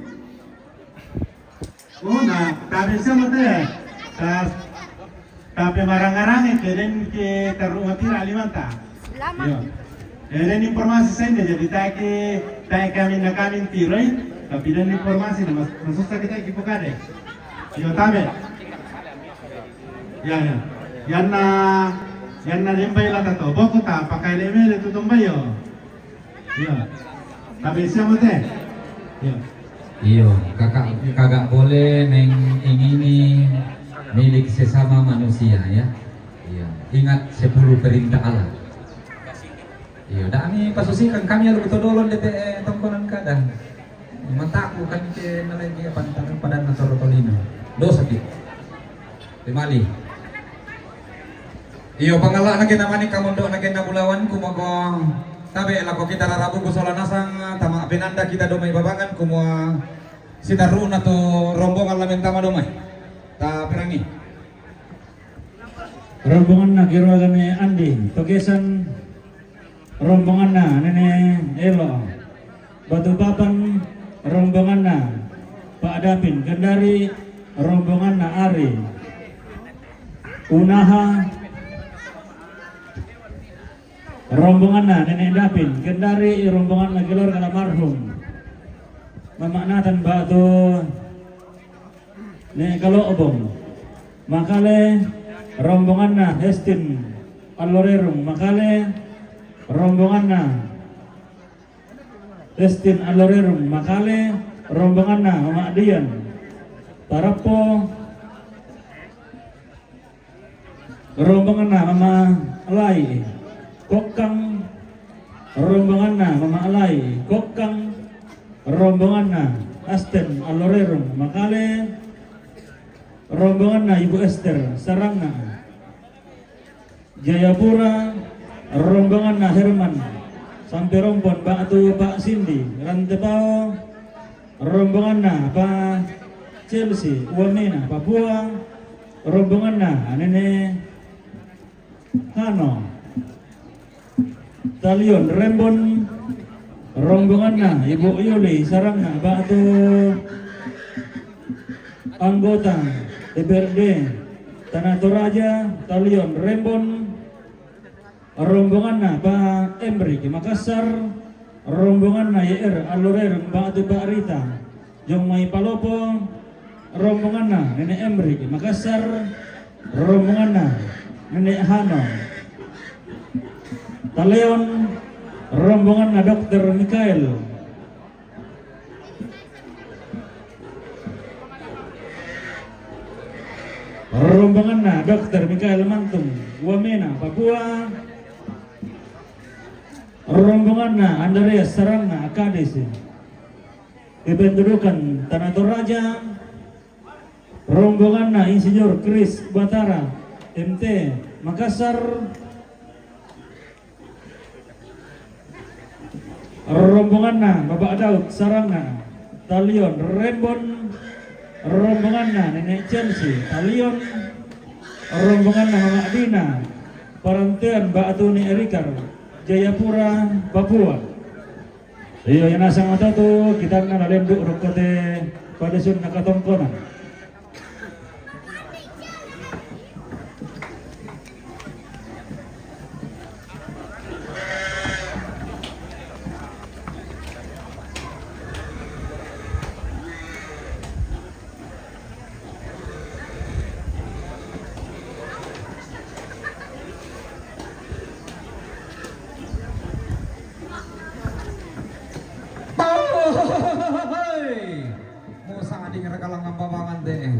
Oh, na tabi siya mo te. Tas tapi marang-marang keren ke taruhati alimanta. Selamat. Dan informasi saya jadi tak kami nak kami tirai, tapi dan informasi masuk kita kipukade. Yo tabe. Ya. Yan na limbay lang to. Boko ta pakai lemel itu tumbayo. Ya. Tabi siya mo te. Ya.
Iyo, kagak boleh mengingini milik sesama manusia ya. Iya. Ingat 10 perintah Allah. Iya, dami pasusikan kami alu betodolon dete tongkonan kadang. Mataku kan ke nalagi pantangan padan na torotolino. Dosa ki. Timali. Iyo pangala na kinamani kamondo na kinabulawan kumago tabe lako kita rarabu kusola nasang tama benanda kita domay babangan kumua sitaru na to rombongan lamin tama domay. Ta perangi.
Rombongan na kirwagan ni Andi, Togesan rombongan na Nene Elo, Batu Baban rombongan na Pak Dapin, Kendari rombongan na Ari, Unaha rombongan na Nene Dapin, Kendari rombongan na Gilor kana marhum, Mamaknatan Batu Nene Kaloobong, Makale rombongan na Hestin Alorerum, Makale rombongan na Destin Alorerum, Makale rombongan na Mama Dian, Tarapo rombongan na Mama Lai, Kokang rombongan na Mama Alay Kokang, rombongan na Asten Alorerong Makale, rombongan na Ibu Esther Sarangna Jayapura, rombongan na Herman sampai Rompon Batu Pak Cindy Rantepao, rombongan na Pak Chelsea Wamena Papua, rombongan na Nene Hano Talion Rembon, rombongan na Ibu Yuli Sarangna Batu anggota DPRD Tanah Toraja Talion Rembon, rombongan na Pak Emrik Makassar, rombongan na YR Alorer Batu Pak Rita Jongmai Palopo, rombongan na Nenek Emrik Makassar, rombongan na Nenek Hano Taleon, rombongan na Dr. Mikael, rombongan na Dr. Mikael Mantung Wamena Papua, rombongan na Andreas Sarangna Akadis Kependudukan Tanah Toraja, rombongan na Insinyur Chris Batara MT Makassar, rombongan na Bapak Daud Sarangna Talion Rembon, rombongan na Nenek Chelsea Talion, rombongan na Mama Dina Parantian Baatuni Erikar Jayapura Papua. Iyo yang nasang mata tu kita na nalenduk rukote pada sun nakatongkonan.
Musa di rekalang babangan teh.